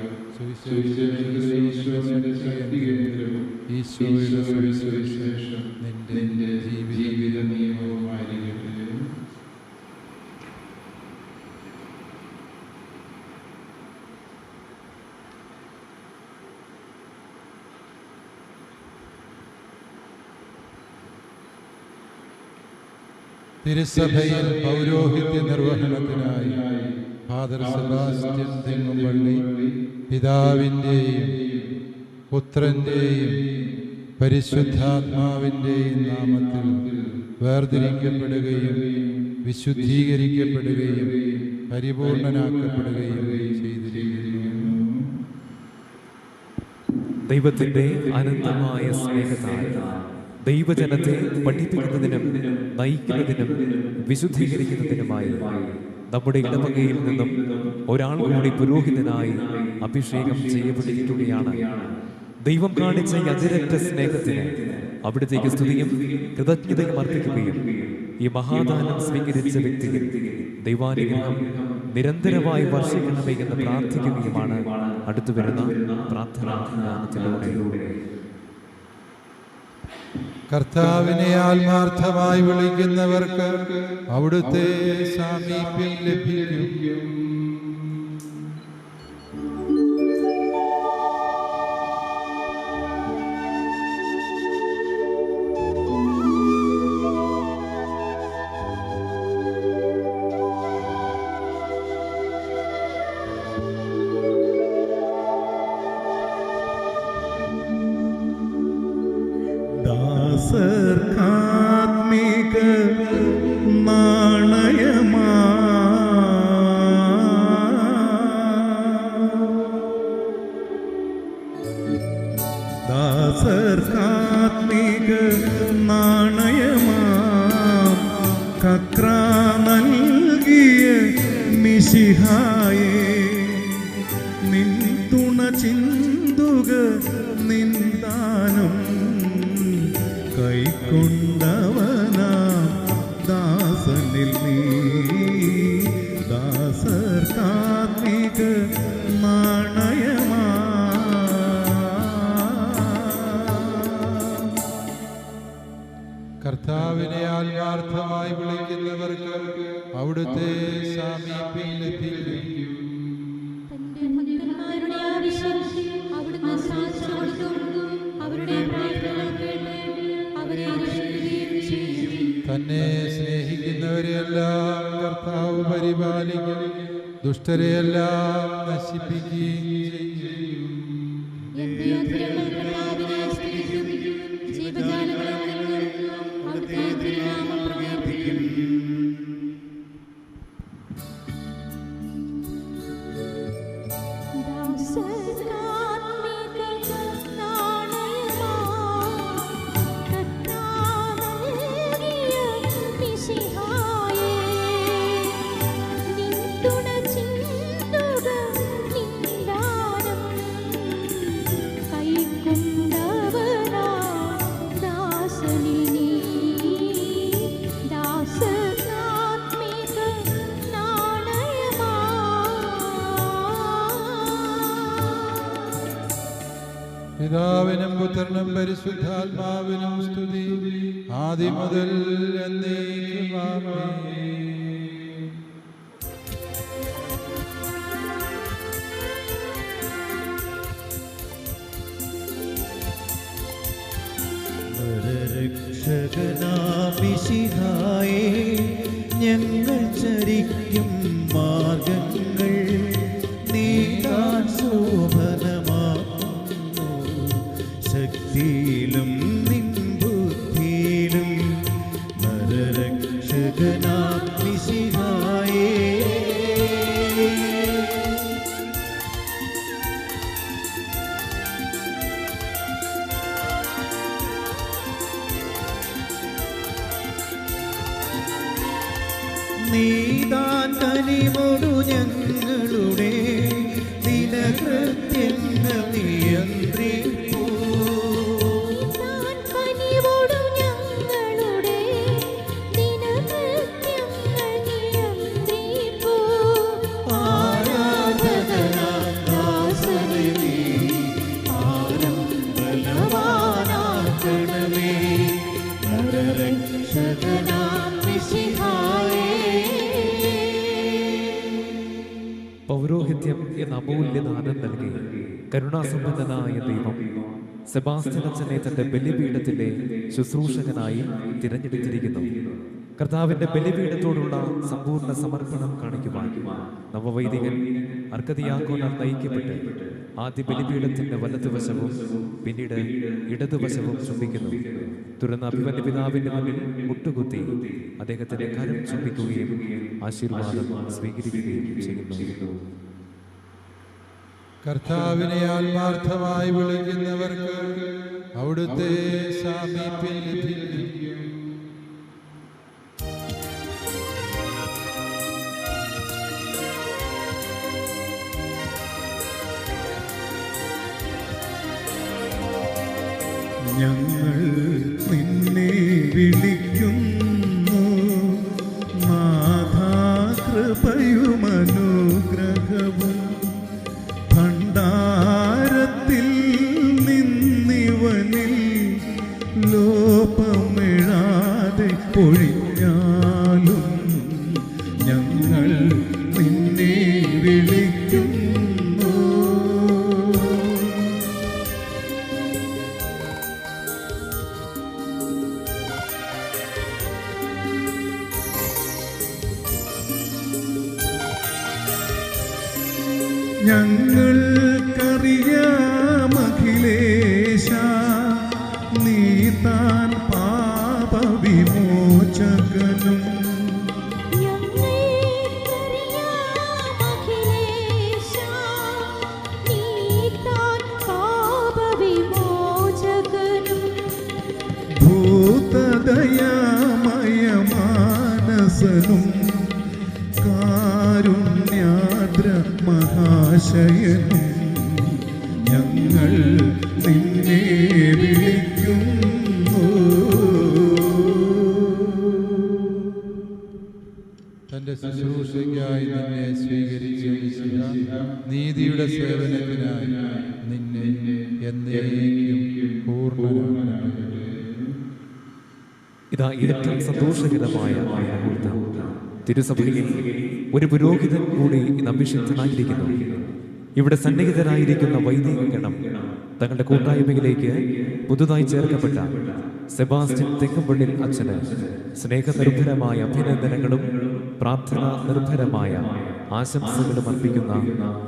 ഈശോയുടെ സുവിശേഷം നിന്റെ ജീവിത നിയമവുമായിരിക്കട്ടെ. തിരുസഭയിൽ പൗരോഹിത്യ നിർവഹണത്തിനായി ഫാദർ സെബാസ്റ്റ്യൻ തെങ്ങുംപള്ളി പിതാവിൻ്റെയും പുത്രൻ്റെയും പരിശുദ്ധാത്മാവിൻ്റെയും നാമത്തിൽ വേർതിരിക്കപ്പെടുകയും വിശുദ്ധീകരിക്കപ്പെടുകയും പരിപൂർണനാക്കപ്പെടുകയും ചെയ്തിരിക്കുന്നു. ദൈവത്തിൻ്റെ അനന്തമായ സ്നേഹത്താൽ ദൈവജനത്തെ പഠിപ്പിക്കുന്നതിനും നയിക്കുന്നതിനും വിശുദ്ധീകരിക്കുന്നതിനുമായി നമ്മുടെ ഇടവകയിൽ നിന്നും ഒരാൾ കൂടി പുരോഹിതനായി അഭിഷേകം ചെയ്യപ്പെട്ടിരിക്കുകയാണ്. ദൈവം കാണിച്ച അതിരറ്റ സ്നേഹത്തിന് അവിടുത്തേക്ക് സ്തുതിയും കൃതജ്ഞതയും അർപ്പിക്കുകയും ഈ മഹാദാനം സ്വീകരിച്ച വ്യക്തിയിൽ ദൈവാനുഗ്രഹം നിരന്തരമായി വർഷിക്കണമേ എന്ന് പ്രാർത്ഥിക്കുകയുമാണ് അടുത്തു വരുന്ന പ്രാർത്ഥനാ ധ്യാനത്തിലൂടെ. കർത്താവിനെ ആത്മാർത്ഥമായി വിളിക്കുന്നവർക്ക് അവിടുത്തെ സാമീപ്യം ലഭിക്കും. ദാസർക്കാത്മിക നാണയമാ ദാസർക്കാത്മിക നാണയമാ കക്രാ നൽകിയ മിശിഹായേ നിൻ തുണ ചിന്തുക നിന്ദാനം കൈക്കൊണ്ടവനാ ദാസനിൽ നീ ദാസർക്കാത്മിക നാണയമാ. കർത്താവിനെ ആത്മാർത്ഥമായി വിളിക്കുന്നവർക്ക് അവിടുത്തെ സാമീപ്യം ലഭിക്കും. തന്റെ ഭക്തന്മാരുടെ ആവശ്യം അവിടുന്ന് സാധിച്ചു കൊടുക്കും. അവരുടെ പ്രാർത്ഥന കേട്ട് അവരെ രക്ഷിക്കുകയും ചെയ്യും. തന്നെ സ്നേഹിക്കുന്നവരെയെല്ലാം കർത്താവ് പരിപാലിക്കും, ദുഷ്ടരെയെല്ലാം നശിപ്പിക്കുകയും ചെയ്യും. എന്റെ അധരങ്ങൾ കർത്താവിനെ സ്തുതിക്കും. ജീവജാലങ്ങളിൽ നിന്ന് അവിടുത്തെ തിരുനാമം പ്രകീർത്തിക്കും. പിതാവിനും പുത്രനും പരിശുദ്ധാത്മാവിനും സ്തുതി, ആദ്യം മുതൽ എന്നേക്കും ആമേൻ. രക്ഷകനാമിശിഹായേ ഞങ്ങൾ ചരിക്കും മാർഗങ്ങൾ നീതാൻ ശോഭനമാക്കുന്നു. ശക്തിയിലും നിൻ ബുദ്ധിയിലും നരരക്ഷകനാമിശിഹായേ. നീതാൻ കനിവോടു ഞങ്ങളുടെ ദിനകൃത്യങ്ങൾ നിയന്ത്രിപ്പൂ. ആരാധകനാം ദാസനെ നീ ആരംഭലവാനാക്കണമേ. നരരക്ഷകനാം മിശിഹായേ. പൗരോഹിത്യം എന്ന അമൂല്യദാനം നൽകി കരുണാസമ്പന്നനായ ദൈവം സെബാസ്റ്റ്യൻ അച്ഛനെ തന്റെ ബലിപീഠത്തിലെ ശുശ്രൂഷകനായി തിരഞ്ഞെടുത്തിരിക്കുന്നു. കർത്താവിന്റെ ബലിപീഠത്തോടുള്ള സമ്പൂർണ്ണ സമർപ്പണം കാണിക്കുവാൻ നവവൈദികൻ അർക്കതിയാക്കോനാൽ നയിക്കപ്പെട്ട് ആദ്യ ബലിപീഠത്തിന്റെ വലതുവശവും പിന്നീട് ഇടതുവശവും ചുംബിക്കുന്നു. തുടർന്ന് അഭിമന്യ പിതാവിന്റെ മുന്നിൽ മുട്ടുകുത്തി അദ്ദേഹത്തിന്റെ കരം ചുംബിക്കുകയും ആശീർവാദം സ്വീകരിക്കുകയും ചെയ്യുന്നു. കർത്താവിനെ ആത്മാർത്ഥമായി വിളിക്കുന്നവർക്ക് അവിടുത്തെ സാമീപ്യം ലഭിക്കും. ഞങ്ങൾ നിന്നെ വിളിക്കുന്നു നാഥാ, കൃപയും അനുഗ്രഹവും ഭണ്ഡാരത്തിൽ നിന്നിവനിൽ ലോപമിഴാതെ പൊഴിഞ്ഞാലും ഞങ്ങൾ നിന്നെ വിളിക്കുന്നു. ഞങ്ങൾക്കറിയാമഖിലേശ നീ താൻ പാപവിമോചകനും ഭൂതദയാമയ മാനസനും കാരുണ്യാദ്ര മഹാശയനും ഞങ്ങൾ നിന്നെ വിളിക്കുന്നു. തന്റെ ശുശ്രൂഷയ്ക്കായി നിന്നെ സ്വീകരിച്ച നീതിയുടെ സേവനത്തിനായി നിന്നെ എന്നേക്കും പൂർണ്ണനാക്കണമേ. ഇതാ ഏറ്റവും സന്തോഷകരമായ മുഹൂർത്തം. തിരുസഭയിൽ ഒരു പുരോഹിതൻ കൂടി ഇന്ന് അഭിഷിക്തനായിരിക്കുന്നു. ഇവിടെ സന്നിഹിതരായിരിക്കുന്ന വൈദിക ഗണം തങ്ങളുടെ കൂട്ടായ്മയിലേക്ക് പുതുതായി ചേർക്കപ്പെട്ട സെബാസ്റ്റ്യൻ തെക്കമ്പള്ളിൽ അച്ഛന് സ്നേഹനിർഭരമായ അഭിനന്ദനങ്ങളും പ്രാർത്ഥന നിർഭരമായ ആശംസകളും അർപ്പിക്കുന്ന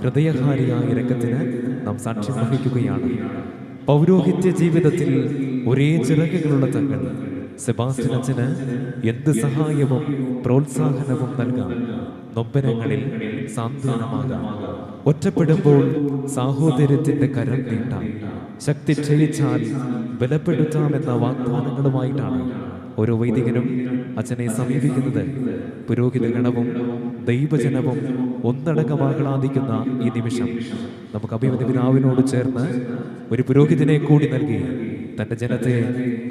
ഹൃദയഹാരിയായ രംഗത്തിന് നാം സാക്ഷ്യം വഹിക്കുകയാണ്. പൗരോഹിത്യ ജീവിതത്തിൽ ഒരേ ചിറകുകളുള്ള തങ്ങൾ സെബാസ്റ്റ്യൻ അച്ഛന് എന്ത് സഹായവും പ്രോത്സാഹനവും നൽകാം. നൊമ്പരങ്ങളിൽ സാന്ത്വനമാകാം. ഒറ്റപ്പെടുമ്പോൾ സാഹോദര്യത്തിന്റെ കരം നീട്ടാം. ശക്തി ക്ഷയിച്ചാൽ ബലപ്പെടുത്താമെന്ന വാഗ്ദാനങ്ങളുമായിട്ടാണ് ഓരോ വൈദികനും അച്ഛനെ സമീപിക്കുന്നത്. പുരോഹിത ഗണവും ദൈവജനവും ഒന്നടങ്കമാഹ്ലാദിക്കുന്ന ഈ നിമിഷം നമുക്ക് അഭിമന്യ പിതാവിനോട് ചേർന്ന് ഒരു പുരോഹിതനെ കൂടി നൽകി തന്റെ ജനത്തെ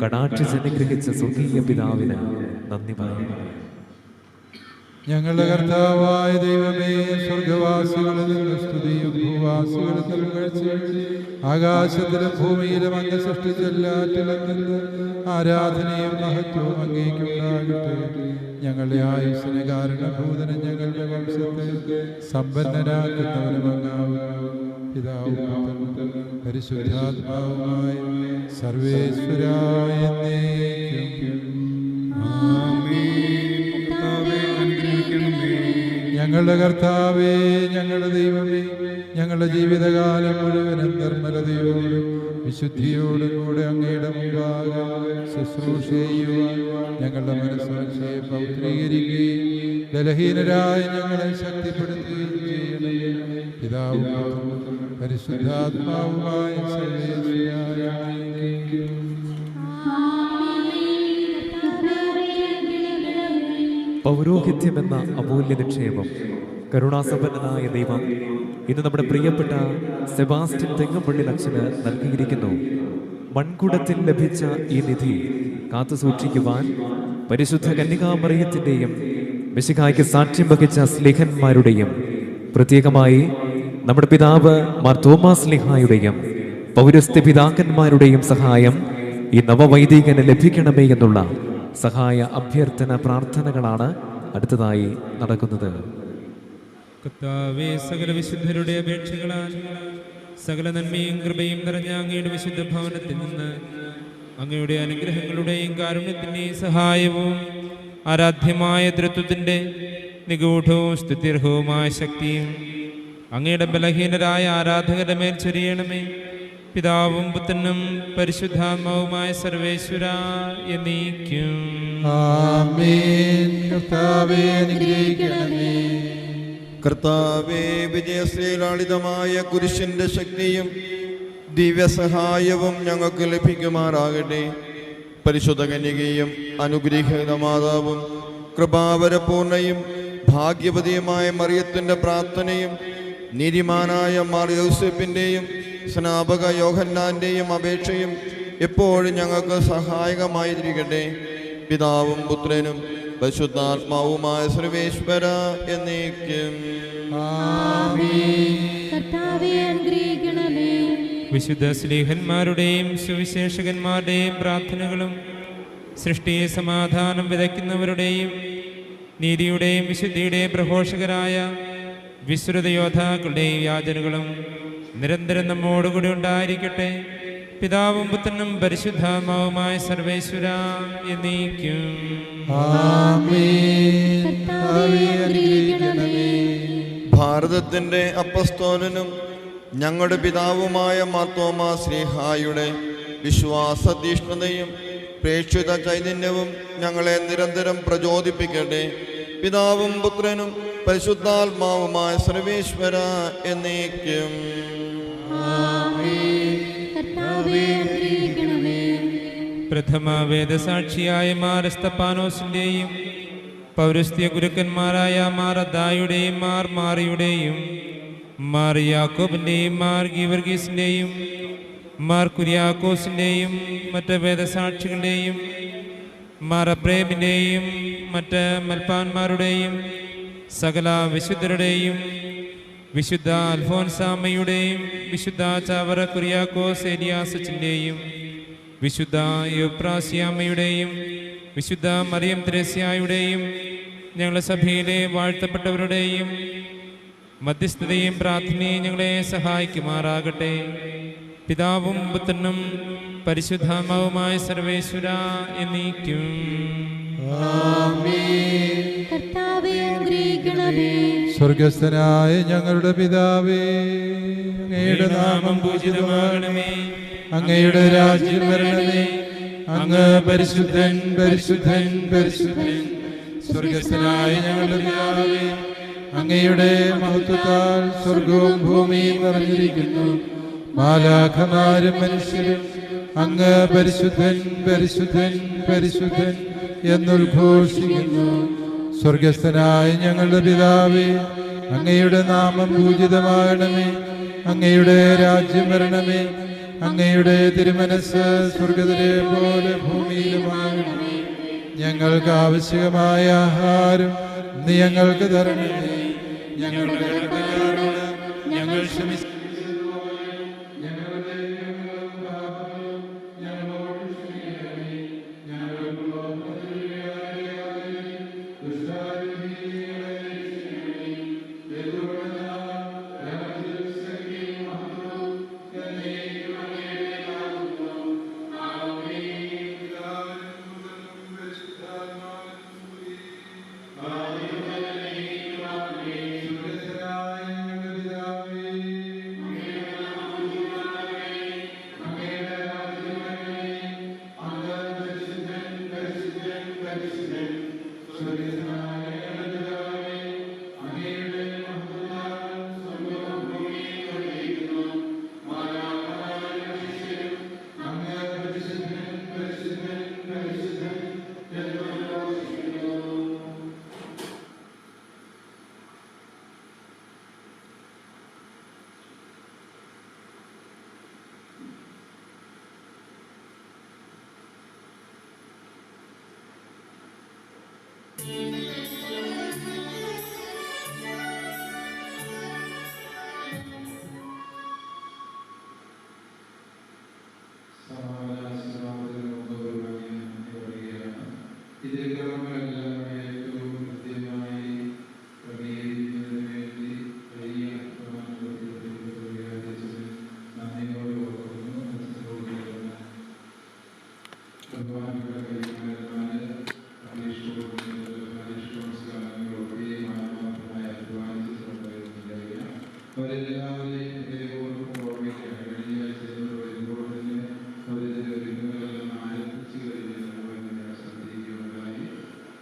കടാക്ഷിച്ചനുഗ്രഹിച്ച സ്വർഗീയ പിതാവിന് നന്ദി പറയുന്നു. ഞങ്ങളുടെ കർത്താവായ ദൈവമേ, സ്വർഗവാസികളിൽ നിന്ന് സ്തുതിയും ഭൂവാസികളിൽ നിന്ന് പുകഴ്ചയും ആകാശത്തിലും ഭൂമിയിലും അങ്ങ് സൃഷ്ടിച്ച എല്ലാറ്റിലും നിന്ന് ആരാധനയും മഹത്വവും അങ്ങേക്കുണ്ടാകട്ടെ. ഞങ്ങളുടെ ആയുസ്സിന് കാരണഭൂതനും ഞങ്ങളുടെ വംശത്തെ സമ്പന്നരാക്കുന്നവനും അങ്ങാവുന്നു. പിതാവും പുത്രനും പരിശുദ്ധാത്മാവുമായ സർവേശ്വരായ എന്നേക്കും ഞങ്ങളുടെ കർത്താവേ, ഞങ്ങളുടെ ദൈവമേ, ഞങ്ങളുടെ ജീവിതകാലം മുഴുവനും നിർമ്മലതയോടും വിശുദ്ധിയോടും കൂടെ അങ്ങയുടെ മുമ്പാകെ ശുശ്രൂഷ ചെയ്യുവാൻ ഞങ്ങളുടെ മനസ്സാക്ഷിയെ പൗത്രീകരിക്കുകയും ബലഹീനരായ ഞങ്ങളെ ശക്തിപ്പെടുത്തുകയും ചെയ്യണമേ. പിതാവും പരിശുദ്ധാത്മാവുമായ സർവേശ്വരായ എന്നേക്കും പൗരോഹിത്യം എന്ന അമൂല്യ നിക്ഷേപം കരുണാസമ്പന്നനായ ദൈവം ഇന്ന് നമ്മുടെ പ്രിയപ്പെട്ട സെബാസ്റ്റ്യൻ തെങ്ങമ്പള്ളി അച്ഛന് നൽകിയിരിക്കുന്നു. മൺകുടത്തിൽ ലഭിച്ച ഈ നിധി കാത്തുസൂക്ഷിക്കുവാൻ പരിശുദ്ധ കന്യകാമറിയത്തിൻ്റെയും മിശിഹായ്ക്ക് സാക്ഷ്യം വഹിച്ച സ്ലിഹന്മാരുടെയും പ്രത്യേകമായി നമ്മുടെ പിതാവ് മാർ തോമാസ് സ്ലിഹായുടെയും പൗരസ്ത്യ പിതാക്കന്മാരുടെയും സഹായം ഈ നവവൈദികന് ലഭിക്കണമേ എന്നുള്ള സഹായ അഭ്യർത്ഥന പ്രാർത്ഥനകളാണ് അടുത്തതായി നടക്കുന്നത്. കർത്താവേ, സകല വിശുദ്ധരുടെ അപേക്ഷകളാൽ സകല നന്മയും കൃപയും നിറഞ്ഞ അങ്ങയുടെ വിശുദ്ധ ഭവനത്തിൽ നിന്ന് അങ്ങയുടെ അനുഗ്രഹങ്ങളുടെയും കാരുണ്യത്തിൻ്റെയും സഹായവും ആരാധ്യമായ തൃത്വത്തിൻ്റെ നിഗൂഢവും സ്തുത്യർഹവുമായ ശക്തിയും അങ്ങയുടെ ബലഹീനരായ ആരാധകരുടെ മേൽ ചൊരിയണമേ. പിതാവും പുത്രനും പരിശുദ്ധാത്മാവുമായ സർവേശ്വര എന്നേക്കും. ആമേൻ. കർത്താവേ അനുഗ്രഹിക്കണമേ. കർത്താവേ, വിജയശ്രീലാളിതമായ കുരിശിന്റെ ശക്തിയും ദിവ്യസഹായവും ഞങ്ങൾക്ക് ലഭിക്കുമാറാകട്ടെ. പരിശുദ്ധ കന്യകയും അനുഗ്രഹീത മാതാവും കൃപാവരപൂർണയും ഭാഗ്യവതിയുമായ മറിയത്തിൻ്റെ പ്രാർത്ഥനയും നീതിമാനായ മാർ യോസേപ്പിൻ്റെയും സ്നാപക യോഹന്നാൻ്റെയും അപേക്ഷയും എപ്പോഴും ഞങ്ങൾക്ക് സഹായകമായിരിക്കട്ടെ. പിതാവും പുത്രനും പരിശുദ്ധാത്മാവുമായ സർവേശ്വര എന്നേക്കും. വിശുദ്ധ സ്ലീഹന്മാരുടെയും സുവിശേഷകന്മാരുടെയും പ്രാർത്ഥനകളും സൃഷ്ടിയെ സമാധാനം വിതയ്ക്കുന്നവരുടെയും നീതിയുടെയും വിശുദ്ധിയുടെയും പ്രഘോഷകരായ വിശ്രുത യോദ്ധാക്കളുടെയും യാചനകളും നിരന്തരം നമ്മോടുകൂടി ഉണ്ടായിരിക്കട്ടെ. പിതാവും പുത്രനും പരിശുദ്ധാത്മാവുമായ സർവേശ്വര എന്നേക്കും. ഭാരതത്തിൻ്റെ അപ്പസ്തോലനും ഞങ്ങളുടെ പിതാവുമായ മാർത്തോമാ ശ്ലീഹായുടെ വിശ്വാസതീഷ്ണതയും പ്രേക്ഷിത ചൈതന്യവും ഞങ്ങളെ നിരന്തരം പ്രചോദിപ്പിക്കട്ടെ. പിതാവും പുത്രനും പരിശുദ്ധാത്മാവുമായ സർവേശ്വര എന്നേക്കും. പ്രഥമ വേദസാക്ഷിയായ മാർ സ്തപ്പാനോസിൻ്റെയും പൗരസ്ത്യ ഗുരുക്കന്മാരായ മാർ അദായുടെയും മാർ മാറിയുടെയും മാർ യാക്കോബിൻ്റെയും മാർ ഗീവർഗീസിൻ്റെയും മാർ കുര്യാക്കോസിൻ്റെയും മറ്റ് വേദസാക്ഷികളുടെയും മാർ അബ്രേമിൻ്റെയും മറ്റ് മൽപ്പാന്മാരുടെയും സകല വിശുദ്ധരുടെയും വിശുദ്ധ അൽഫോൻസാമയുടെയും വിശുദ്ധ ചാവറ കുര്യാക്കോസ് ഏലിയാസച്ചിൻ്റെയും വിശുദ്ധ യുപ്രാസ്യാമ്മയുടെയും വിശുദ്ധ മറിയം ത്രേസ്യായുടെയും ഞങ്ങളുടെ സഭയിലെ വാഴ്ത്തപ്പെട്ടവരുടെയും മധ്യസ്ഥതയും പ്രാർത്ഥനയും ഞങ്ങളെ സഹായിക്കുമാറാകട്ടെ. പിതാവും പുത്രനും പരിശുദ്ധാത്മാവുമായ സർവേശ്വര എന്നേക്കും. സ്വർഗസ്ഥനായ ഞങ്ങളുടെ പിതാവേ, അങ്ങയുടെ നാമം പൂജിതമാകണമേ. അങ്ങയുടെ രാജ്യം വരണമേ. അങ്ങ് പരിശുദ്ധൻ പരിശുദ്ധൻ പരിശുദ്ധൻ. സ്വർഗസ്ഥനായ ഞങ്ങളുടെ പിതാവേ, അങ്ങയുടെ മഹത്വത്താൽ സ്വർഗവും ഭൂമിയും നിറഞ്ഞിരിക്കുന്നു. മാലാഖമാരും മനുഷ്യരും അങ്ങ് പരിശുദ്ധൻ പരിശുദ്ധൻ പരിശുദ്ധൻ എന്നുദ്ഘോഷിക്കുന്നു. സ്വർഗസ്ഥനായ ഞങ്ങളുടെ പിതാവേ, അങ്ങയുടെ നാമം പൂജിതമാകണമേ. അങ്ങയുടെ രാജ്യം വരണമേ. അങ്ങയുടെ തിരുമനസ് സ്വർഗത്തിലെ പോലെ ഭൂമിയിലുമാകണമേ. ഞങ്ങൾക്ക് ആവശ്യമായ ആഹാരം നീ ഞങ്ങൾക്ക് തരണമേ. ഞങ്ങളുടെ കടക്കാരോട് ഞങ്ങൾ ക്ഷമിച്ചു അവരെല്ലാവരെയും ഹൃദയപൂർവ്വം ഓർമ്മിക്കുകയാണ്. കഴിഞ്ഞ ആഴ്ച വരുമ്പോൾ തന്നെ അവരിതിൻ്റെ ഒരുക്കങ്ങളെല്ലാം ആരംഭിച്ചു കഴിഞ്ഞ് ശ്രദ്ധിക്കുകയുണ്ടായി.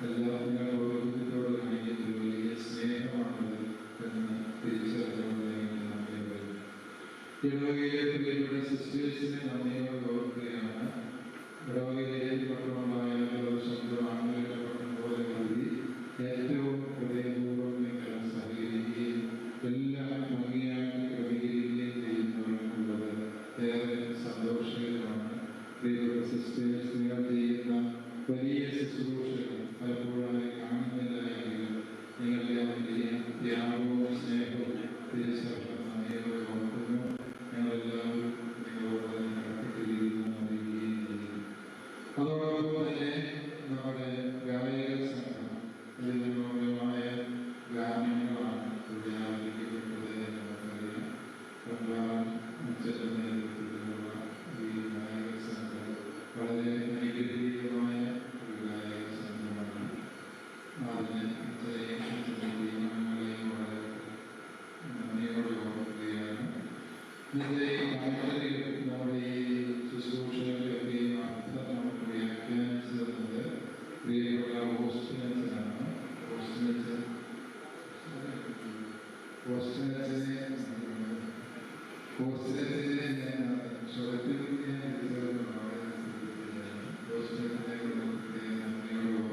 എല്ലാവരും ഓരോരുത്തരോട് കാണിക്കുന്ന വലിയ സ്നേഹമാണത് എന്ന് തിരിച്ചറിഞ്ഞുകൊണ്ട് നമ്മെ വരും. ഇടവകയിലെ പ്രിയപ്പെട്ട സിസ്റ്റേഴ്സിനെ നന്ദിയോട് ഓർക്കുകയാണ്. ഇടവകയിലെ പട്ടണമായാലും സ്വന്തം ആളുകളുടെ പട്ടണം പോലെ മതി. ഏറ്റവും ഹൃദയപൂർവ്വം നിങ്ങൾ സഹകരിക്കുകയും എല്ലാം ഭംഗിയാക്കി ക്രമീകരിക്കുകയും ചെയ്യുന്നവർക്കുള്ളത് ഏറെ സന്തോഷകരമാണ്. പ്രിയപ്പെട്ട സിസ്റ്റേഴ്സ് നിങ്ങൾ ചെയ്യുന്ന വലിയ ശുശ്രൂഷകൾ പലപ്പോഴായി കാണുന്നില്ല എങ്കിലും നിങ്ങളുടെ വലിയ ത്യാഗവും സ്നേഹവും തിരിച്ചറിഞ്ഞ നന്ദിയോടെ ഓർക്കുന്നു. ഞങ്ങളെല്ലാവരും നിങ്ങളോട് നടത്തിയിരിക്കുന്നു അറിയുകയും ചെയ്യുന്നു. അതോടൊപ്പം തന്നെ നമ്മുടെ ഗായക സംഘം മനോഹരമായ ഗാനങ്ങളാണ് ഇവിടെ ആരംഭിക്കപ്പെട്ടത് എന്ന് നമുക്കറിയാം. അച്ഛൻ്റെ നേതൃത്വത്തിലുള്ള ഈ ഗായക സംഘം വളരെ അനുഗ്രഹീതമായ ഒരു ഗായക സംഘമാണ്. അതിന് അച്ഛനെയും അച്ഛൻ്റെ തീരുമാനങ്ങളെയും വളരെ നന്ദിയോടെ ഓർക്കുകയാണ്. ഇതിൻ്റെ നമ്മുടെ ഈ ശുശ്രൂഷകളൊക്കെയും അർത്ഥം നമുക്ക് വ്യാഖ്യാനിച്ചു തന്നത് പ്രിയപ്പെട്ട ഓസ്റ്റിനച്ചനാണ്. ഓസ്റ്റിനച്ചനെ ഞാൻ സ്വരത്തിൽ ഞാൻ നന്ദിയോട്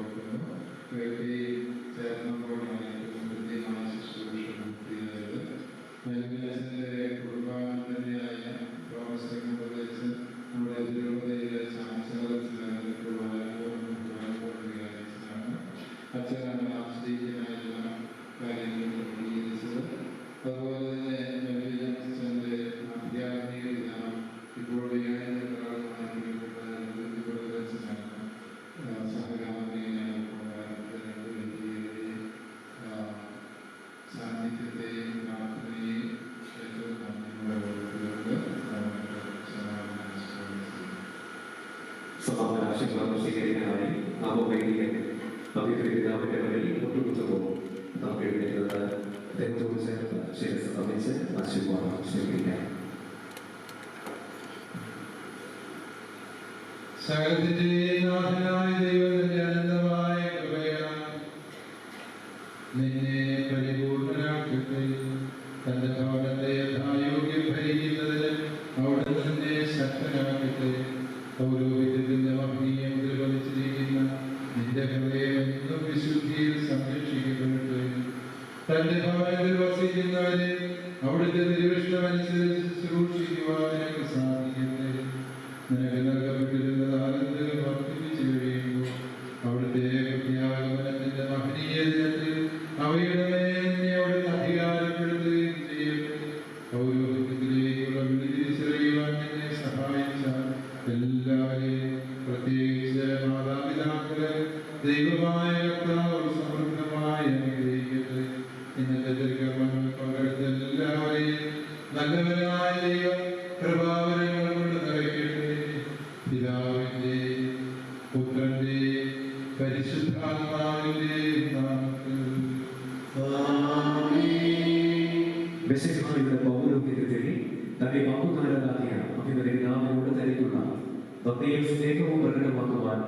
ഓർക്കുന്നു. ചേർന്നപ്പോഴാണ് ഏറ്റവും കൃത്യമായ ശുശ്രൂഷ നടത്തിയത്. മെൽവിനച്ചൻ്റെ കുടുംബാംഗതയായ തോമസ് പ്രദേശം നമ്മുടെ തിരുവനന്തപുരത്തിലെ ചാൻസലറിലേക്ക് വളരെയധികമാണ്. അച്ഛനാണ് ആശ്രയിക്കാനുള്ള കാര്യങ്ങൾ ക്രമീകരിച്ചത്. അതുപോലെ തന്നെ മെൽവിനച്ചൻ്റെ ആധ്യാത്മിക ജ്ഞാനം ഇപ്പോൾ സഹകാരികളായി സാന്നിധ്യത്തെയും പ്രാർത്ഥനയെയും ഏറ്റവും സമാപനാശംസകൾ സ്വീകരിക്കാനായി നാമവൈദികൻ അഭിപ്രായത്തിന്റെ വഴിയിൽ മുട്ടുകുത്തുമ്പോൾ നമുക്ക് എഴുന്നേറ്റത് അദ്ദേഹത്തോട് ചേർന്ന് ശിരസ് നമിച്ച് ആശീർവാദം സ്വീകരിക്കാം. സകലത്തിന്റെയും നാഥനായ ദൈവത്തിന്റെ അനന്തമായ കൃപയാൽ നിന്നെ പരിപൂർണനാക്കട്ടെ. തന്റെ ഭവനത്തെ യഥായോഗ്യം ഭരിക്കുന്നതിന് അവിടെ നിന്നെ ശക്തനാക്കട്ടെ. പൗരോഹിത്യത്തിന്റെ മഹനീയം പ്രതിഫലിച്ചിരിക്കുന്ന നിന്റെ ഹൃദയം എന്നും വിശുദ്ധിയിൽ സംരക്ഷിക്കപ്പെടട്ടെ. തന്റെ ഭവനത്തിൽ വസിക്കുന്നവരെ അവിടുത്തെ തിരുവിഷ്ടമനുസരിച്ച് ശുശ്രൂഷിക്കുവാൻ നിനക്ക് സാധിക്കട്ടെ. നിനക്ക് നൽകപ്പെട്ടിരുന്ന താലന്തുകൾ വർദ്ധിപ്പിച്ചു കഴിയുമ്പോൾ അവിടുത്തെ പ്രത്യാഗമനത്തിന്റെ മഹനീയ ദിനത്തിൽ അവയുടെ മേൽ അവിടുന്ന് അധികാരപ്പെടുത്തുകയും ചെയ്യട്ടെ. പൗരോഹിത്യത്തിലേക്കുള്ള വിളി തിരിച്ചറിയുവാൻ നിന്നെ സഹായിച്ച എല്ലാവരെയും പ്രത്യേകിച്ച് മാതാപിതാക്കളെ ദൈവമായ കർത്താവ് സമൃദ്ധമായി അനുഗ്രഹിക്കട്ടെ. ഇന്നത്തെ തിരുക്കർമ്മങ്ങൾ പങ്കെടുത്ത എല്ലാവരെയും നല്ലവനായ ദൈവം കൃപാവരങ്ങൾ കൊണ്ട് നിറയ്ക്കട്ടെ. പിതാവിന്റെയും പുത്രന്റെയും പരിശുദ്ധാത്മാവിന്റെയും നാമത്തിൽ വിശുദ്ധമായ പൗരോഹിത്യത്തിൽ തന്റെ പങ്കുകാരനാക്കിയ അഭിനന്ദനാവിനോട് തനിക്കുള്ള ഭക്തിയും സ്നേഹവും പ്രകടമാക്കുവാൻ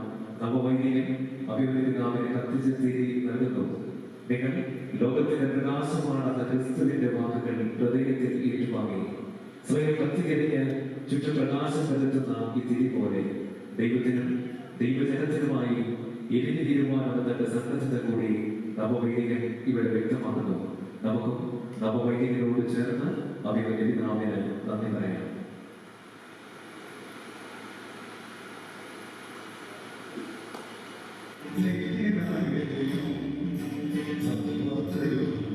നവവൈദികൻ അഭിനന്ദനാവിനെ കത്തിച്ച് തിരി നൽകുന്നു. നിങ്ങൾ ലോകത്തിന്റെ പ്രകാശമാണെന്ന ക്രിസ്തുവിന്റെ വാക്കുകൾ ഹൃദയത്തിൽ ഏറ്റുവാങ്ങി സ്വയം ഭക്തികരിക്ക് ചുറ്റും പ്രകാശം പരത്തുന്ന ഈ തിരി പോലെ ദൈവത്തിനും ദൈവജനത്തിനുമായി എരിഞ്ഞു തീരുവാനുള്ള തന്റെ സന്നദ്ധത കൂടി നവവൈദികൻ ഇവിടെ വ്യക്തമാക്കുന്നു. നമുക്കും നവവൈദികനോട് ചേർന്ന് അഭിനന്ദനാവിന് നന്ദി പറയാം. ും